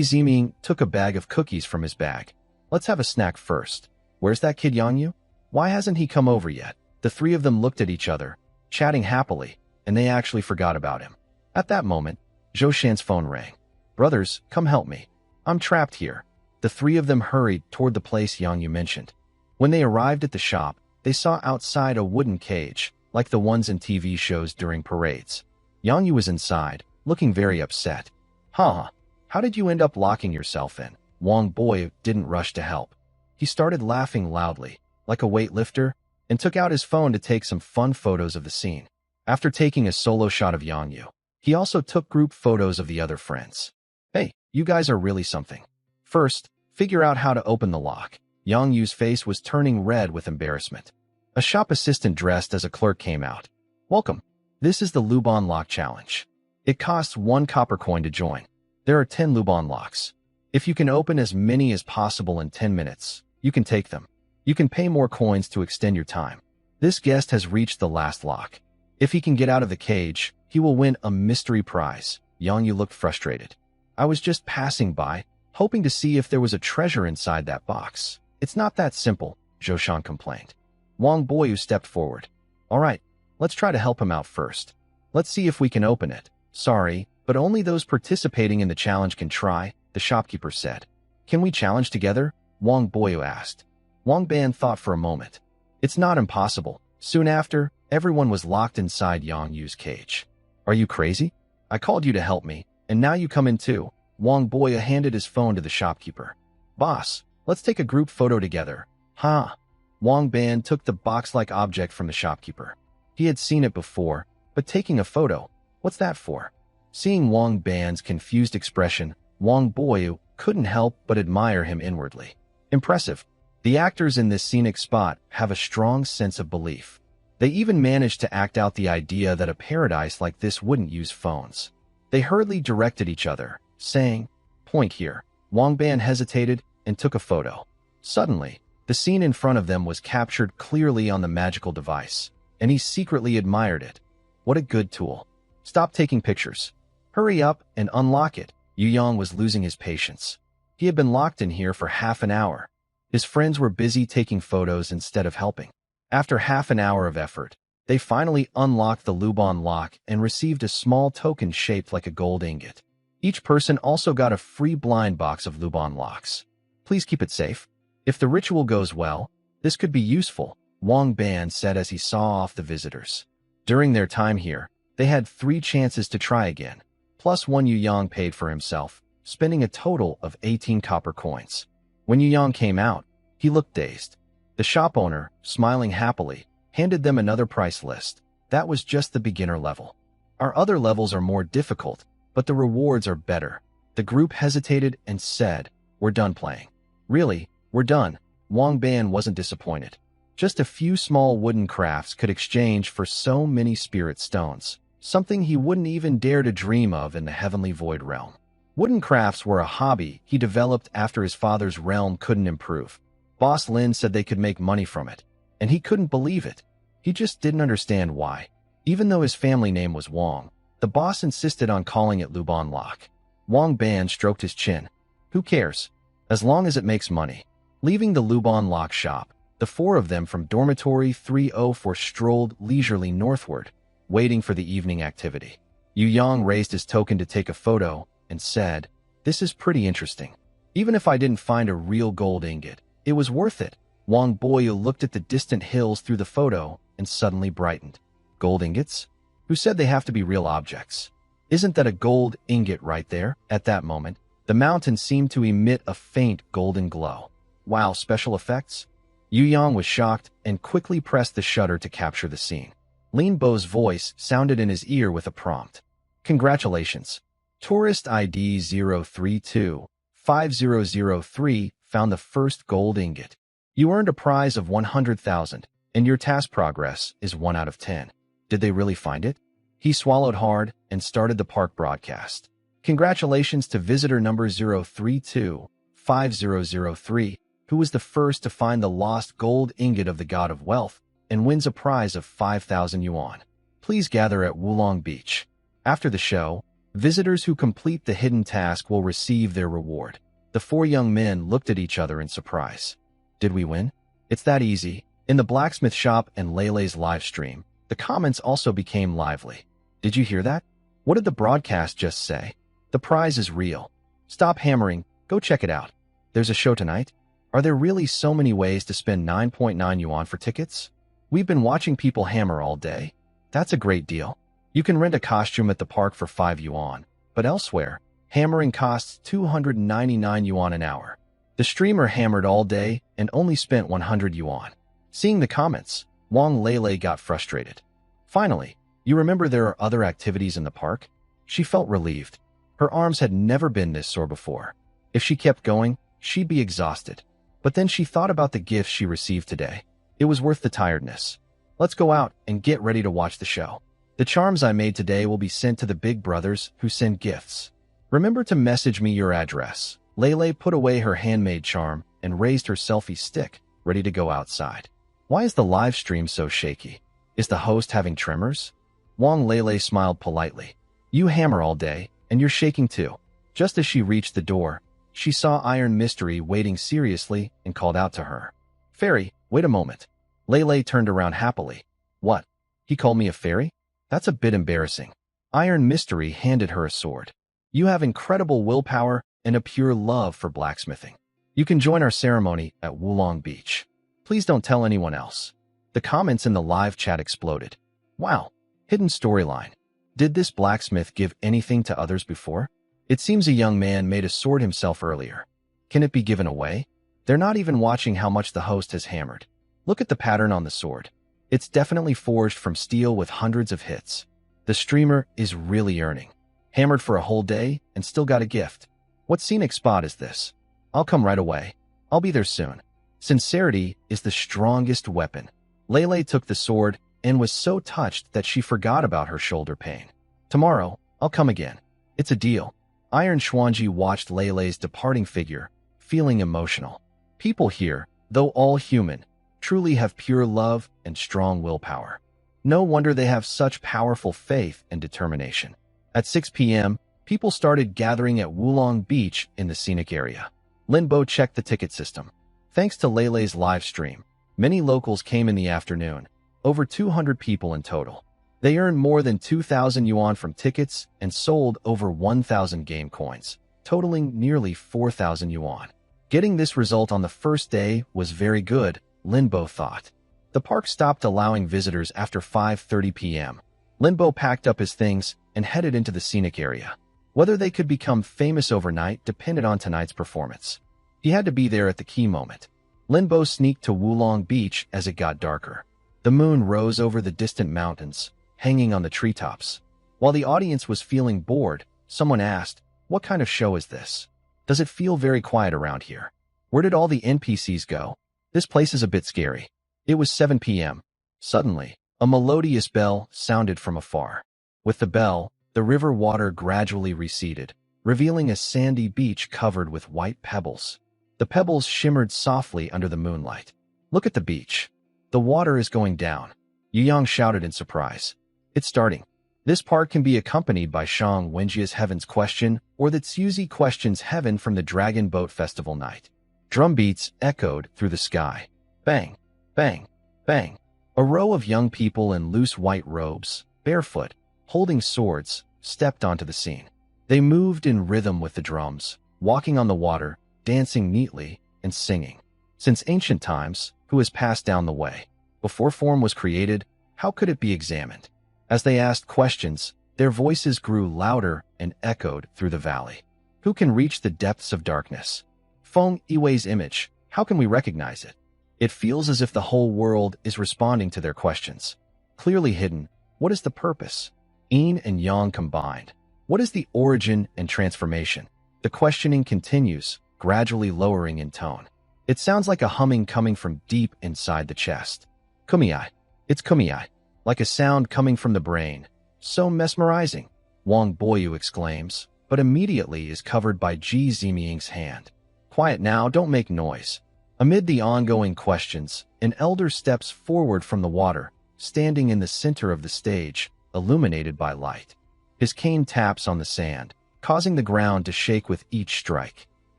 Ziming took a bag of cookies from his bag. Let's have a snack first. Where's that kid Yang Yu? Why hasn't he come over yet? The three of them looked at each other, chatting happily, and they actually forgot about him. At that moment, Zhou Shan's phone rang. "Brothers, come help me. I'm trapped here." The three of them hurried toward the place Yang Yu mentioned. When they arrived at the shop, they saw outside a wooden cage, like the ones in TV shows during parades. Yang Yu was inside, looking very upset. "Huh, how did you end up locking yourself in?" Wang Boyu didn't rush to help. He started laughing loudly, like a weightlifter, and took out his phone to take some fun photos of the scene. After taking a solo shot of Yang Yu, he also took group photos of the other friends. "Hey, you guys are really something. First, figure out how to open the lock." Yang Yu's face was turning red with embarrassment. A shop assistant dressed as a clerk came out. "Welcome. This is the Lubon Lock Challenge. It costs 1 copper coin to join. There are 10 Lubon locks. If you can open as many as possible in 10 minutes, you can take them. You can pay more coins to extend your time. This guest has reached the last lock. If he can get out of the cage, he will win a mystery prize." Yang Yu looked frustrated. "I was just passing by, hoping to see if there was a treasure inside that box. It's not that simple," Zhou Shan complained. Wang Boyu stepped forward. "All right, let's try to help him out first. Let's see if we can open it." "Sorry, but only those participating in the challenge can try," the shopkeeper said. "Can we challenge together?" Wang Boyu asked. Wang Ban thought for a moment. "It's not impossible." Soon after, everyone was locked inside Yang Yu's cage. "Are you crazy? I called you to help me, and now you come in too." Wang Boyu handed his phone to the shopkeeper. "Boss, let's take a group photo together." "Huh?" Wang Ban took the box-like object from the shopkeeper. He had seen it before, but taking a photo, what's that for? Seeing Wang Ban's confused expression, Wang Boyu couldn't help but admire him inwardly. Impressive. The actors in this scenic spot have a strong sense of belief. They even managed to act out the idea that a paradise like this wouldn't use phones. They hurriedly directed each other, saying, "Point here." Wang Ban hesitated and took a photo. Suddenly, the scene in front of them was captured clearly on the magical device, and he secretly admired it. What a good tool. "Stop taking pictures. Hurry up and unlock it." Yu Yang was losing his patience. He had been locked in here for half an hour. His friends were busy taking photos instead of helping. After half an hour of effort, they finally unlocked the Lubon lock and received a small token shaped like a gold ingot. Each person also got a free blind box of Lubon locks. "Please keep it safe. If the ritual goes well, this could be useful," Wang Ban said as he saw off the visitors. During their time here, they had 3 chances to try again, plus 1 Yu Yang paid for himself, spending a total of 18 copper coins. When Yu Yang came out, he looked dazed. The shop owner, smiling happily, handed them another price list. That was just the beginner level. "Our other levels are more difficult, but the rewards are better." The group hesitated and said, "We're done playing." "Really? We're done?" Wang Ban wasn't disappointed. Just a few small wooden crafts could exchange for so many spirit stones, something he wouldn't even dare to dream of in the heavenly void realm. Wooden crafts were a hobby he developed after his father's realm couldn't improve. Boss Lin said they could make money from it, and he couldn't believe it. He just didn't understand why. Even though his family name was Wang, the boss insisted on calling it Lubon Lock. Wang Ban stroked his chin. "Who cares? As long as it makes money." Leaving the Lubon Lock shop, the 4 of them from Dormitory 304 strolled leisurely northward, waiting for the evening activity. Yu Yang raised his token to take a photo and said, "This is pretty interesting. Even if I didn't find a real gold ingot, it was worth it." Wang Boyu looked at the distant hills through the photo and suddenly brightened. "Gold ingots? Who said they have to be real objects? Isn't that a gold ingot right there?" At that moment, the mountain seemed to emit a faint golden glow. "Wow, special effects?" Yu Yang was shocked and quickly pressed the shutter to capture the scene. Lin Bo's voice sounded in his ear with a prompt. "Congratulations. Tourist ID 0325003 found the first gold ingot. You earned a prize of 100,000, and your task progress is 1 out of 10. Did they really find it?" He swallowed hard and started the park broadcast. "Congratulations to visitor number 0325003, who was the first to find the lost gold ingot of the God of Wealth and wins a prize of 5,000 yuan. Please gather at Wulong Beach. After the show, visitors who complete the hidden task will receive their reward." The 4 young men looked at each other in surprise. "Did we win? It's that easy?" In the blacksmith shop and Lele's live stream, the comments also became lively. Did you hear that? What did the broadcast just say? The prize is real. Stop hammering, go check it out. There's a show tonight? Are there really so many ways to spend 9.9 yuan for tickets? We've been watching people hammer all day. That's a great deal. You can rent a costume at the park for 5 yuan, but elsewhere, hammering costs 299 yuan an hour. The streamer hammered all day and only spent 100 yuan. Seeing the comments, Wang Lele got frustrated. Finally, you remember there are other activities in the park? She felt relieved. Her arms had never been this sore before. If she kept going, she'd be exhausted. But then she thought about the gifts she received today. It was worth the tiredness. Let's go out and get ready to watch the show. The charms I made today will be sent to the big brothers who send gifts. Remember to message me your address. Lele put away her handmade charm and raised her selfie stick, ready to go outside. Why is the live stream so shaky? Is the host having tremors? Wang Lele smiled politely. You hammer all day, and you're shaking too. Just as she reached the door, she saw Iron Mystery waiting seriously and called out to her. Fairy, wait a moment. Lele turned around happily. What? He called me a fairy? That's a bit embarrassing. Iron Mystery handed her a sword. You have incredible willpower and a pure love for blacksmithing. You can join our ceremony at Wulong Beach. Please don't tell anyone else. The comments in the live chat exploded. Wow, hidden storyline. Did this blacksmith give anything to others before? It seems a young man made a sword himself earlier. Can it be given away? They're not even watching how much the host has hammered. Look at the pattern on the sword. It's definitely forged from steel with hundreds of hits. The streamer is really earning. Hammered for a whole day and still got a gift. What scenic spot is this? I'll come right away. I'll be there soon. Sincerity is the strongest weapon. Lele took the sword and was so touched that she forgot about her shoulder pain. Tomorrow, I'll come again. It's a deal. Iron Xuanji watched Lele's departing figure, feeling emotional. People here, though all human, truly have pure love and strong willpower. No wonder they have such powerful faith and determination. At 6 p.m., people started gathering at Wulong Beach in the scenic area. Linbo checked the ticket system. Thanks to Lele's live stream, many locals came in the afternoon, over 200 people in total. They earned more than 2,000 yuan from tickets and sold over 1,000 game coins, totaling nearly 4,000 yuan. Getting this result on the first day was very good, Linbo thought. The park stopped allowing visitors after 5:30 p.m. Linbo packed up his things and headed into the scenic area. Whether they could become famous overnight depended on tonight's performance. He had to be there at the key moment. Linbo sneaked to Wulong Beach as it got darker. The moon rose over the distant mountains, hanging on the treetops. While the audience was feeling bored, someone asked, "What kind of show is this? Does it feel very quiet around here? Where did all the NPCs go? This place is a bit scary." It was 7 p.m. Suddenly, a melodious bell sounded from afar. With the bell, the river water gradually receded, revealing a sandy beach covered with white pebbles. The pebbles shimmered softly under the moonlight. Look at the beach. The water is going down. Yu Yang shouted in surprise. It's starting. This part can be accompanied by Shang Wenjia's Heaven's Question or the Tsuzi Questions Heaven from the Dragon Boat Festival night. Drum beats echoed through the sky. Bang, bang, bang. A row of young people in loose white robes, barefoot, holding swords, stepped onto the scene. They moved in rhythm with the drums, walking on the water, dancing neatly, and singing. Since ancient times, who has passed down the way? Before form was created, how could it be examined? As they asked questions, their voices grew louder and echoed through the valley. Who can reach the depths of darkness? Feng Yiwei's image, how can we recognize it? It feels as if the whole world is responding to their questions. Clearly hidden, what is the purpose? Yin and Yang combined. What is the origin and transformation? The questioning continues, gradually lowering in tone. It sounds like a humming coming from deep inside the chest. Kumiai. It's Kumiai. Like a sound coming from the brain. So mesmerizing, Wang Boyu exclaims, but immediately is covered by Ji Zimying's hand. Quiet now, don't make noise. Amid the ongoing questions, an elder steps forward from the water, standing in the center of the stage, illuminated by light. His cane taps on the sand, causing the ground to shake with each strike.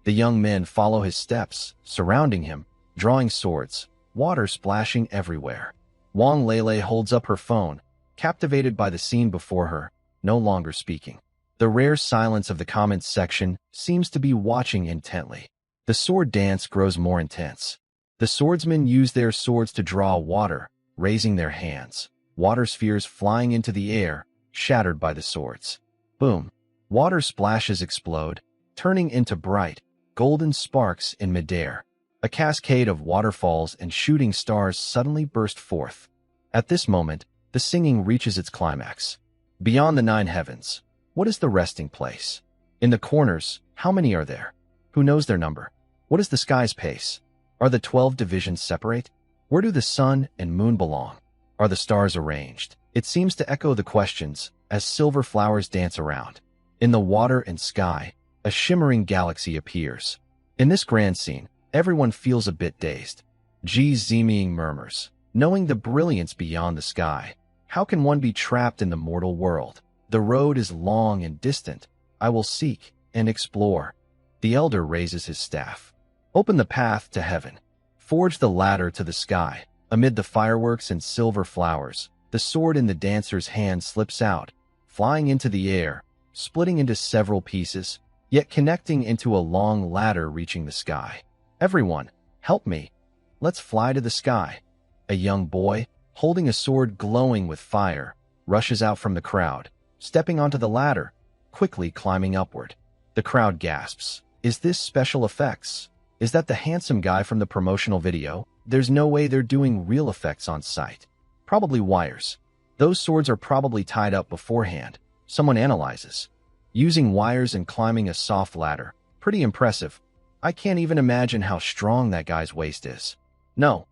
The young men follow his steps, surrounding him, drawing swords. water splashing everywhere. Wang Lele holds up her phone, captivated by the scene before her, no longer speaking. The rare silence of the comments section seems to be watching intently. The sword dance grows more intense. The swordsmen use their swords to draw water, raising their hands. Water spheres flying into the air, shattered by the swords. Boom! Water splashes explode, turning into bright, golden sparks in midair. A cascade of waterfalls and shooting stars suddenly burst forth. At this moment, the singing reaches its climax. Beyond the 9 heavens, what is the resting place? In the corners, how many are there? Who knows their number? What is the sky's pace? Are the 12 divisions separate? Where do the sun and moon belong? Are the stars arranged? It seems to echo the questions as silver flowers dance around. In the water and sky, a shimmering galaxy appears. In this grand scene, everyone feels a bit dazed. Ziming murmurs, knowing the brilliance beyond the sky. How can one be trapped in the mortal world? The road is long and distant. I will seek and explore. The elder raises his staff. Open the path to heaven. Forge the ladder to the sky. Amid the fireworks and silver flowers, the sword in the dancer's hand slips out, flying into the air, splitting into several pieces, yet connecting into a long ladder reaching the sky. Everyone, help me. Let's fly to the sky. A young boy, holding a sword glowing with fire, rushes out from the crowd, stepping onto the ladder, quickly climbing upward. The crowd gasps. Is this special effects? Is that the handsome guy from the promotional video? There's no way they're doing real effects on site. Probably wires. Those swords are probably tied up beforehand. Someone analyzes. Using wires and climbing a soft ladder. Pretty impressive. I can't even imagine how strong that guy's waist is. No,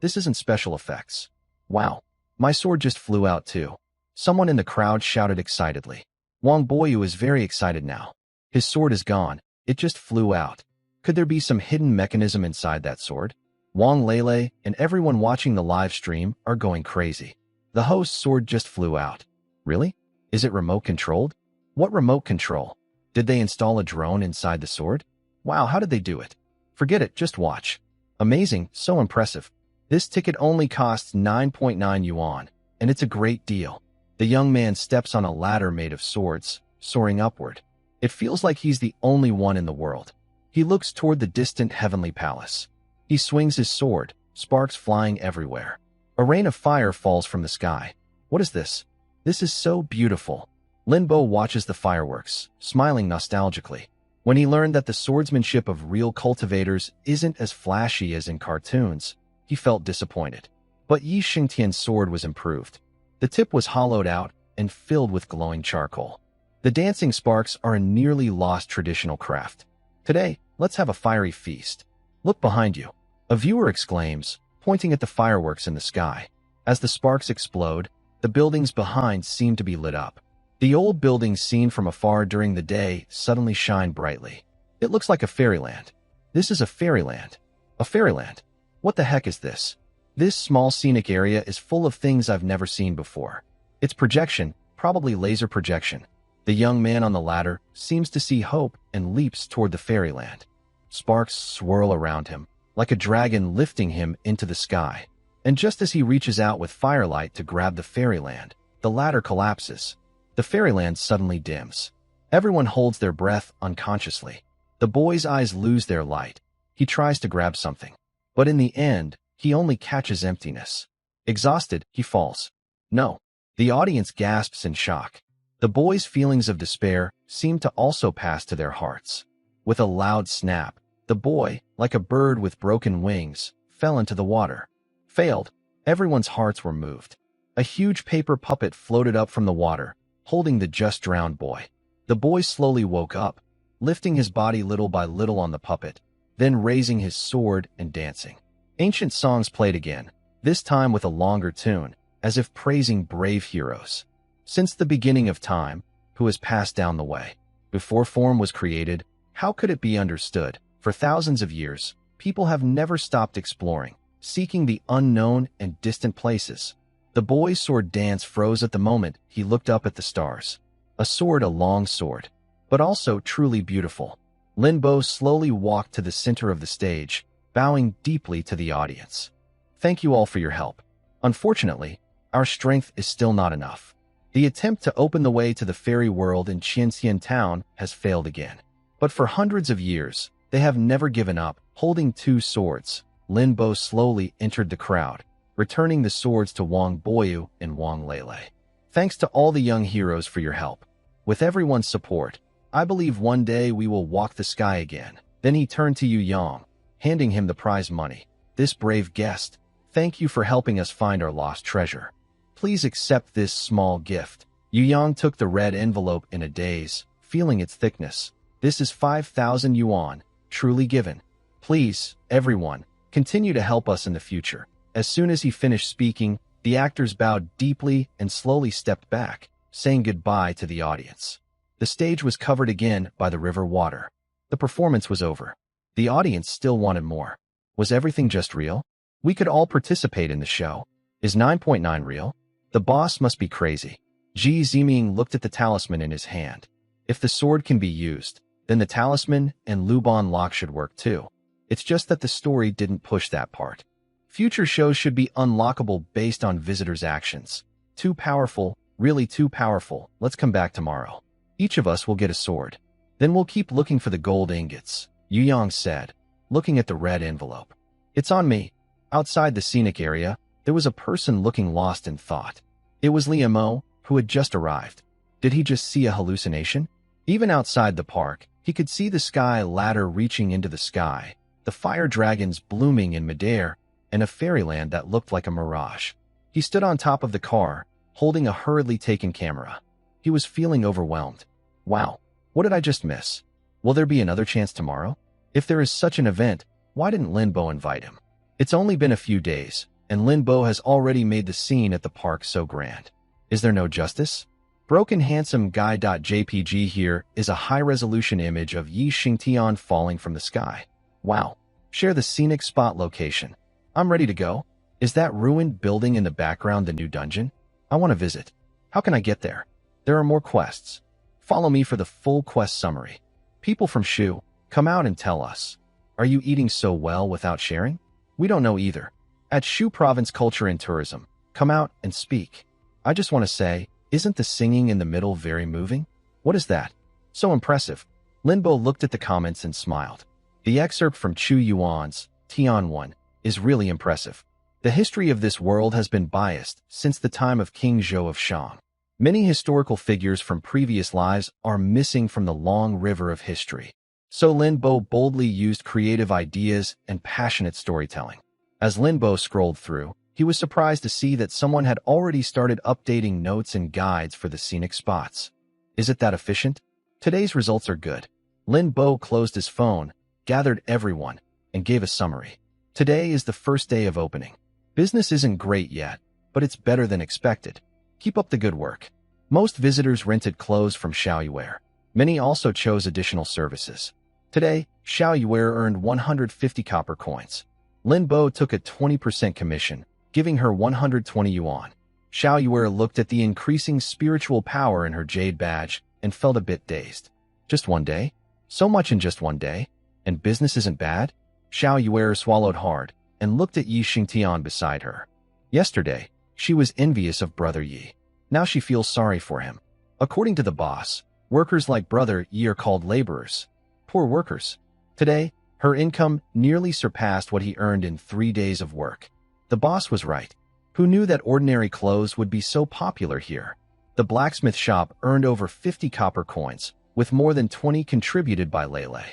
this isn't special effects. Wow, my sword just flew out too. Someone in the crowd shouted excitedly. Wang Boyu is very excited now. His sword is gone. It just flew out. Could there be some hidden mechanism inside that sword? Wang Lele and everyone watching the live stream are going crazy. The host's sword just flew out. Really? Is it remote controlled? What remote control? Did they install a drone inside the sword? Wow, how did they do it? Forget it, just watch. Amazing, so impressive. This ticket only costs 9.9 yuan, and it's a great deal. The young man steps on a ladder made of swords, soaring upward. It feels like he's the only one in the world. He looks toward the distant heavenly palace. He swings his sword, sparks flying everywhere. A rain of fire falls from the sky. What is this? This is so beautiful. Linbo watches the fireworks, smiling nostalgically. When he learned that the swordsmanship of real cultivators isn't as flashy as in cartoons, he felt disappointed. But Yi Xingtian's sword was improved. The tip was hollowed out and filled with glowing charcoal. The dancing sparks are a nearly lost traditional craft. Today, let's have a fiery feast. Look behind you. A viewer exclaims, pointing at the fireworks in the sky. As the sparks explode, the buildings behind seem to be lit up. The old buildings seen from afar during the day suddenly shine brightly. It looks like a fairyland. This is a fairyland. A fairyland. What the heck is this? This small scenic area is full of things I've never seen before. It's projection, probably laser projection. The young man on the ladder seems to see hope and leaps toward the fairyland. Sparks swirl around him, like a dragon lifting him into the sky. And just as he reaches out with firelight to grab the fairyland, the ladder collapses. The fairyland suddenly dims. Everyone holds their breath unconsciously. The boy's eyes lose their light. He tries to grab something. But in the end, he only catches emptiness. Exhausted, he falls. No. The audience gasps in shock. The boy's feelings of despair seem to also pass to their hearts. With a loud snap, the boy, like a bird with broken wings, fell into the water. Failed. Everyone's hearts were moved. A huge paper puppet floated up from the water, holding the just-drowned boy. The boy slowly woke up, lifting his body little by little on the puppet, then raising his sword and dancing. Ancient songs played again, this time with a longer tune, as if praising brave heroes. Since the beginning of time, who has passed down the way? Before form was created, how could it be understood? For thousands of years, people have never stopped exploring, seeking the unknown and distant places. The boy's sword dance froze at the moment he looked up at the stars. A long sword, but also truly beautiful. Linbo slowly walked to the center of the stage, bowing deeply to the audience. Thank you all for your help. Unfortunately, our strength is still not enough. The attempt to open the way to the fairy world in Qianxian town has failed again. But for hundreds of years, they have never given up. Holding two swords, Lin Bo slowly entered the crowd, returning the swords to Wang Boyu and Wang Lele. Thanks to all the young heroes for your help. With everyone's support, I believe one day we will walk the sky again. Then he turned to Yu Yang, handing him the prize money. This brave guest, thank you for helping us find our lost treasure. Please accept this small gift. Yu Yang took the red envelope in a daze, feeling its thickness. This is 5,000 yuan, truly given. Please, everyone, continue to help us in the future. As soon as he finished speaking, the actors bowed deeply and slowly stepped back, saying goodbye to the audience. The stage was covered again by the river water. The performance was over. The audience still wanted more. Was everything just real? We could all participate in the show. Is 9.9 real? The boss must be crazy. Ji Ziming looked at the talisman in his hand. If the sword can be used, then the talisman and Luban lock should work too. It's just that the story didn't push that part. Future shows should be unlockable based on visitors' actions. Too powerful, really too powerful. Let's come back tomorrow. Each of us will get a sword. Then we'll keep looking for the gold ingots, Yu Yang said, looking at the red envelope. It's on me. Outside the scenic area, there was a person looking lost in thought. It was Liu Mo, who had just arrived. Did he just see a hallucination? Even outside the park, he could see the sky ladder reaching into the sky, the fire dragons blooming in midair, and a fairyland that looked like a mirage. He stood on top of the car, holding a hurriedly taken camera. He was feeling overwhelmed. Wow, what did I just miss? Will there be another chance tomorrow? If there is such an event, why didn't Lin Bo invite him? It's only been a few days, and Lin Bo has already made the scene at the park so grand. Is there no justice? Broken Handsome Guy.jpg here is a high-resolution image of Yi Xingtian falling from the sky. Wow. Share the scenic spot location. I'm ready to go. Is that ruined building in the background the new dungeon? I want to visit. How can I get there? There are more quests. Follow me for the full quest summary. People from Shu, come out and tell us. Are you eating so well without sharing? We don't know either. At Shu Province Culture and Tourism, come out and speak. I just want to say, isn't the singing in the middle very moving? What is that? So impressive. Lin Bo looked at the comments and smiled. The excerpt from Chu Yuan's Tian 1 is really impressive. The history of this world has been biased since the time of King Zhou of Shang. Many historical figures from previous lives are missing from the long river of history. So Lin Bo boldly used creative ideas and passionate storytelling. As Lin Bo scrolled through, he was surprised to see that someone had already started updating notes and guides for the scenic spots. Is it that efficient? Today's results are good. Lin Bo closed his phone, gathered everyone, and gave a summary. Today is the first day of opening. Business isn't great yet, but it's better than expected. Keep up the good work. Most visitors rented clothes from Xiaoyuer. Many also chose additional services. Today, Xiaoyuer earned 150 copper coins. Lin Bo took a 20% commission, giving her 120 yuan. Xiaoyuer looked at the increasing spiritual power in her jade badge and felt a bit dazed. Just one day? So much in just one day? And business isn't bad? Xiaoyuer swallowed hard and looked at Yi Xingtian beside her. Yesterday, she was envious of Brother Yi. Now she feels sorry for him. According to the boss, workers like Brother Yi are called laborers. Poor workers. Today, her income nearly surpassed what he earned in 3 days of work. The boss was right. Who knew that ordinary clothes would be so popular here? The blacksmith shop earned over 50 copper coins, with more than 20 contributed by Lele.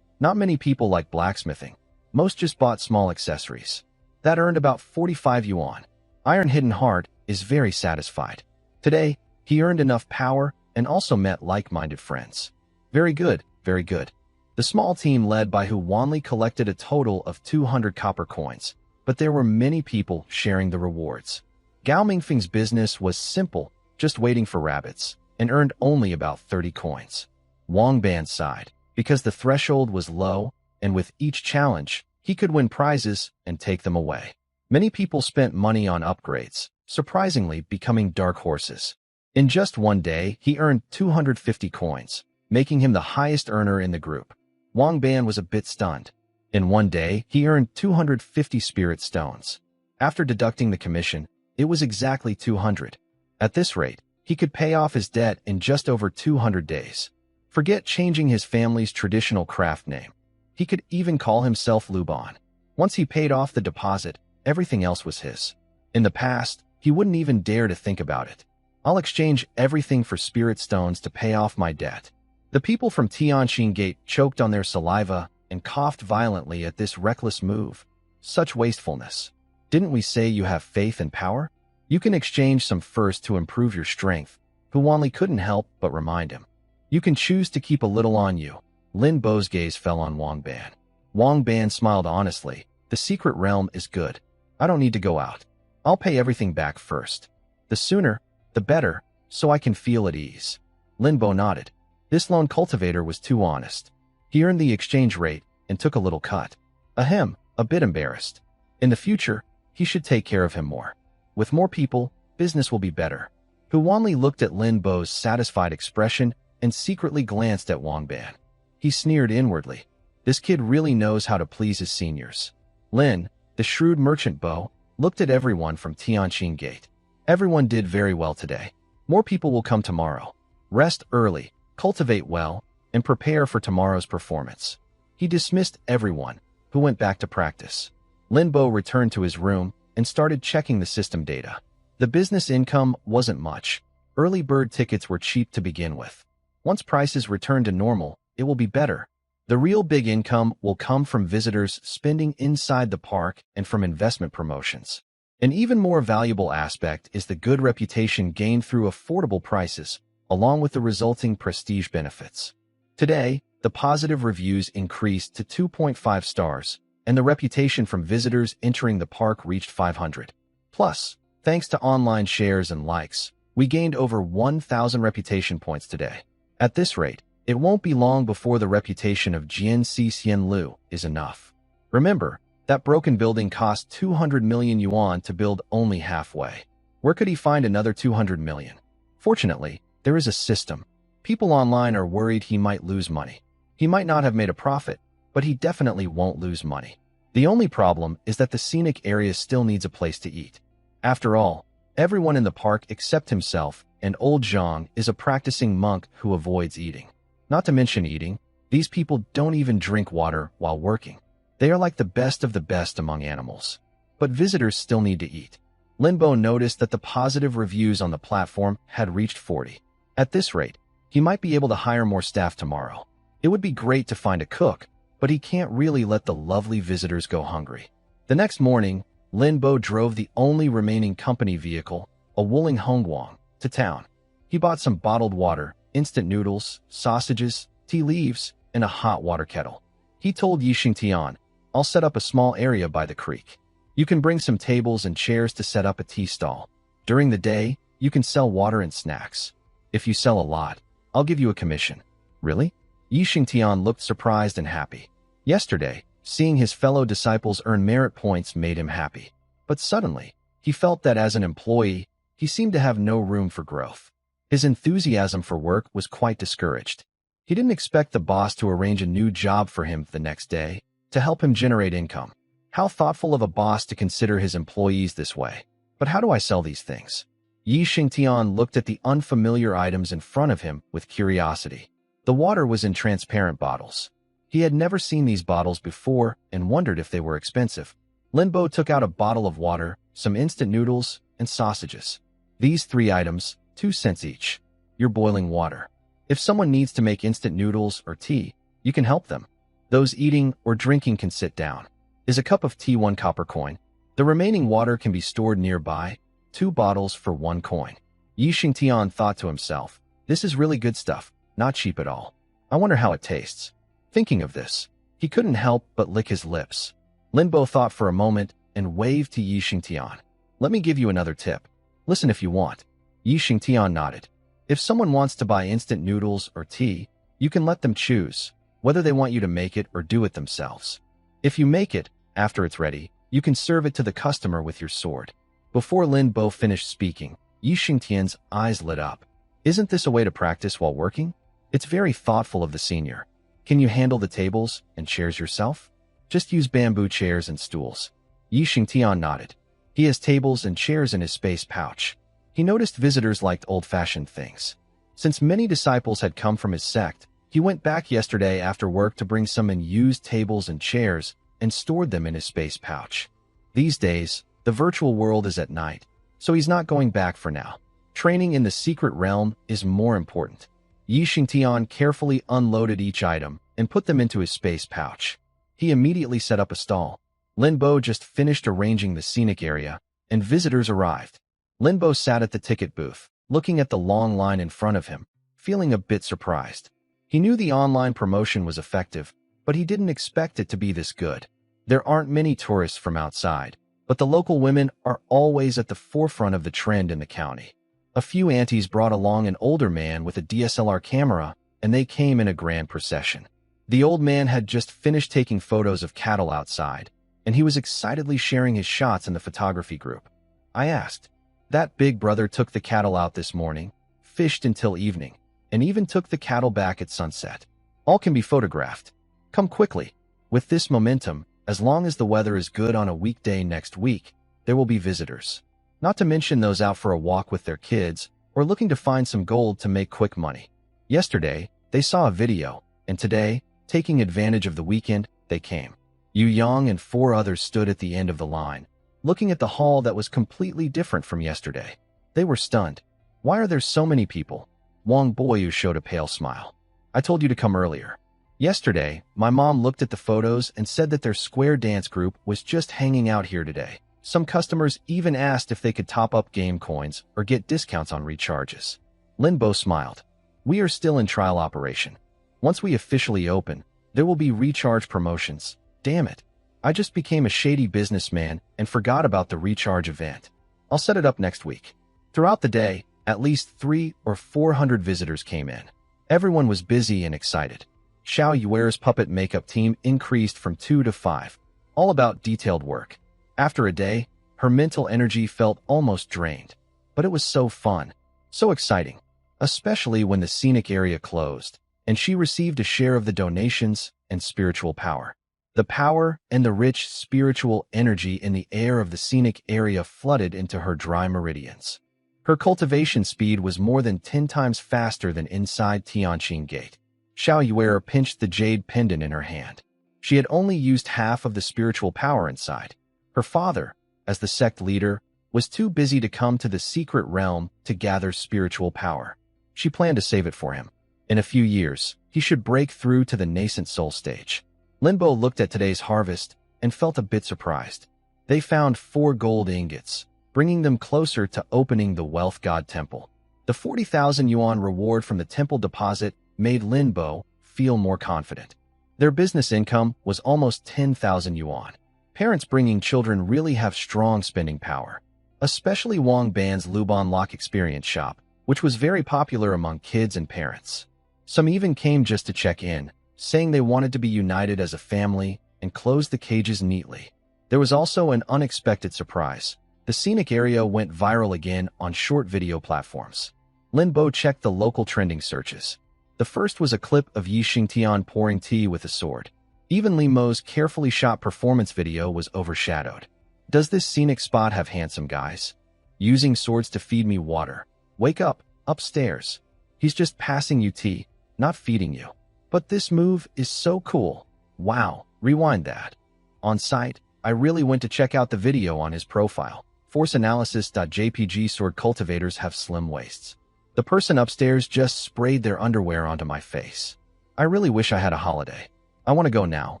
Not many people like blacksmithing. Most just bought small accessories. That earned about 45 yuan. Iron Hidden Heart is very satisfied. Today, he earned enough power and also met like-minded friends. Very good, very good. The small team led by Hu Wanli collected a total of 200 copper coins, but there were many people sharing the rewards. Gao Mingfeng's business was simple, just waiting for rabbits, and earned only about 30 coins. Wang Ban sighed, because the threshold was low, and with each challenge, he could win prizes and take them away. Many people spent money on upgrades, surprisingly becoming dark horses. In just one day, he earned 250 coins, making him the highest earner in the group. Wang Ban was a bit stunned. In one day, he earned 250 spirit stones. After deducting the commission, it was exactly 200. At this rate, he could pay off his debt in just over 200 days. Forget changing his family's traditional craft name. He could even call himself Luban. Once he paid off the deposit, everything else was his. In the past, he wouldn't even dare to think about it. I'll exchange everything for spirit stones to pay off my debt. The people from Tianjin Gate choked on their saliva and coughed violently at this reckless move. Such wastefulness. Didn't we say you have faith and power? You can exchange some first to improve your strength. Huwanli couldn't help but remind him. You can choose to keep a little on you. Lin Bo's gaze fell on Wang Ban. Wang Ban smiled honestly. The secret realm is good. I don't need to go out. I'll pay everything back first. The sooner, the better, so I can feel at ease. Lin Bo nodded. This lone cultivator was too honest. He earned the exchange rate and took a little cut. Ahem, a bit embarrassed. In the future, he should take care of him more. With more people, business will be better. Huwanli looked at Lin Bo's satisfied expression and secretly glanced at Wang Ban. He sneered inwardly. This kid really knows how to please his seniors. Lin, the shrewd merchant Bo, looked at everyone from Tianjin Gate. Everyone did very well today. More people will come tomorrow. Rest early, cultivate well, and prepare for tomorrow's performance. He dismissed everyone, who went back to practice. Lin Bo returned to his room and started checking the system data. The business income wasn't much. Early bird tickets were cheap to begin with. Once prices return to normal, it will be better. The real big income will come from visitors spending inside the park and from investment promotions. An even more valuable aspect is the good reputation gained through affordable prices, along with the resulting prestige benefits. Today, the positive reviews increased to 2.5 stars, and the reputation from visitors entering the park reached 500. Plus, thanks to online shares and likes, we gained over 1,000 reputation points today. At this rate, it won't be long before the reputation of Jianxi Xianlu is enough. Remember, that broken building cost 200 million yuan to build only halfway. Where could he find another 200 million? Fortunately, there is a system. People online are worried he might lose money. He might not have made a profit, but he definitely won't lose money. The only problem is that the scenic area still needs a place to eat. After all, everyone in the park except himself and old Zhang is a practicing monk who avoids eating. Not to mention eating, these people don't even drink water while working. They are like the best of the best among animals. But visitors still need to eat. Lin Bo noticed that the positive reviews on the platform had reached 40. At this rate, he might be able to hire more staff tomorrow. It would be great to find a cook, but he can't really let the lovely visitors go hungry. The next morning, Lin Bo drove the only remaining company vehicle, a Wuling Hongguang, to town. He bought some bottled water, instant noodles, sausages, tea leaves, and a hot water kettle. He told Yixing Tian, I'll set up a small area by the creek. You can bring some tables and chairs to set up a tea stall. During the day, you can sell water and snacks. If you sell a lot, I'll give you a commission. Really? Yixing Tian looked surprised and happy. Yesterday, seeing his fellow disciples earn merit points made him happy. But suddenly, he felt that as an employee, he seemed to have no room for growth. His enthusiasm for work was quite discouraged. He didn't expect the boss to arrange a new job for him the next day to help him generate income. How thoughtful of a boss to consider his employees this way. But how do I sell these things? Yixing Tian looked at the unfamiliar items in front of him with curiosity. The water was in transparent bottles. He had never seen these bottles before and wondered if they were expensive. Lin Bo took out a bottle of water, some instant noodles, and sausages. These 3 items, 2 cents each. You're boiling water. If someone needs to make instant noodles or tea, you can help them. Those eating or drinking can sit down. Is a cup of tea 1 copper coin? The remaining water can be stored nearby, 2 bottles for 1 coin. Yixing Tian thought to himself, this is really good stuff, not cheap at all. I wonder how it tastes. Thinking of this, he couldn't help but lick his lips. Lin Bo thought for a moment and waved to Yixing Tian. Let me give you another tip. Listen if you want. Yixing Tian nodded. If someone wants to buy instant noodles or tea, you can let them choose whether they want you to make it or do it themselves. If you make it, after it's ready, you can serve it to the customer with your sword. Before Lin Bo finished speaking, Yixing Tian's eyes lit up. Isn't this a way to practice while working? It's very thoughtful of the senior. Can you handle the tables and chairs yourself? Just use bamboo chairs and stools. Yi Xingtian nodded. He has tables and chairs in his space pouch. He noticed visitors liked old-fashioned things. Since many disciples had come from his sect, he went back yesterday after work to bring some unused tables and chairs and stored them in his space pouch. These days, the virtual world is at night, so he's not going back for now. Training in the secret realm is more important. Yi Xingtian carefully unloaded each item and put them into his space pouch. He immediately set up a stall. Linbo just finished arranging the scenic area, and visitors arrived. Linbo sat at the ticket booth, looking at the long line in front of him, feeling a bit surprised. He knew the online promotion was effective, but he didn't expect it to be this good. There aren't many tourists from outside, but the local women are always at the forefront of the trend in the county. A few aunties brought along an older man with a DSLR camera, and they came in a grand procession. The old man had just finished taking photos of cattle outside, and he was excitedly sharing his shots in the photography group. I asked, "That big brother took the cattle out this morning, fished until evening, and even took the cattle back at sunset. All can be photographed. Come quickly. With this momentum, as long as the weather is good on a weekday next week, there will be visitors. Not to mention those out for a walk with their kids or looking to find some gold to make quick money. Yesterday, they saw a video, and today, taking advantage of the weekend, they came." Yu Yang and 4 others stood at the end of the line, looking at the hall that was completely different from yesterday. They were stunned. "Why are there so many people?" Wang Boyu showed a pale smile. "I told you to come earlier. Yesterday, my mom looked at the photos and said that their square dance group was just hanging out here today. Some customers even asked if they could top up game coins or get discounts on recharges." Linbo smiled. "We are still in trial operation. Once we officially open, there will be recharge promotions. Damn it. I just became a shady businessman and forgot about the recharge event. I'll set it up next week." Throughout the day, at least 300 or 400 visitors came in. Everyone was busy and excited. Xiao Yuer's puppet makeup team increased from 2 to 5, all about detailed work. After a day, her mental energy felt almost drained. But it was so fun, so exciting, especially when the scenic area closed, and she received a share of the donations and spiritual power. The power and the rich spiritual energy in the air of the scenic area flooded into her dry meridians. Her cultivation speed was more than 10 times faster than inside Tianqing Gate. Xiao Yuer pinched the jade pendant in her hand. She had only used half of the spiritual power inside. Her father, as the sect leader, was too busy to come to the secret realm to gather spiritual power. She planned to save it for him. In a few years, he should break through to the nascent soul stage. Linbo looked at today's harvest and felt a bit surprised. They found 4 gold ingots, bringing them closer to opening the Wealth God Temple. The 40,000 yuan reward from the temple deposit made Linbo feel more confident. Their business income was almost 10,000 yuan. Parents bringing children really have strong spending power, especially Wang Ban's Luban Lock Experience Shop, which was very popular among kids and parents. Some even came just to check in, saying they wanted to be united as a family and close the cages neatly. There was also an unexpected surprise. The scenic area went viral again on short video platforms. Linbo checked the local trending searches. The first was a clip of Yi Xingtian pouring tea with a sword. Even Limo's carefully shot performance video was overshadowed. "Does this scenic spot have handsome guys? Using swords to feed me water. Wake up, upstairs. He's just passing you tea, not feeding you. But this move is so cool. Wow, rewind that." On site, I really went to check out the video on his profile. Forceanalysis.jpg sword cultivators have slim waists. The person upstairs just sprayed their underwear onto my face. I really wish I had a holiday. I want to go now.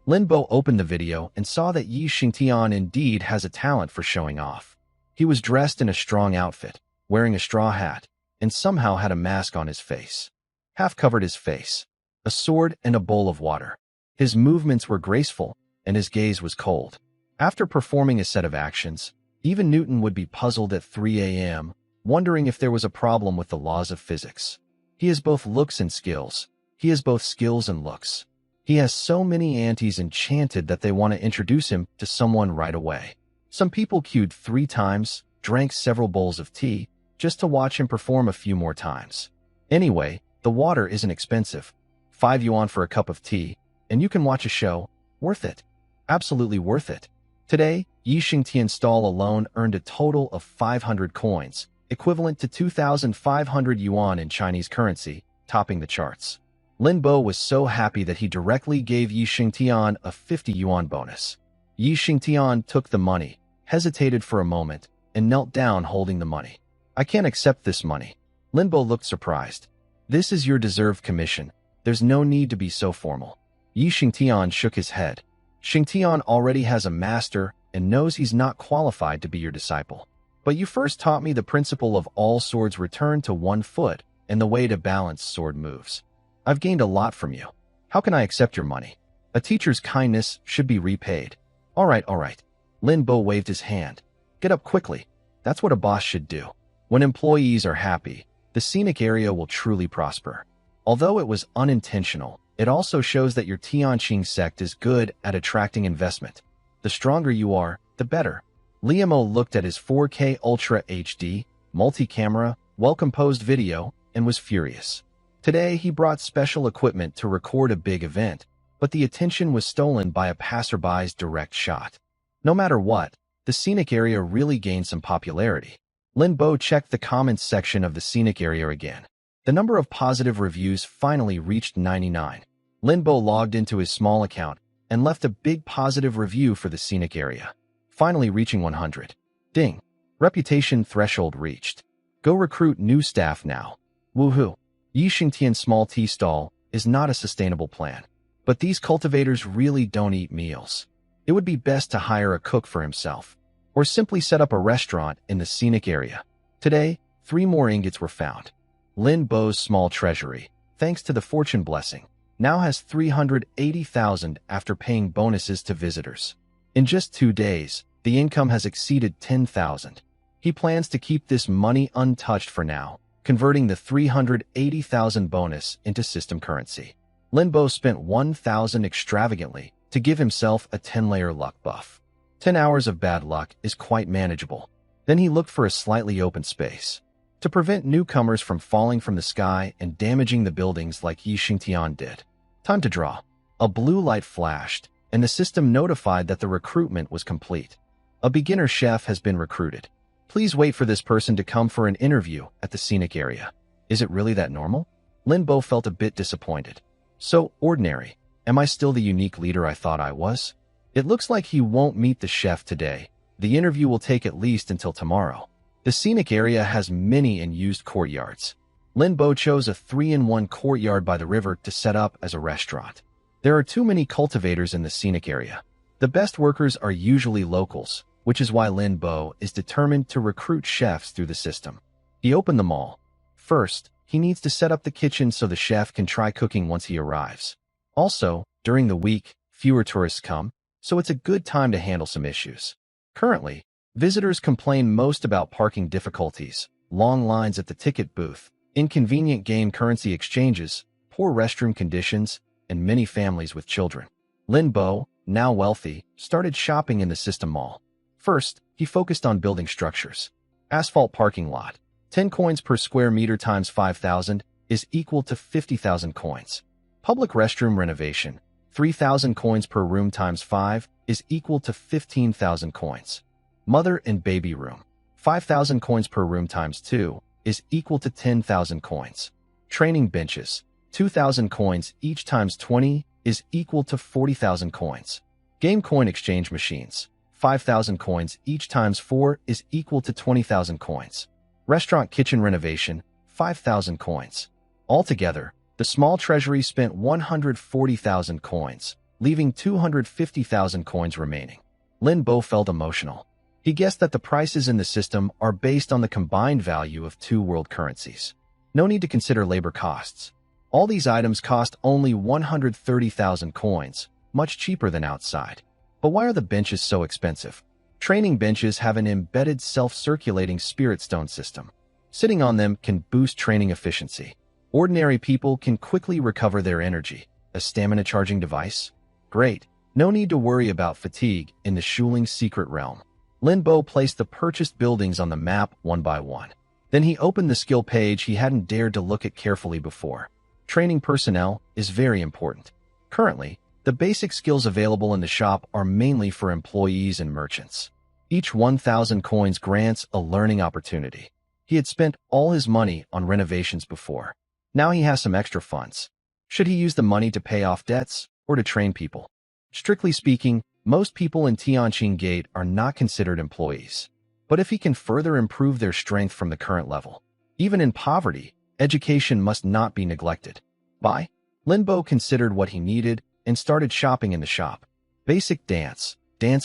Linbo opened the video and saw that Yi Xingtian indeed has a talent for showing off. He was dressed in a strong outfit, wearing a straw hat, and somehow had a mask on his face. Half covered his face. A sword and a bowl of water. His movements were graceful, and his gaze was cold. After performing a set of actions, even Newton would be puzzled at 3 a.m., wondering if there was a problem with the laws of physics. He has both looks and skills. He has both skills and looks. He has so many aunties enchanted that they want to introduce him to someone right away. Some people queued 3 times, drank several bowls of tea, just to watch him perform a few more times. Anyway, the water isn't expensive. 5 yuan for a cup of tea, and you can watch a show. Worth it. Absolutely worth it. Today, Yi Xingtian stall alone earned a total of 500 coins, equivalent to 2,500 yuan in Chinese currency, topping the charts. Lin Bo was so happy that he directly gave Yi Xingtian a 50 yuan bonus. Yi Xingtian took the money, hesitated for a moment, and knelt down holding the money. I can't accept this money. Lin Bo looked surprised. This is your deserved commission. There's no need to be so formal. Yi Xingtian shook his head. Xingtian already has a master and knows he's not qualified to be your disciple. But you first taught me the principle of all swords return to one foot and the way to balance sword moves. I've gained a lot from you. How can I accept your money? A teacher's kindness should be repaid. All right. Lin Bo waved his hand. Get up quickly. That's what a boss should do. When employees are happy, the scenic area will truly prosper. Although it was unintentional, it also shows that your Tianqing sect is good at attracting investment. The stronger you are, the better. Liamo looked at his 4K Ultra HD, multi-camera, well-composed video, and was furious. Today, he brought special equipment to record a big event, but the attention was stolen by a passerby's direct shot. No matter what, the scenic area really gained some popularity. Lin Bo checked the comments section of the scenic area again. The number of positive reviews finally reached 99. Lin Bo logged into his small account and left a big positive review for the scenic area, finally reaching 100. Ding! Reputation threshold reached. Go recruit new staff now. Woohoo! Yi Xingtian's small tea stall is not a sustainable plan. But these cultivators really don't eat meals. It would be best to hire a cook for himself, or simply set up a restaurant in the scenic area. Today, 3 more ingots were found. Lin Bo's small treasury, thanks to the fortune blessing, now has 380,000 after paying bonuses to visitors. In just 2 days, the income has exceeded 10,000. He plans to keep this money untouched for now, converting the 380,000 bonus into system currency. Lin Bo spent 1,000 extravagantly to give himself a 10-layer luck buff. 10 hours of bad luck is quite manageable. Then he looked for a slightly open space. To prevent newcomers from falling from the sky and damaging the buildings like Yi Xingtian did. Time to draw. A blue light flashed, and the system notified that the recruitment was complete. A beginner chef has been recruited. Please wait for this person to come for an interview at the scenic area. Is it really that normal? Lin Bo felt a bit disappointed. So ordinary. Am I still the unique leader I thought I was? It looks like he won't meet the chef today. The interview will take at least until tomorrow. The scenic area has many unused courtyards. Lin Bo chose a 3-in-1 courtyard by the river to set up as a restaurant. There are too many cultivators in the scenic area. The best workers are usually locals, which is why Lin Bo is determined to recruit chefs through the system. He opened them all. First, he needs to set up the kitchen so the chef can try cooking once he arrives. Also, during the week, fewer tourists come, so it's a good time to handle some issues. Currently, visitors complain most about parking difficulties, long lines at the ticket booth, inconvenient game currency exchanges, poor restroom conditions, and many families with children. Lin Bo, now wealthy, started shopping in the system mall. First, he focused on building structures. Asphalt parking lot. 10 coins per square meter times 5,000 is equal to 50,000 coins. Public restroom renovation. 3,000 coins per room times 5 is equal to 15,000 coins. Mother and baby room. 5,000 coins per room times 2 is equal to 10,000 coins. Training benches. 2,000 coins each times 20 is equal to 40,000 coins. Game coin exchange machines. 5,000 coins each times 4 is equal to 20,000 coins. Restaurant kitchen renovation. 5,000 coins. Altogether, the small treasury spent 140,000 coins, leaving 250,000 coins remaining. Lin Bo felt emotional. He guessed that the prices in the system are based on the combined value of 2 world currencies. No need to consider labor costs. All these items cost only 130,000 coins, much cheaper than outside. But why are the benches so expensive? Training benches have an embedded self-circulating spirit stone system. Sitting on them can boost training efficiency. Ordinary people can quickly recover their energy. A stamina charging device? Great. No need to worry about fatigue in the Shuling's secret realm. Lin Bo placed the purchased buildings on the map one by one. Then he opened the skill page he hadn't dared to look at carefully before. Training personnel is very important. Currently, The basic skills available in the shop are mainly for employees and merchants. Each 1,000 coins grants a learning opportunity. He had spent all his money on renovations before. Now he has some extra funds. Should he use the money to pay off debts or to train people? Strictly speaking, most people in Tianqing Gate are not considered employees. But if he can further improve their strength from the current level, even in poverty, education must not be neglected. Linbo considered what he needed and started shopping in the shop. Basic dance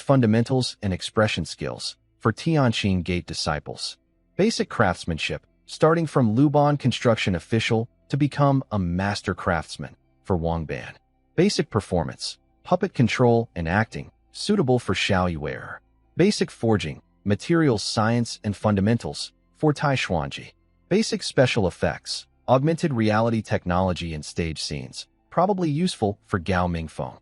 fundamentals and expression skills for Tianqing Gate disciples. Basic craftsmanship, starting from Luban construction official to become a master craftsman for Wangban. Basic performance, puppet control and acting, suitable for Xiao wearer. Basic forging, materials science and fundamentals for Tai Xuanji. Basic special effects, augmented reality technology and stage scenes, probably useful for Gao Mingfeng.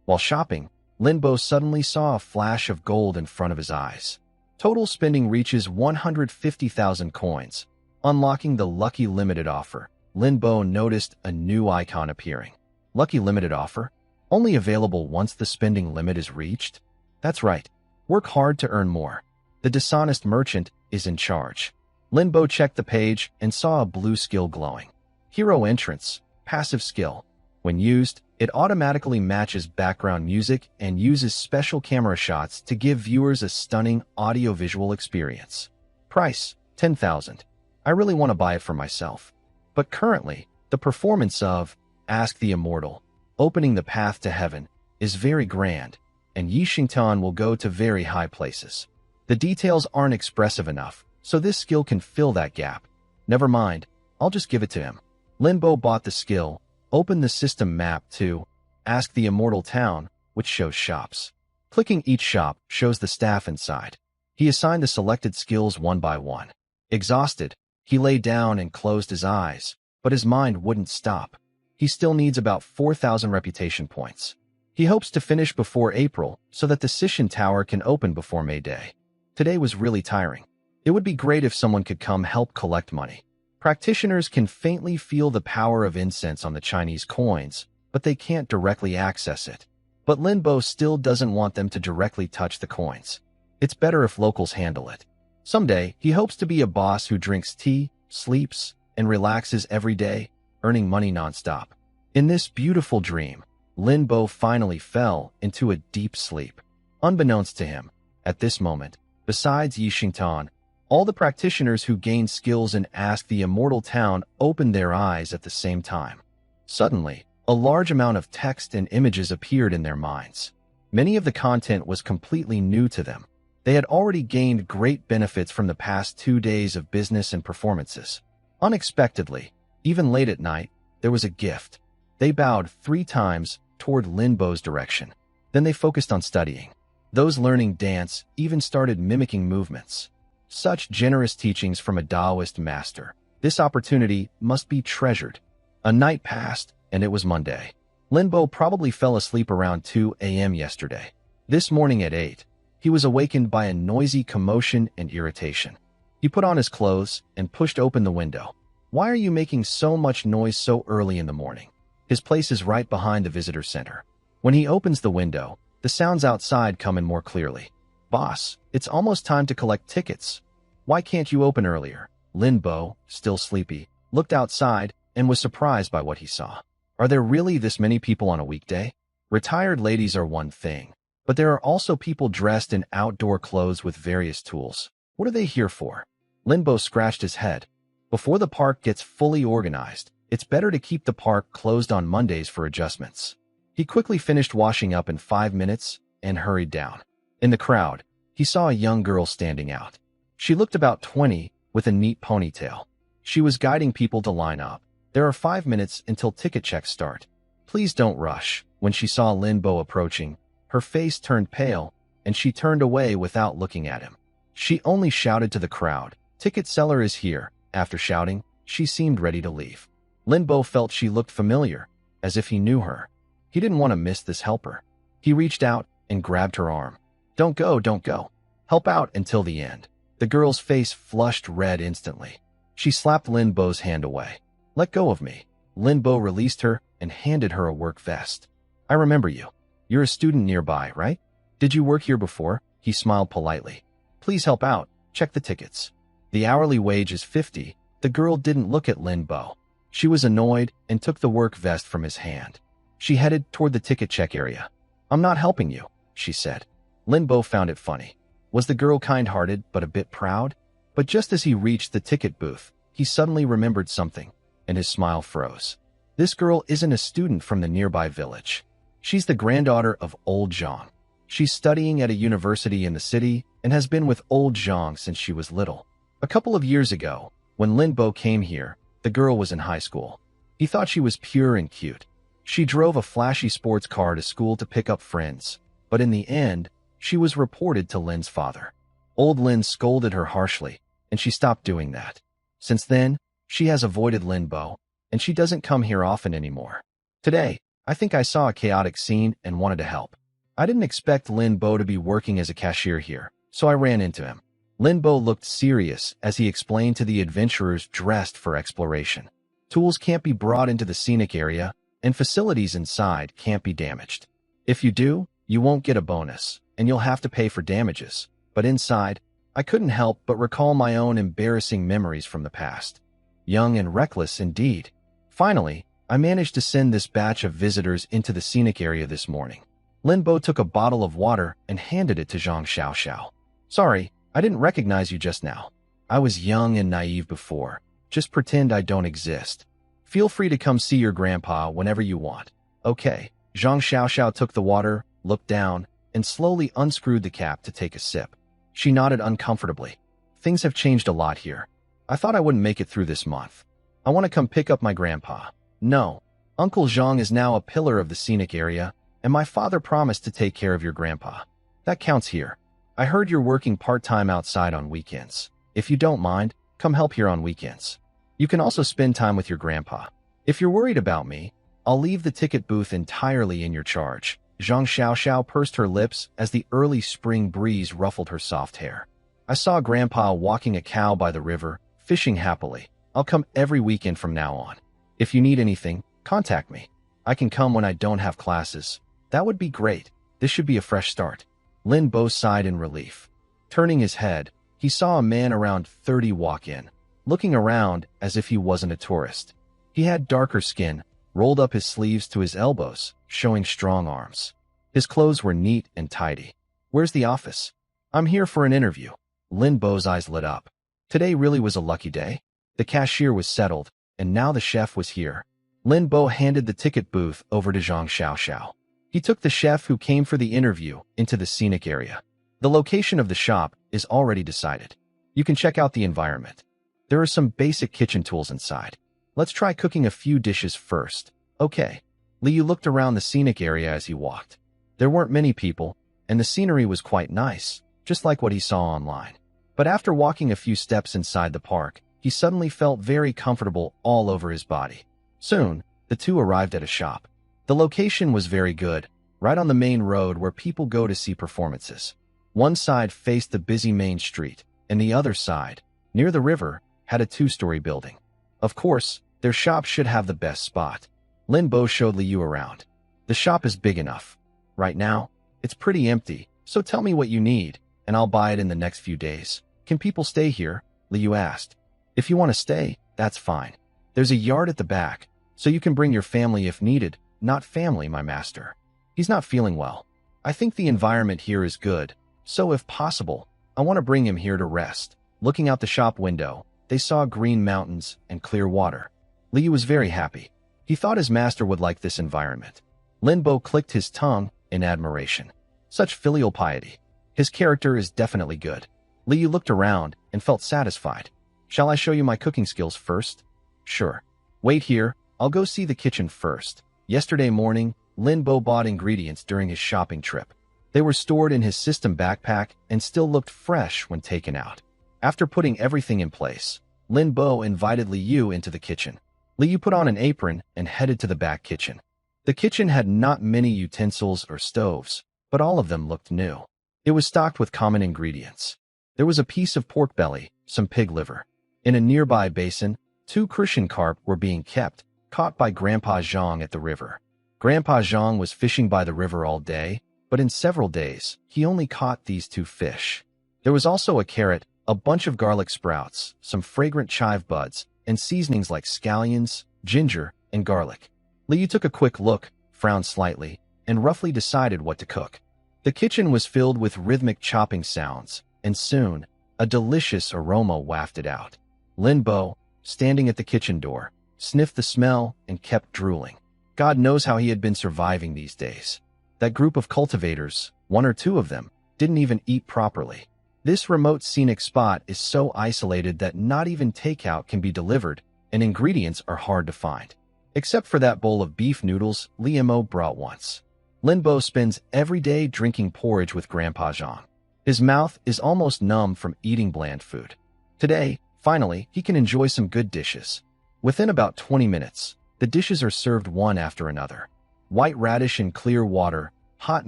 While shopping, Linbo suddenly saw a flash of gold in front of his eyes. Total spending reaches 150,000 coins. Unlocking the Lucky Limited Offer, Linbo noticed a new icon appearing. Lucky Limited Offer? Only available once the spending limit is reached? That's right. Work hard to earn more. The dishonest merchant is in charge. Linbo checked the page and saw a blue skill glowing. Hero entrance, passive skill. When used, it automatically matches background music and uses special camera shots to give viewers a stunning audio-visual experience. Price, 10,000. I really want to buy it for myself. But currently, the performance of Ask the Immortal, opening the path to heaven, is very grand, and Yi Xingtan will go to very high places. The details aren't expressive enough, so this skill can fill that gap. Never mind, I'll just give it to him. Linbo bought the skill, opened the system map to Ask the Immortal Town, which shows shops. Clicking each shop shows the staff inside. He assigned the selected skills one by one. Exhausted, he lay down and closed his eyes, but his mind wouldn't stop. He still needs about 4,000 reputation points. He hopes to finish before April so that the Sishan Tower can open before May Day. Today was really tiring. It would be great if someone could come help collect money. Practitioners can faintly feel the power of incense on the Chinese coins, but they can't directly access it. But Linbo still doesn't want them to directly touch the coins. It's better if locals handle it. Someday, he hopes to be a boss who drinks tea, sleeps, and relaxes every day, earning money nonstop. In this beautiful dream, Linbo finally fell into a deep sleep. Unbeknownst to him, at this moment, besides Yi Xingtan, all the practitioners who gained skills in Ask the Immortal Town opened their eyes at the same time. Suddenly, a large amount of text and images appeared in their minds. Many of the content was completely new to them. They had already gained great benefits from the past 2 days of business and performances. Unexpectedly, even late at night, there was a gift. They bowed 3 times toward Linbo's direction. Then they focused on studying. Those learning dance even started mimicking movements. Such generous teachings from a Taoist master. This opportunity must be treasured. A night passed, and it was Monday. Linbo probably fell asleep around 2 a.m. yesterday. This morning at 8, he was awakened by a noisy commotion and irritation. He put on his clothes and pushed open the window. Why are you making so much noise so early in the morning? His place is right behind the visitor center. When he opens the window, the sounds outside come in more clearly. Boss, it's almost time to collect tickets. Why can't you open earlier? Linbo, still sleepy, looked outside and was surprised by what he saw. Are there really this many people on a weekday? Retired ladies are one thing, but there are also people dressed in outdoor clothes with various tools. What are they here for? Linbo scratched his head. Before the park gets fully organized, it's better to keep the park closed on Mondays for adjustments. He quickly finished washing up in 5 minutes and hurried down. In the crowd, he saw a young girl standing out. She looked about 20 with a neat ponytail. She was guiding people to line up. There are 5 minutes until ticket checks start. Please don't rush. When she saw Linbo approaching, her face turned pale, and she turned away without looking at him. She only shouted to the crowd, "Ticket seller is here." After shouting, she seemed ready to leave. Linbo felt she looked familiar, as if he knew her. He didn't want to miss this helper. He reached out and grabbed her arm. Don't go, don't go. Help out until the end." The girl's face flushed red instantly. She slapped Linbo's hand away. "Let go of me." Linbo released her and handed her a work vest. I remember you. You're a student nearby, right? Did you work here before? He smiled politely. Please help out. Check the tickets. The hourly wage is 50. The girl didn't look at Lin Bo. She was annoyed and took the work vest from his hand. She headed toward the ticket check area. I'm not helping you, she said. Lin Bo found it funny. Was the girl kind-hearted but a bit proud? But just as he reached the ticket booth, he suddenly remembered something, and his smile froze. This girl isn't a student from the nearby village. She's the granddaughter of Old Zhang. She's studying at a university in the city and has been with Old Zhang since she was little. A couple of years ago, when Lin Bo came here, the girl was in high school. He thought she was pure and cute. She drove a flashy sports car to school to pick up friends, but in the end, she was reported to Lin's father. Old Lin scolded her harshly, and she stopped doing that. Since then, she has avoided Lin Bo, and she doesn't come here often anymore. Today, I think I saw a chaotic scene and wanted to help. I didn't expect Lin Bo to be working as a cashier here, so I ran into him. Lin Bo looked serious as he explained to the adventurers dressed for exploration. Tools can't be brought into the scenic area, and facilities inside can't be damaged. If you do, you won't get a bonus, and you'll have to pay for damages. But inside, I couldn't help but recall my own embarrassing memories from the past. Young and reckless indeed. Finally, I managed to send this batch of visitors into the scenic area this morning. Lin Bo took a bottle of water and handed it to Zhang Xiaoxiao. Sorry, I didn't recognize you just now. I was young and naive before. Just pretend I don't exist. Feel free to come see your grandpa whenever you want. Okay. Zhang Xiaoxiao took the water, looked down, and slowly unscrewed the cap to take a sip. She nodded uncomfortably. Things have changed a lot here. I thought I wouldn't make it through this month. I want to come pick up my grandpa. No. Uncle Zhang is now a pillar of the scenic area, and my father promised to take care of your grandpa. That counts here. I heard you're working part-time outside on weekends. If you don't mind, come help here on weekends. You can also spend time with your grandpa. If you're worried about me, I'll leave the ticket booth entirely in your charge. Zhang Xiaoxiao pursed her lips as the early spring breeze ruffled her soft hair. I saw Grandpa walking a cow by the river, fishing happily. I'll come every weekend from now on. If you need anything, contact me. I can come when I don't have classes. That would be great. This should be a fresh start. Lin Bo sighed in relief. Turning his head, he saw a man around 30 walk in, looking around as if he wasn't a tourist. He had darker skin, rolled up his sleeves to his elbows, showing strong arms. His clothes were neat and tidy. Where's the office? I'm here for an interview. Lin Bo's eyes lit up. Today really was a lucky day. The cashier was settled, and now the chef was here. Lin Bo handed the ticket booth over to Zhang Xiaoxiao. He took the chef who came for the interview into the scenic area. The location of the shop is already decided. You can check out the environment. There are some basic kitchen tools inside. Let's try cooking a few dishes first. Okay. Liu looked around the scenic area as he walked. There weren't many people, and the scenery was quite nice, just like what he saw online. But after walking a few steps inside the park, he suddenly felt very comfortable all over his body. Soon, the two arrived at a shop. The location was very good, right on the main road where people go to see performances. One side faced the busy main street, and the other side, near the river, had a two-story building. Of course, their shop should have the best spot. Lin Bo showed Liu around. The shop is big enough. Right now, it's pretty empty, so tell me what you need, and I'll buy it in the next few days. Can people stay here? Liu asked. If you want to stay, that's fine. There's a yard at the back, so you can bring your family if needed. Not family, my master. He's not feeling well. I think the environment here is good, so if possible, I want to bring him here to rest. Looking out the shop window, they saw green mountains and clear water. Liu was very happy. He thought his master would like this environment. Lin Bo clicked his tongue in admiration. Such filial piety. His character is definitely good. Liu looked around and felt satisfied. Shall I show you my cooking skills first? Sure. Wait here, I'll go see the kitchen first. Yesterday morning, Lin Bo bought ingredients during his shopping trip. They were stored in his system backpack and still looked fresh when taken out. After putting everything in place, Lin Bo invited Liu into the kitchen. Liu put on an apron and headed to the back kitchen. The kitchen had not many utensils or stoves, but all of them looked new. It was stocked with common ingredients. There was a piece of pork belly, some pig liver. In a nearby basin, 2 Christian carp were being kept, caught by Grandpa Zhang at the river. Grandpa Zhang was fishing by the river all day, but in several days, he only caught these 2 fish. There was also a carrot, a bunch of garlic sprouts, some fragrant chive buds, and seasonings like scallions, ginger, and garlic. Liu took a quick look, frowned slightly, and roughly decided what to cook. The kitchen was filled with rhythmic chopping sounds, and soon, a delicious aroma wafted out. Lin Bo, standing at the kitchen door, sniffed the smell and kept drooling. God knows how he had been surviving these days. That group of cultivators, 1 or 2 of them, didn't even eat properly. This remote scenic spot is so isolated that not even takeout can be delivered, and ingredients are hard to find. Except for that bowl of beef noodles Liu brought once. Lin Bo spends every day drinking porridge with Grandpa Zhang. His mouth is almost numb from eating bland food. Today, finally, he can enjoy some good dishes. Within about 20 minutes, the dishes are served one after another. White radish in clear water, hot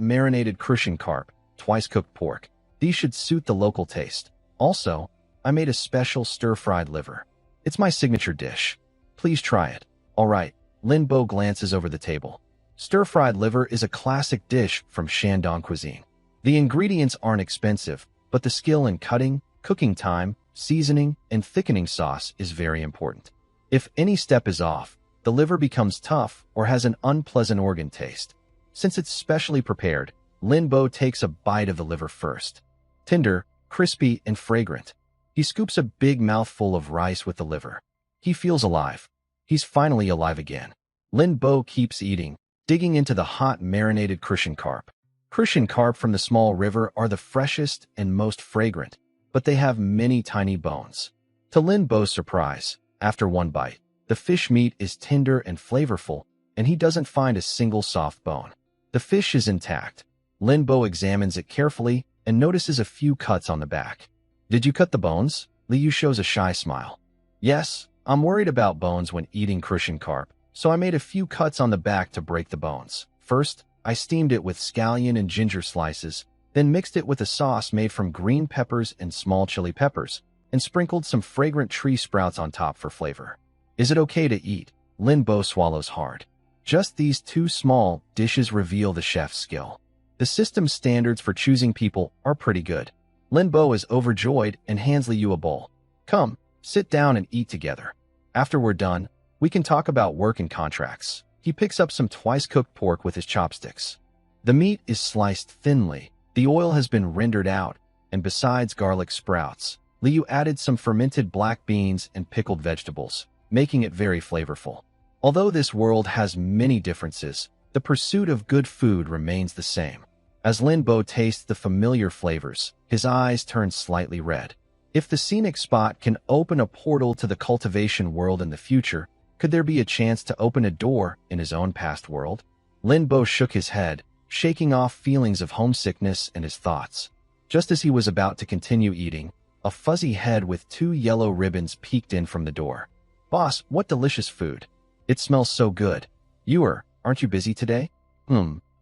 marinated Crucian carp, twice-cooked pork. These should suit the local taste. Also, I made a special stir-fried liver. It's my signature dish. Please try it. All right, Lin Bo glances over the table. Stir-fried liver is a classic dish from Shandong cuisine. The ingredients aren't expensive, but the skill in cutting, cooking time, seasoning, and thickening sauce is very important. If any step is off, the liver becomes tough or has an unpleasant organ taste. Since it's specially prepared, Lin Bo takes a bite of the liver first. Tender, crispy, and fragrant. He scoops a big mouthful of rice with the liver. He feels alive. He's finally alive again. Lin Bo keeps eating, digging into the hot marinated Crucian carp. Crucian carp from the small river are the freshest and most fragrant, but they have many tiny bones. To Lin Bo's surprise, after one bite, the fish meat is tender and flavorful, and he doesn't find a single soft bone. The fish is intact. Lin Bo examines it carefully and notices a few cuts on the back. Did you cut the bones? Liu shows a shy smile. Yes, I'm worried about bones when eating Crucian carp, so I made a few cuts on the back to break the bones. First, I steamed it with scallion and ginger slices, then mixed it with a sauce made from green peppers and small chili peppers, and sprinkled some fragrant tree sprouts on top for flavor. Is it okay to eat? Lin Bo swallows hard. Just these 2 small dishes reveal the chef's skill. The system's standards for choosing people are pretty good. Lin Bo is overjoyed and hands Liu a bowl. Come, sit down and eat together. After we're done, we can talk about work and contracts. He picks up some twice-cooked pork with his chopsticks. The meat is sliced thinly, the oil has been rendered out, and besides garlic sprouts, Liu added some fermented black beans and pickled vegetables, making it very flavorful. Although this world has many differences, the pursuit of good food remains the same. As Lin Bo tastes the familiar flavors, his eyes turn slightly red. If the scenic spot can open a portal to the cultivation world in the future, could there be a chance to open a door in his own past world? Lin Bo shook his head, shaking off feelings of homesickness and his thoughts. Just as he was about to continue eating, a fuzzy head with 2 yellow ribbons peeked in from the door. Boss, what delicious food. It smells so good. Aren't you busy today?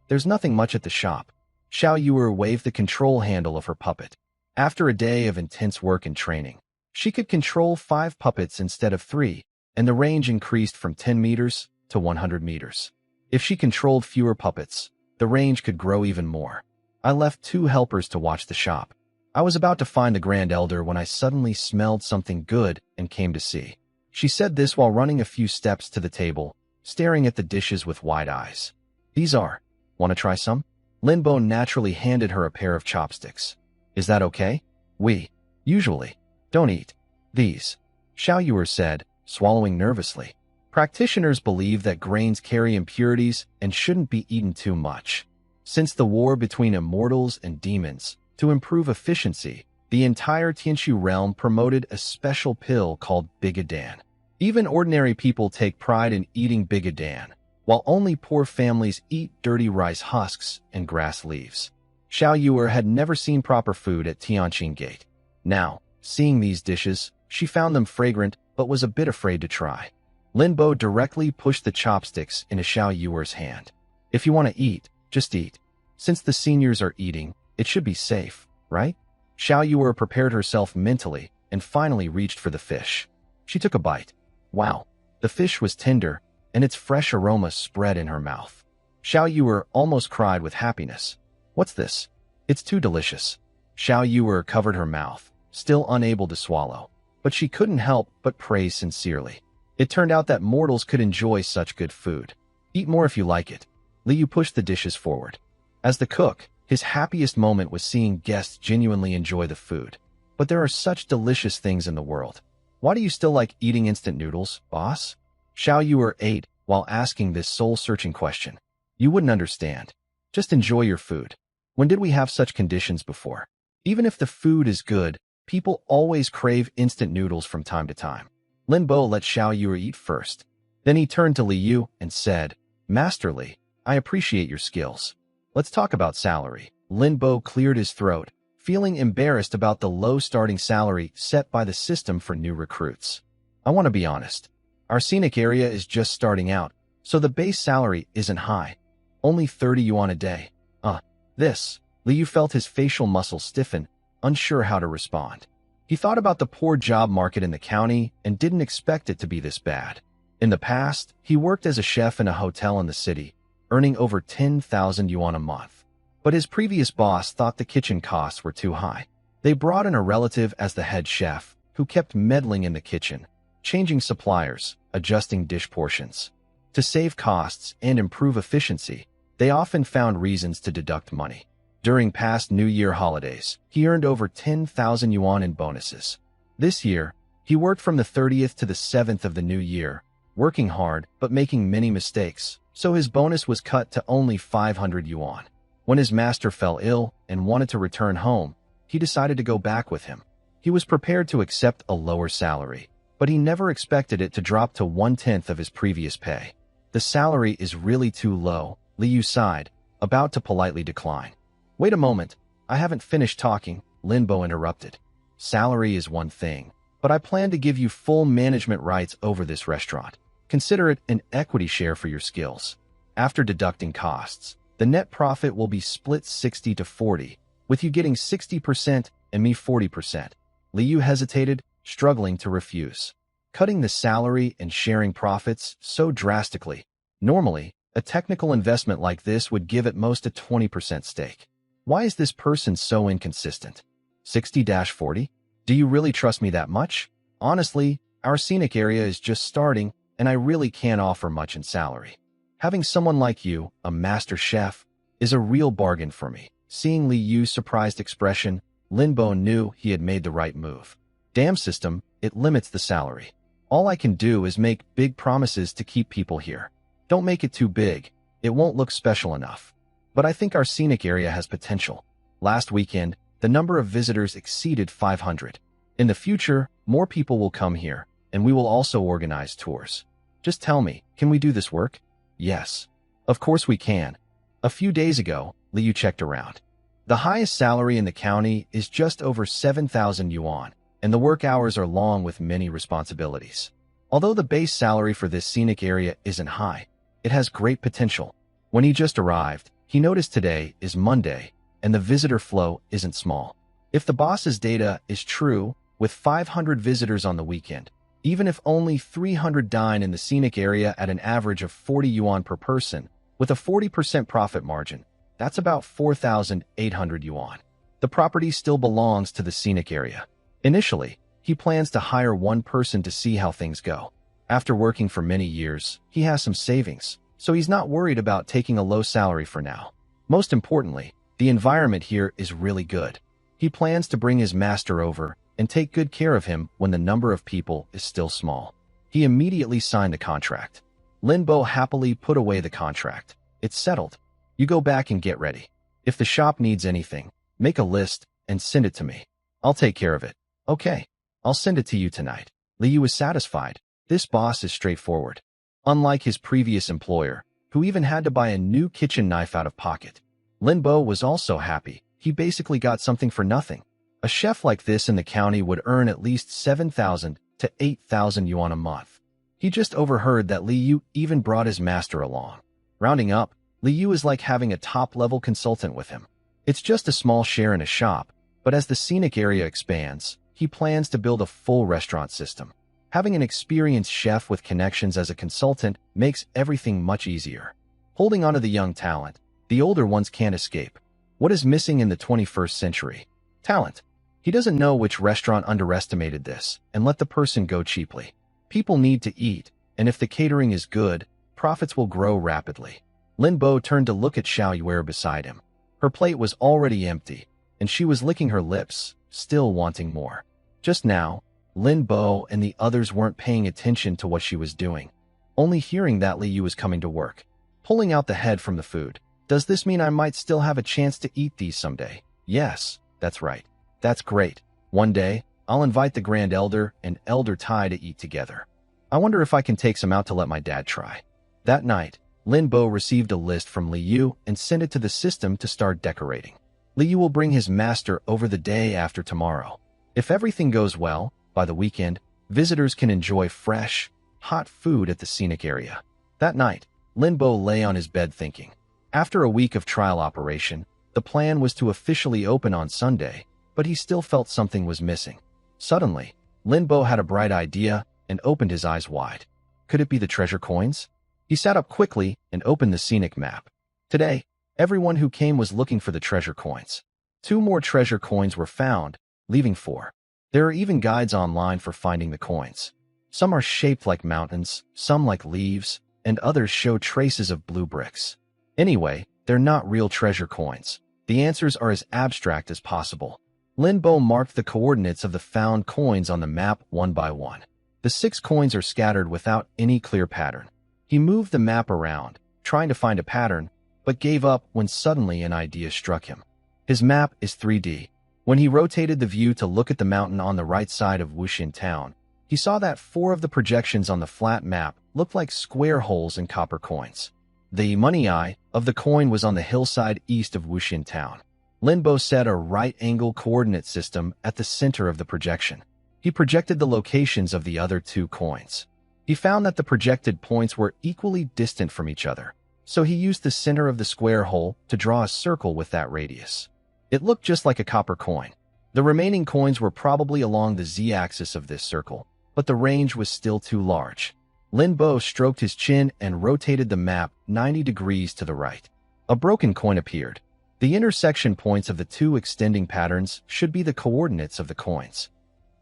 There's nothing much at the shop. Xiao Yuer waved the control handle of her puppet. After a day of intense work and training, she could control 5 puppets instead of 3, and the range increased from 10 meters to 100 meters. If she controlled fewer puppets, the range could grow even more. I left 2 helpers to watch the shop. I was about to find the Grand Elder when I suddenly smelled something good and came to see. She said this while running a few steps to the table, staring at the dishes with wide eyes. Want to try some? Lin Bo naturally handed her a pair of chopsticks. Is that okay? We usually don't eat these, Xiao Yuer said, swallowing nervously. Practitioners believe that grains carry impurities and shouldn't be eaten too much. Since the war between immortals and demons, to improve efficiency, the entire Tianshu realm promoted a special pill called Bigodan. Even ordinary people take pride in eating Bigodan, while only poor families eat dirty rice husks and grass leaves. Xiao Yuer had never seen proper food at Tianqing Gate. Now, seeing these dishes, she found them fragrant but was a bit afraid to try. Lin Bo directly pushed the chopsticks into Xiao Yuer's hand. If you want to eat, just eat. Since the seniors are eating, it should be safe, right? Xiao Yuer prepared herself mentally and finally reached for the fish. She took a bite. Wow, the fish was tender, and its fresh aroma spread in her mouth. Xiao Yuer almost cried with happiness. What's this? It's too delicious. Xiao Yuer covered her mouth, still unable to swallow. But she couldn't help but praise sincerely. It turned out that mortals could enjoy such good food. Eat more if you like it. Liu pushed the dishes forward. As the cook, his happiest moment was seeing guests genuinely enjoy the food. But there are such delicious things in the world. Why do you still like eating instant noodles, boss? Xiao Yuer ate while asking this soul-searching question. You wouldn't understand. Just enjoy your food. When did we have such conditions before? Even if the food is good, people always crave instant noodles from time to time. Lin Bo let Xiao Yuer eat first. Then he turned to Li Yu and said, Master Li, I appreciate your skills. Let's talk about salary. Lin Bo cleared his throat, feeling embarrassed about the low starting salary set by the system for new recruits. I want to be honest. Our scenic area is just starting out, so the base salary isn't high. Only 30 yuan a day. This. Li Yu felt his facial muscles stiffen, unsure how to respond. He thought about the poor job market in the county and didn't expect it to be this bad. In the past, he worked as a chef in a hotel in the city, earning over 10,000 yuan a month. But his previous boss thought the kitchen costs were too high. They brought in a relative as the head chef, who kept meddling in the kitchen, changing suppliers, adjusting dish portions. To save costs and improve efficiency, they often found reasons to deduct money. During past New Year holidays, he earned over 10,000 yuan in bonuses. This year, he worked from the 30th to the 7th of the new year, working hard but making many mistakes, so his bonus was cut to only 500 yuan. When his master fell ill and wanted to return home, he decided to go back with him. He was prepared to accept a lower salary, but he never expected it to drop to 1/10 of his previous pay. The salary is really too low, Li Yu sighed, about to politely decline. Wait a moment, I haven't finished talking, Lin Bo interrupted. Salary is one thing, but I plan to give you full management rights over this restaurant. Consider it an equity share for your skills. After deducting costs, the net profit will be split 60 to 40, with you getting 60% and me 40%. Li Yu hesitated, struggling to refuse. Cutting the salary and sharing profits so drastically. Normally, a technical investment like this would give at most a 20% stake. Why is this person so inconsistent? 60-40? Do you really trust me that much? Honestly, our scenic area is just starting, and I really can't offer much in salary. Having someone like you, a master chef, is a real bargain for me. Seeing Li Yu's surprised expression, Lin Bo knew he had made the right move. Damn system, it limits the salary. All I can do is make big promises to keep people here. Don't make it too big, it won't look special enough. But I think our scenic area has potential. Last weekend, the number of visitors exceeded 500. In the future, more people will come here, and we will also organize tours. Just tell me, can we do this work? Yes. Of course we can. A few days ago, Li Yu checked around. The highest salary in the county is just over 7,000 yuan, and the work hours are long with many responsibilities. Although the base salary for this scenic area isn't high, it has great potential. When he just arrived, he noticed today is Monday, and the visitor flow isn't small. If the boss's data is true, with 500 visitors on the weekend, even if only 300 dine in the scenic area at an average of 40 yuan per person, with a 40% profit margin, that's about 4,800 yuan. The property still belongs to the scenic area. Initially, he plans to hire one person to see how things go. After working for many years, he has some savings, so he's not worried about taking a low salary for now. Most importantly, the environment here is really good. He plans to bring his master over and take good care of him when the number of people is still small. He immediately signed the contract. Lin Bo happily put away the contract. It's settled. You go back and get ready. If the shop needs anything, make a list and send it to me. I'll take care of it. Okay, I'll send it to you tonight. Li Yu was satisfied. This boss is straightforward. Unlike his previous employer, who even had to buy a new kitchen knife out of pocket, Lin Bo was also happy. He basically got something for nothing. A chef like this in the county would earn at least 7,000 to 8,000 yuan a month. He just overheard that Li Yu even brought his master along. Rounding up, Li Yu is like having a top-level consultant with him. It's just a small share in a shop, but as the scenic area expands, he plans to build a full restaurant system. Having an experienced chef with connections as a consultant makes everything much easier. holding onto the young talent. The older ones can't escape. What is missing in the 21st century? Talent. He doesn't know which restaurant underestimated this and let the person go cheaply. People need to eat, and if the catering is good, profits will grow rapidly. Lin Bo turned to look at Xiao Yuer beside him. Her plate was already empty, and she was licking her lips, still wanting more. Just now, Lin Bo and the others weren't paying attention to what she was doing, only hearing that Li Yu was coming to work. Pulling out the head from the food. Does this mean I might still have a chance to eat these someday? Yes, that's right. That's great. One day, I'll invite the Grand Elder and Elder Tai to eat together. I wonder if I can take some out to let my dad try. That night, Lin Bo received a list from Li Yu and sent it to the system to start decorating. Li Yu will bring his master over the day after tomorrow. If everything goes well, by the weekend, visitors can enjoy fresh, hot food at the scenic area. That night, Lin Bo lay on his bed thinking. After a week of trial operation, the plan was to officially open on Sunday, but he still felt something was missing. Suddenly, Lin Bo had a bright idea and opened his eyes wide. Could it be the treasure coins? He sat up quickly and opened the scenic map. Today, everyone who came was looking for the treasure coins. 2 more treasure coins were found, leaving 4. There are even guides online for finding the coins. Some are shaped like mountains, some like leaves, and others show traces of blue bricks. Anyway, they're not real treasure coins. The answers are as abstract as possible. Lin Bo marked the coordinates of the found coins on the map one by one. The 6 coins are scattered without any clear pattern. He moved the map around, trying to find a pattern, but gave up when suddenly an idea struck him. His map is 3D. When he rotated the view to look at the mountain on the right side of Wuxin town, he saw that 4 of the projections on the flat map looked like square holes in copper coins. The money eye of the coin was on the hillside east of Wuxin town. Lin Bo set a right-angle coordinate system at the center of the projection. He projected the locations of the other 2 coins. He found that the projected points were equally distant from each other, so he used the center of the square hole to draw a circle with that radius. It looked just like a copper coin. The remaining coins were probably along the z-axis of this circle, but the range was still too large. Lin Bo stroked his chin and rotated the map 90 degrees to the right. A broken coin appeared. The intersection points of the 2 extending patterns should be the coordinates of the coins.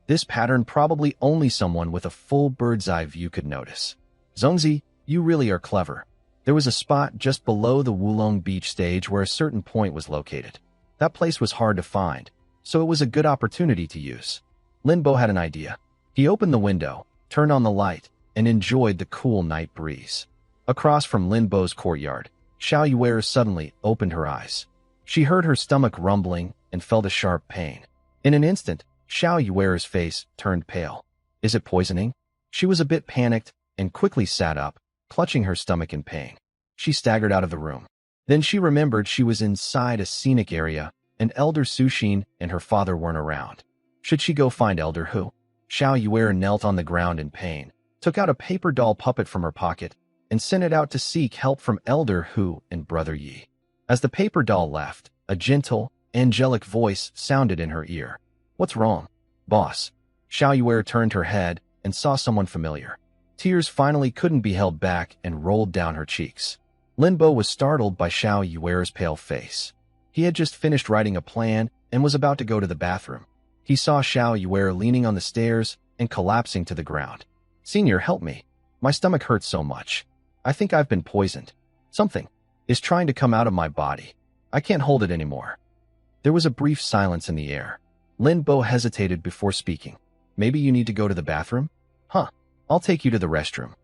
This pattern probably only someone with a full bird's-eye view could notice. Zhongzi, you really are clever. There was a spot just below the Wulong Beach stage where a certain point was located. That place was hard to find, so it was a good opportunity to use. Lin Bo had an idea. He opened the window, turned on the light, and enjoyed the cool night breeze. Across from Lin Bo's courtyard, Xiao Yuer suddenly opened her eyes. She heard her stomach rumbling and felt a sharp pain. In an instant, Xiao Yuer's face turned pale. Is it poisoning? She was a bit panicked and quickly sat up, clutching her stomach in pain. She staggered out of the room. Then she remembered she was inside a scenic area, and Elder Sushin and her father weren't around. Should she go find Elder Hu? Xiao Yuer knelt on the ground in pain, took out a paper doll puppet from her pocket, and sent it out to seek help from Elder Hu and Brother Yi. As the paper doll left, a gentle, angelic voice sounded in her ear. What's wrong, boss? Xiao Yuer turned her head and saw someone familiar. Tears finally couldn't be held back and rolled down her cheeks. Lin Bo was startled by Xiao Yuer's pale face. He had just finished writing a plan and was about to go to the bathroom. He saw Xiao Yuer leaning on the stairs and collapsing to the ground. Senior, help me. My stomach hurts so much. I think I've been poisoned. Something is trying to come out of my body. I can't hold it anymore. There was a brief silence in the air. Lin Bo hesitated before speaking. Maybe you need to go to the bathroom? Huh. I'll take you to the restroom.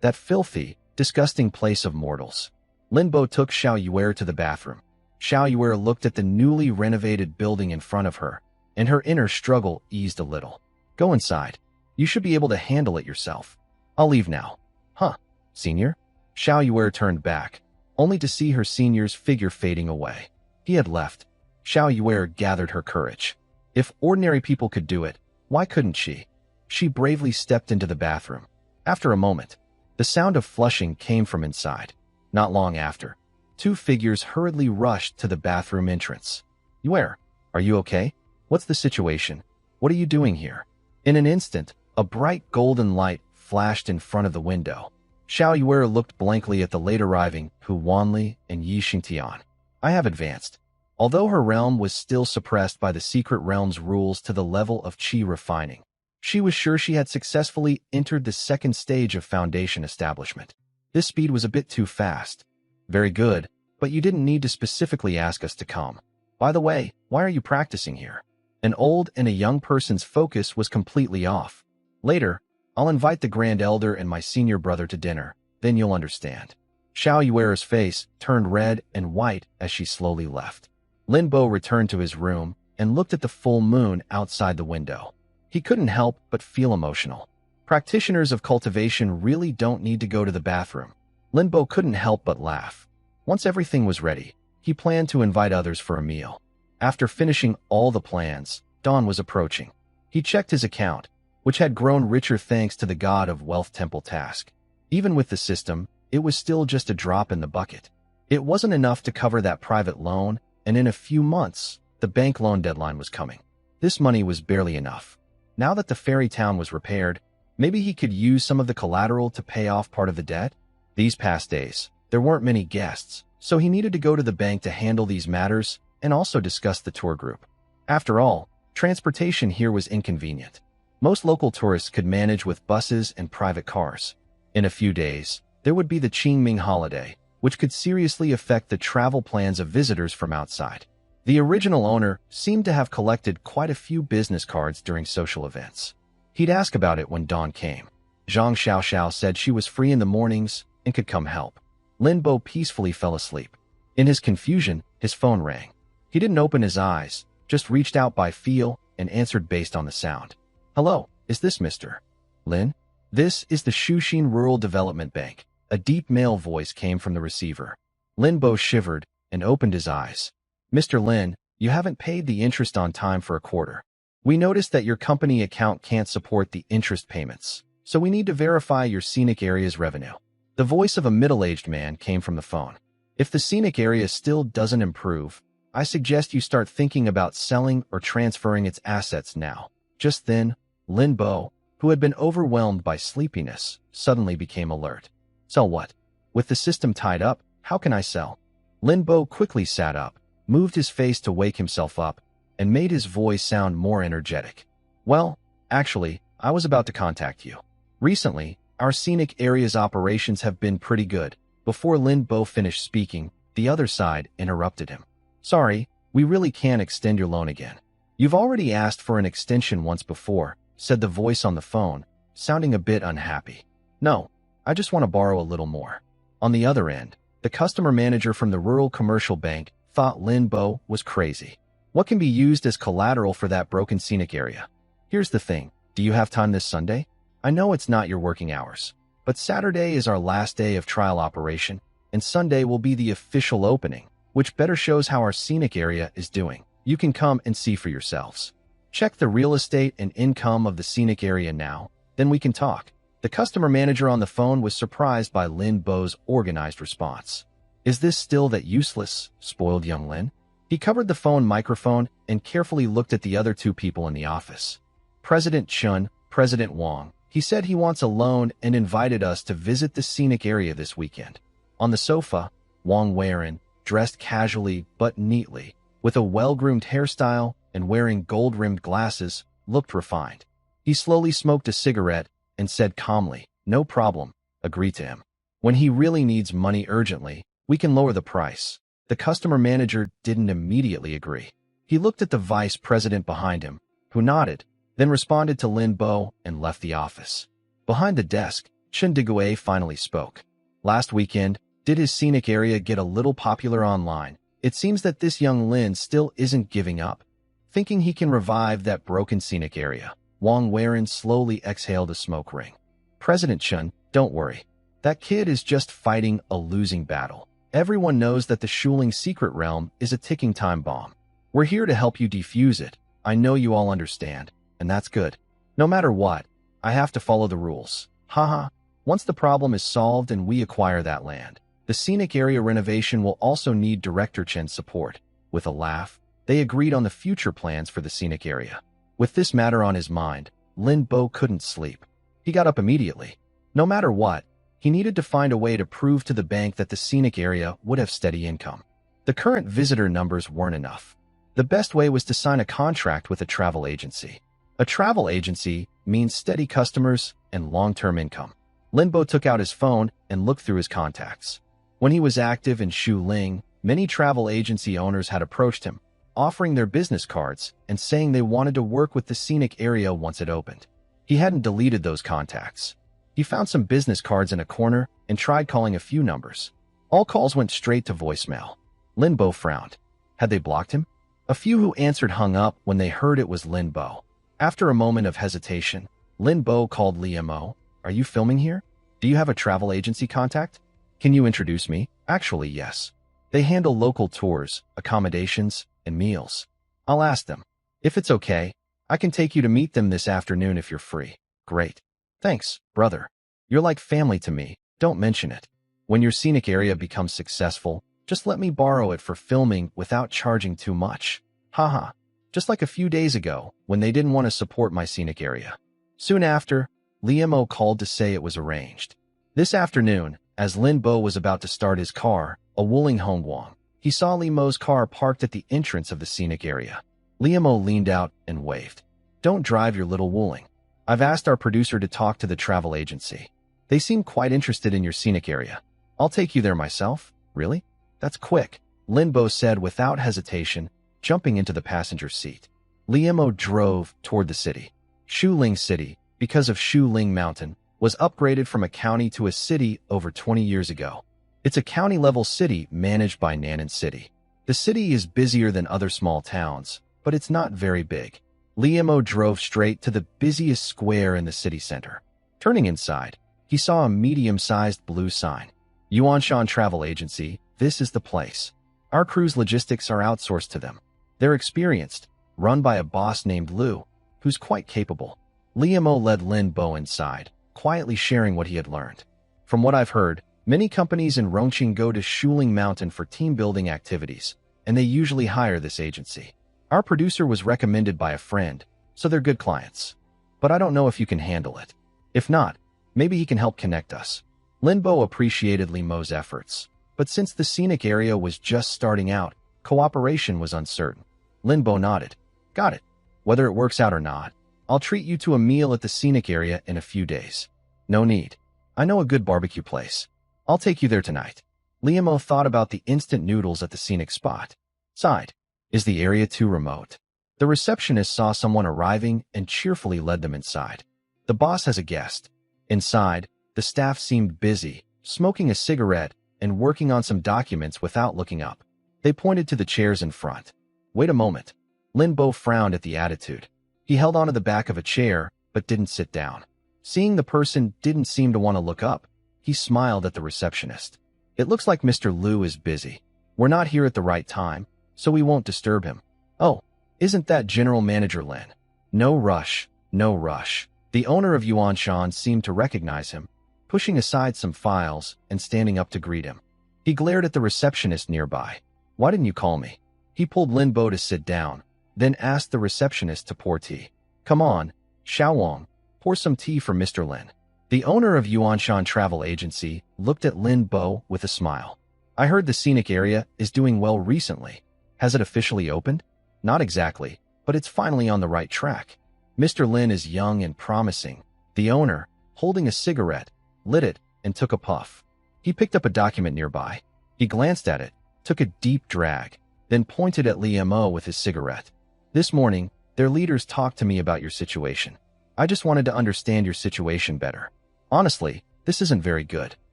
That filthy, disgusting place of mortals. Lin Bo took Xiao Yuer to the bathroom. Xiao Yuer looked at the newly renovated building in front of her, and her inner struggle eased a little. Go inside. You should be able to handle it yourself. I'll leave now. Huh, senior? Xiao Yuer turned back, only to see her senior's figure fading away. He had left. Xiao Yuer gathered her courage. If ordinary people could do it, why couldn't she? She bravely stepped into the bathroom. After a moment, the sound of flushing came from inside. Not long after, 2 figures hurriedly rushed to the bathroom entrance. Yuer, are you okay? What's the situation? What are you doing here? In an instant, a bright golden light flashed in front of the window. Xiao Yuer looked blankly at the late-arriving Hu Wanli and Yi Xingtian. I have advanced. Although her realm was still suppressed by the secret realm's rules to the level of qi refining, she was sure she had successfully entered the second stage of foundation establishment. This speed was a bit too fast. Very good, but you didn't need to specifically ask us to come. By the way, why are you practicing here? An old and a young person's focus was completely off. Later, I'll invite the Grand Elder and my senior brother to dinner, then you'll understand. Xiao Yuer's face turned red and white as she slowly left. Lin Bo returned to his room and looked at the full moon outside the window. He couldn't help but feel emotional. Practitioners of cultivation really don't need to go to the bathroom. Lin Bo couldn't help but laugh. Once everything was ready, he planned to invite others for a meal. After finishing all the plans, dawn was approaching. He checked his account, which had grown richer thanks to the God of Wealth Temple task. Even with the system, it was still just a drop in the bucket. It wasn't enough to cover that private loan, and in a few months, the bank loan deadline was coming. This money was barely enough. Now that the fairy town was repaired, maybe he could use some of the collateral to pay off part of the debt? These past days, there weren't many guests, so he needed to go to the bank to handle these matters and also discuss the tour group. After all, transportation here was inconvenient. Most local tourists could manage with buses and private cars. In a few days, there would be the Qingming holiday, which could seriously affect the travel plans of visitors from outside. The original owner seemed to have collected quite a few business cards during social events. He'd ask about it when dawn came. Zhang Xiaoxiao said she was free in the mornings and could come help. Lin Bo peacefully fell asleep. In his confusion, his phone rang. He didn't open his eyes, just reached out by feel and answered based on the sound. Hello, is this Mr. Lin? This is the Shuxin Rural Development Bank. A deep male voice came from the receiver. Lin Bo shivered and opened his eyes. Mr. Lin, you haven't paid the interest on time for a quarter. We noticed that your company account can't support the interest payments, so we need to verify your scenic area's revenue. The voice of a middle-aged man came from the phone. If the scenic area still doesn't improve, I suggest you start thinking about selling or transferring its assets now. Just then, Lin Bo, who had been overwhelmed by sleepiness, suddenly became alert. Sell what? With the system tied up, how can I sell? Lin Bo quickly sat up, moved his face to wake himself up, and made his voice sound more energetic. Well, actually, I was about to contact you. Recently, our scenic area's operations have been pretty good. Before Lin Bo finished speaking, the other side interrupted him. Sorry, we really can't extend your loan again. You've already asked for an extension once before, said the voice on the phone, sounding a bit unhappy. No, I just want to borrow a little more. On the other end, the customer manager from the Rural Commercial Bank thought Lin Bo was crazy. What can be used as collateral for that broken scenic area? Here's the thing, do you have time this Sunday? I know it's not your working hours, but Saturday is our last day of trial operation, and Sunday will be the official opening, which better shows how our scenic area is doing. You can come and see for yourselves. Check the real estate and income of the scenic area now, then we can talk. The customer manager on the phone was surprised by Lin Bo's organized response. Is this still that useless, spoiled young Lin? He covered the phone microphone and carefully looked at the other two people in the office. President Chun, President Wang. He said he wants a loan and invited us to visit the scenic area this weekend. On the sofa, Wang Weiren, dressed casually but neatly, with a well-groomed hairstyle and wearing gold-rimmed glasses, looked refined. He slowly smoked a cigarette and said calmly, "No problem, agree to him. When he really needs money urgently, we can lower the price." The customer manager didn't immediately agree. He looked at the vice president behind him, who nodded, then responded to Lin Bo and left the office. Behind the desk, Chen Digui finally spoke. Last weekend, did his scenic area get a little popular online? It seems that this young Lin still isn't giving up. Thinking he can revive that broken scenic area, Wang Weiren slowly exhaled a smoke ring. President Chen, don't worry. That kid is just fighting a losing battle. Everyone knows that the Shuling secret realm is a ticking time bomb. We're here to help you defuse it. I know you all understand, and that's good. No matter what, I have to follow the rules. Haha. Once the problem is solved and we acquire that land, the scenic area renovation will also need Director Chen's support. With a laugh, they agreed on the future plans for the scenic area. With this matter on his mind, Lin Bo couldn't sleep. He got up immediately. No matter what, He needed to find a way to prove to the bank that the scenic area would have steady income. The current visitor numbers weren't enough. The best way was to sign a contract with a travel agency. A travel agency means steady customers and long-term income. Linbo took out his phone and looked through his contacts. When he was active in Shuling, many travel agency owners had approached him, offering their business cards and saying they wanted to work with the scenic area once it opened. He hadn't deleted those contacts. He found some business cards in a corner and tried calling a few numbers. All calls went straight to voicemail. Linbo frowned. Had they blocked him? A few who answered hung up when they heard it was Linbo. After a moment of hesitation, Linbo called Liamo. Are you filming here? Do you have a travel agency contact? Can you introduce me? Actually, yes. They handle local tours, accommodations, and meals. I'll ask them. If it's okay, I can take you to meet them this afternoon if you're free. Great. Thanks, brother. You're like family to me. Don't mention it. When your scenic area becomes successful, just let me borrow it for filming without charging too much. Haha. Just like a few days ago, when they didn't want to support my scenic area. Soon after, Liamo called to say it was arranged. This afternoon, as Linbo was about to start his car, a Wuling Hongguang, he saw Liamo's car parked at the entrance of the scenic area. Liamo leaned out and waved. Don't drive your little Wuling. I've asked our producer to talk to the travel agency. They seem quite interested in your scenic area. I'll take you there myself. Really? That's quick, Linbo said without hesitation, jumping into the passenger seat. Liamo drove toward the city. Shuling City, because of Shuling Mountain, was upgraded from a county to a city over 20 years ago. It's a county-level city managed by Nannan City. The city is busier than other small towns, but it's not very big. Liamo drove straight to the busiest square in the city center. Turning inside, he saw a medium-sized blue sign. Yuanshan Travel Agency, this is the place. Our crew's logistics are outsourced to them. They're experienced, run by a boss named Lu, who's quite capable. Liamo led Linbo inside, quietly sharing what he had learned. From what I've heard, many companies in Rongqing go to Shuling Mountain for team-building activities, and they usually hire this agency. Our producer was recommended by a friend, so they're good clients. But I don't know if you can handle it. If not, maybe he can help connect us. Linbo appreciated Limo's efforts, but since the scenic area was just starting out, cooperation was uncertain. Linbo nodded. Got it. Whether it works out or not, I'll treat you to a meal at the scenic area in a few days. No need. I know a good barbecue place. I'll take you there tonight. Liamo thought about the instant noodles at the scenic spot. Sighed. Is the area too remote? The receptionist saw someone arriving and cheerfully led them inside. The boss has a guest. Inside, the staff seemed busy, smoking a cigarette and working on some documents without looking up. They pointed to the chairs in front. Wait a moment. Linbo frowned at the attitude. He held onto the back of a chair, but didn't sit down. Seeing the person didn't seem to want to look up, he smiled at the receptionist. It looks like Mr. Lu is busy. We're not here at the right time, so we won't disturb him. Oh, isn't that General Manager Lin? No rush, no rush. The owner of Yuanshan seemed to recognize him, pushing aside some files and standing up to greet him. He glared at the receptionist nearby. Why didn't you call me? He pulled Linbo to sit down, then asked the receptionist to pour tea. Come on, Xiaowang, pour some tea for Mr. Lin. The owner of Yuanshan Travel Agency looked at Linbo with a smile. I heard the scenic area is doing well recently. Has it officially opened? Not exactly, but it's finally on the right track. Mr. Lin is young and promising. The owner, holding a cigarette, lit it and took a puff. He picked up a document nearby. He glanced at it, took a deep drag, then pointed at Liamo with his cigarette. This morning, their leaders talked to me about your situation. I just wanted to understand your situation better. Honestly, this isn't very good.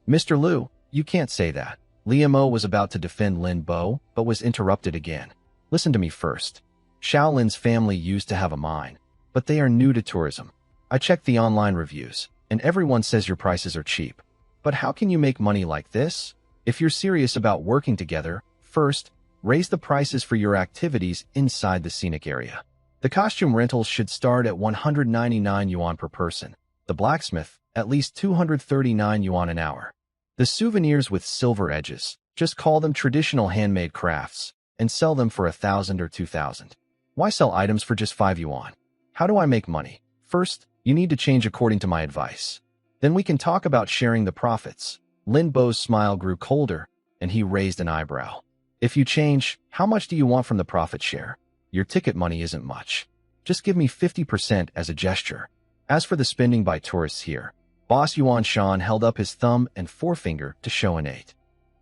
Mr. Lu, you can't say that. Liamo was about to defend Linbo, but was interrupted again. Listen to me first. Shaolin's family used to have a mine, but they are new to tourism. I checked the online reviews, and everyone says your prices are cheap. But how can you make money like this? If you're serious about working together, first, raise the prices for your activities inside the scenic area. The costume rentals should start at 199 yuan per person. The blacksmith, at least 239 yuan an hour. The souvenirs with silver edges, just call them traditional handmade crafts, and sell them for 1,000 or 2,000. Why sell items for just 5 yuan? How do I make money? First, you need to change according to my advice. Then we can talk about sharing the profits. Lin Bo's smile grew colder, and he raised an eyebrow. If you change, how much do you want from the profit share? Your ticket money isn't much. Just give me 50% as a gesture. As for the spending by tourists here, Boss Yuan Shan held up his thumb and forefinger to show an 8.